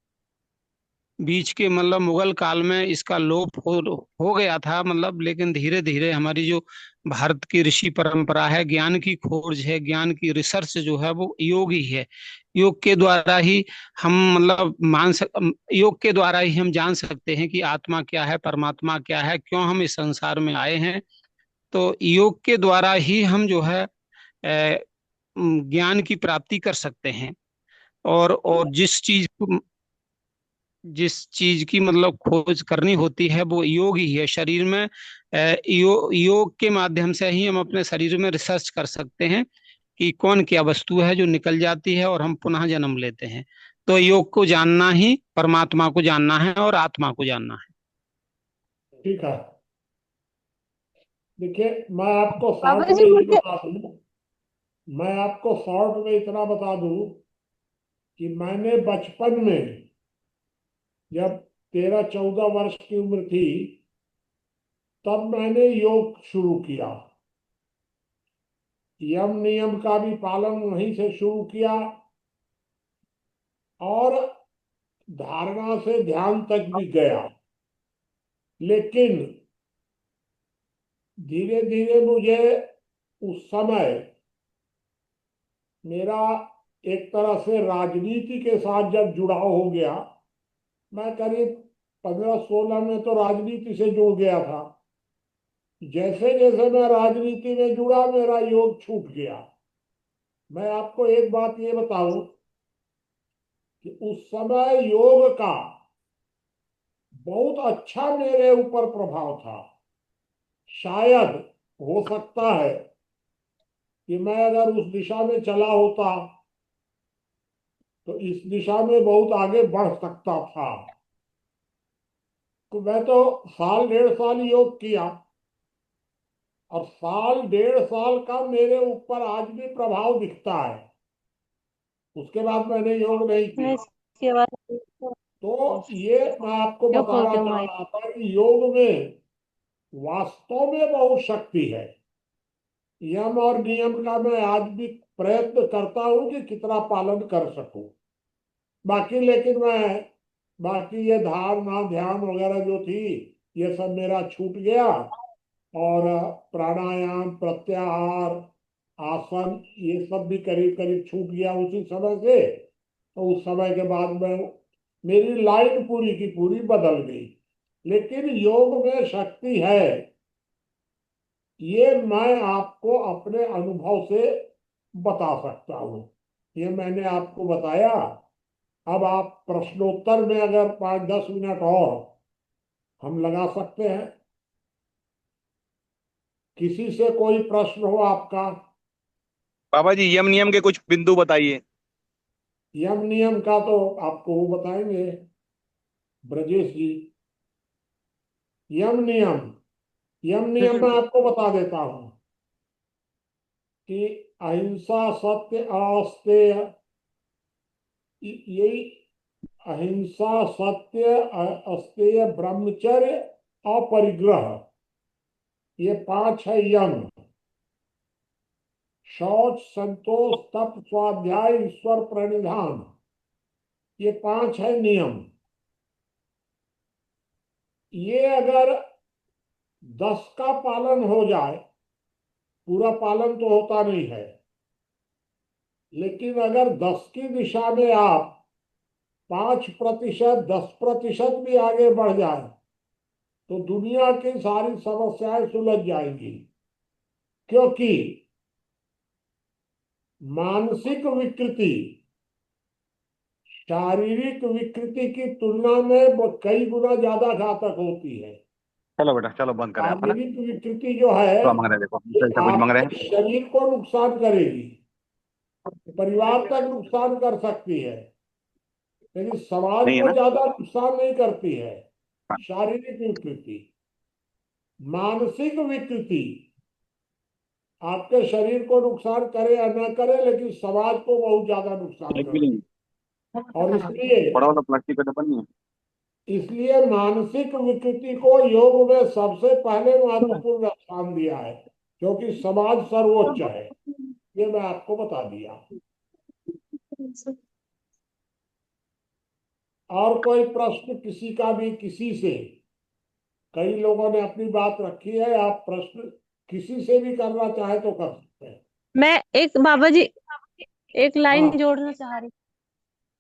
बीच के मतलब मुगल काल में इसका लोप हो गया था मतलब, लेकिन धीरे धीरे हमारी जो भारत की ऋषि परंपरा है, ज्ञान की खोज है, ज्ञान की रिसर्च जो है वो योग ही है। योग के द्वारा ही हम मतलब योग के द्वारा ही हम जान सकते हैं कि आत्मा क्या है, परमात्मा क्या है, क्यों हम इस संसार में आए हैं। तो योग के द्वारा ही हम जो है ज्ञान की प्राप्ति कर सकते हैं। और जिस चीज की मतलब खोज करनी होती है वो योग ही है शरीर में। योग के माध्यम से ही हम अपने शरीर में रिसर्च कर सकते हैं कि कौन क्या वस्तु है जो निकल जाती है और हम पुनः जन्म लेते हैं। तो योग को जानना ही परमात्मा को जानना है और आत्मा को जानना है। ठीक है, देखिए मैं आपको बाबा शॉर्ट जी में ये मुझे, बता दूं, मैं आपको शॉर्ट में इतना बता दूं कि मैंने बचपन में जब 13-14 वर्ष की उम्र थी तब मैंने योग शुरू किया। यम नियम का भी पालन वहीं से शुरू किया और धारणा से ध्यान तक भी गया। लेकिन धीरे धीरे मुझे उस समय मेरा एक तरह से राजनीति के साथ जब जुड़ाव हो गया, मैं करीब 15-16 में तो राजनीति से जुड़ गया था। जैसे जैसे मैं राजनीति में जुड़ा मेरा योग छूट गया। मैं आपको एक बात ये बताऊं कि उस समय योग का बहुत अच्छा मेरे ऊपर प्रभाव था। शायद हो सकता है कि मैं अगर उस दिशा में चला होता तो इस दिशा में बहुत आगे बढ़ सकता था। तो मैं तो 1.5 साल योग किया और 1.5 साल का मेरे ऊपर आज भी प्रभाव दिखता है। उसके बाद मैंने योग नहीं मैं किया। इसके बाद तो ये मैं आपको क्यों बताना खोलते हो चाह माइक? रहा था कि योग में वास्तव में बहुत शक्ति है। यम और नियम का मैं आज भी प्रयत्न करता हूं कि कितना पालन कर सकूं। बाकी लेकिन मैं बाकी ये धारणा ध्यान वगैरह जो थी ये सब मेरा छूट गया। और प्राणायाम प्रत्याहार आसन ये सब भी करीब करीब छूट गया उसी समय से। तो उस समय के बाद में मेरी लाइन पूरी की पूरी बदल गई। लेकिन योग में शक्ति है, ये मैं आपको अपने अनुभव से बता सकता हूँ। ये मैंने आपको बताया। अब आप प्रश्नोत्तर में अगर 5-10 मिनट और हम लगा सकते हैं। किसी से कोई प्रश्न हो आपका? बाबा जी यम नियम के कुछ बिंदु बताइए। यम नियम का तो आपको वो बताएंगे ब्रजेश जी। यम नियम मैं आपको बता देता हूं कि अहिंसा सत्य अस्तेय, यही अहिंसा सत्य अस्तेय ब्रह्मचर्य अपरिग्रह, ये 5 है यम। शौच संतोष तप स्वाध्याय ईश्वर प्रणिधान, ये 5 है नियम। ये अगर 10 का पालन हो जाए, पूरा पालन तो होता नहीं है, लेकिन अगर 10 की दिशा में आप 5%, 10% भी आगे बढ़ जाए तो दुनिया की सारी समस्याएं सुलझ जाएंगी। क्योंकि मानसिक विकृति शारीरिक विकृति की तुलना में कई गुना ज्यादा घातक होती है। चलो बेटा चलो बंद करें अपना। शारीरिक विकृति जो है तो मांग रहे हैं, देखो ये हमसे कुछ मांग रहे आपके हैं। शरीर को नुकसान करेगी, परिवार तक नुकसान कर सकती है, लेकिन समाज नहीं है को ना? ज्यादा नुकसान नहीं करती है। शारीरिक विकृति, मानसिक विकृति आपके शरीर को नुकसान करे या न करे, लेकिन समाज को बहुत ज्यादा नुकसान एक भी करती नहीं है। और इसलिए बड़ा वाला प्लास्टिक का डब्बा नहीं है। मानसिक विकृति को योग में सबसे पहले महत्वपूर्ण स्थान दिया है, क्योंकि समाज सर्वोच्च है। ये मैं आपको बता दिया। और कोई प्रश्न किसी का भी किसी से? कई लोगों ने अपनी बात रखी है, आप प्रश्न किसी से भी करना चाहे तो कर सकते हैं। मैं एक बाबा जी एक लाइन हाँ जोड़ना चाह रही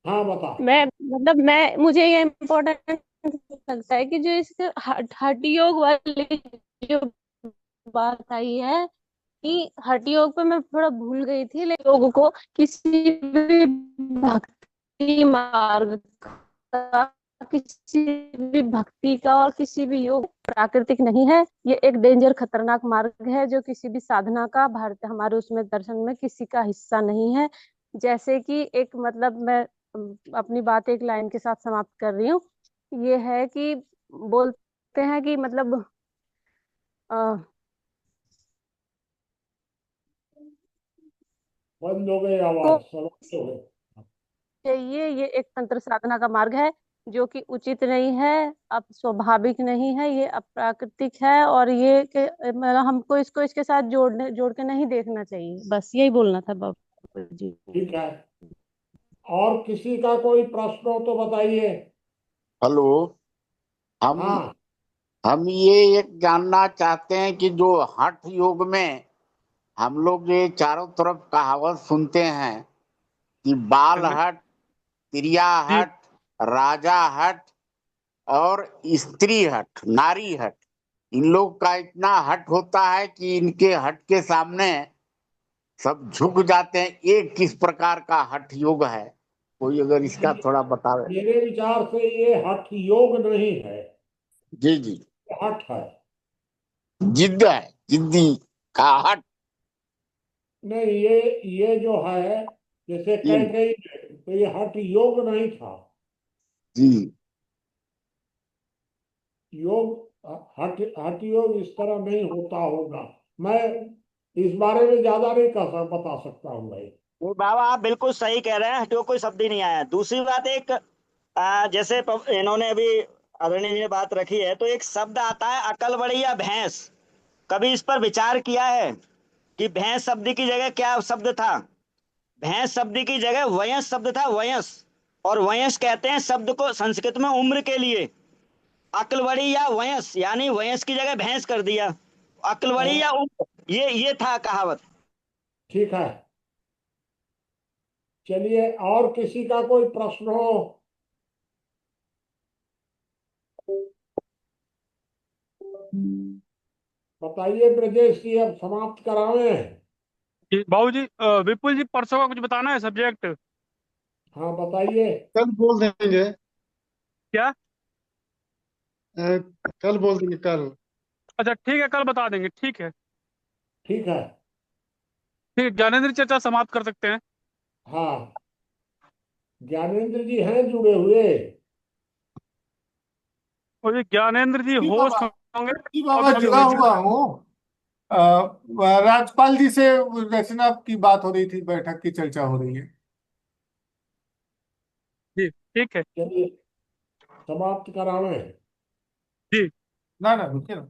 हाँ बता। मुझे ये इम्पोर्टेंट लगता है कि जो इसके हठ योग वाली जो बात आई है कि हठ योग पे मैं थोड़ा भूल गई थी, लेकिन लोगों को किसी भी भक्ति मार्ग का, किसी भी भक्ति का और किसी भी योग प्राकृतिक नहीं है। ये एक डेंजर खतरनाक मार्ग है जो किसी भी साधना का भारत हमारे उसमें दर्शन में किसी का हिस्सा नहीं है। जैसे कि एक मतलब मैं अपनी बात एक लाइन के साथ समाप्त कर रही हूँ। ये है कि बोलते हैं कि मतलब बंद हो गई आवाज, समाप्त हो गई। ये एक तंत्र साधना का मार्ग है जो कि उचित नहीं है, अब स्वाभाविक नहीं है, ये अप्राकृतिक है। और ये मतलब हमको इसको इसके साथ जोड़ के नहीं देखना चाहिए। बस यही बोलना था बाबू जी। ठीक है, और किसी का कोई प्रश्न हो तो बताइए। हेलो। हम हाँ हम ये एक जानना चाहते हैं कि जो हठ योग में हम लोग ये चारों तरफ कहावत सुनते हैं कि बाल हट, त्रिया हट, राजा हट और स्त्री हट, नारी हट, इन लोग का इतना हट होता है कि इनके हट के सामने सब झुक जाते हैं। ये किस प्रकार का हठ योग है? कोई अगर इसका थोड़ा बतावे। मेरे विचार से ये हठ योग नहीं है, जी जी। हठ है। जिद्द है, जिद्दी का हट। नहीं, ये जो है जैसे जी कह गई, तो ये हठ योग नहीं था। जी। योग हठ योग इस तरह नहीं होता होगा। मैं इस बारे में ज्यादा नहीं बता सकता हूँ भाई। वो बाबा आप बिल्कुल सही कह रहे हैं, हटियो कोई शब्द ही नहीं आया। दूसरी बात एक जैसे इन्होंने अभी आदरणीय जी ने बात रखी है, तो एक शब्द आता है अकल बढ़िया भैंस। कभी इस पर विचार किया है? कि भैंस शब्द की जगह क्या शब्द था? भैंस शब्द की जगह वयस शब्द था, वयस। और वयस कहते हैं शब्द को संस्कृत में उम्र के लिए। अकलवड़ी या वयस, यानी वयस की जगह भैंस कर दिया, अकलवड़ी या उम्र, ये था कहावत। ठीक है, चलिए और किसी का कोई प्रश्न हो? बताइए ब्रजेश जी, अब समाप्त करावें? बाबू जी, विपुल जी परसों का कुछ बताना है सब्जेक्ट? हाँ बताइए। कल बोल देंगे। क्या? कल बोल देंगे, कल। अच्छा ठीक है, कल बता देंगे। ठीक है, ठीक है। ठीक, ज्ञानेंद्र चर्चा समाप्त कर सकते हैं। हाँ, ज्ञानेंद्र जी हैं जुड़े हुए? और ये ज्ञानेंद्र जी जी होस्ट बाबा, होंगे। जी बाबा अभी जुड़ा हुआ हूँ। राजपाल जी से रचना की बात हो रही थी, बैठक की चर्चा हो रही है। जी ठीक है चलिए समाप्त करावें? जी। ना ना, रुकिए ना।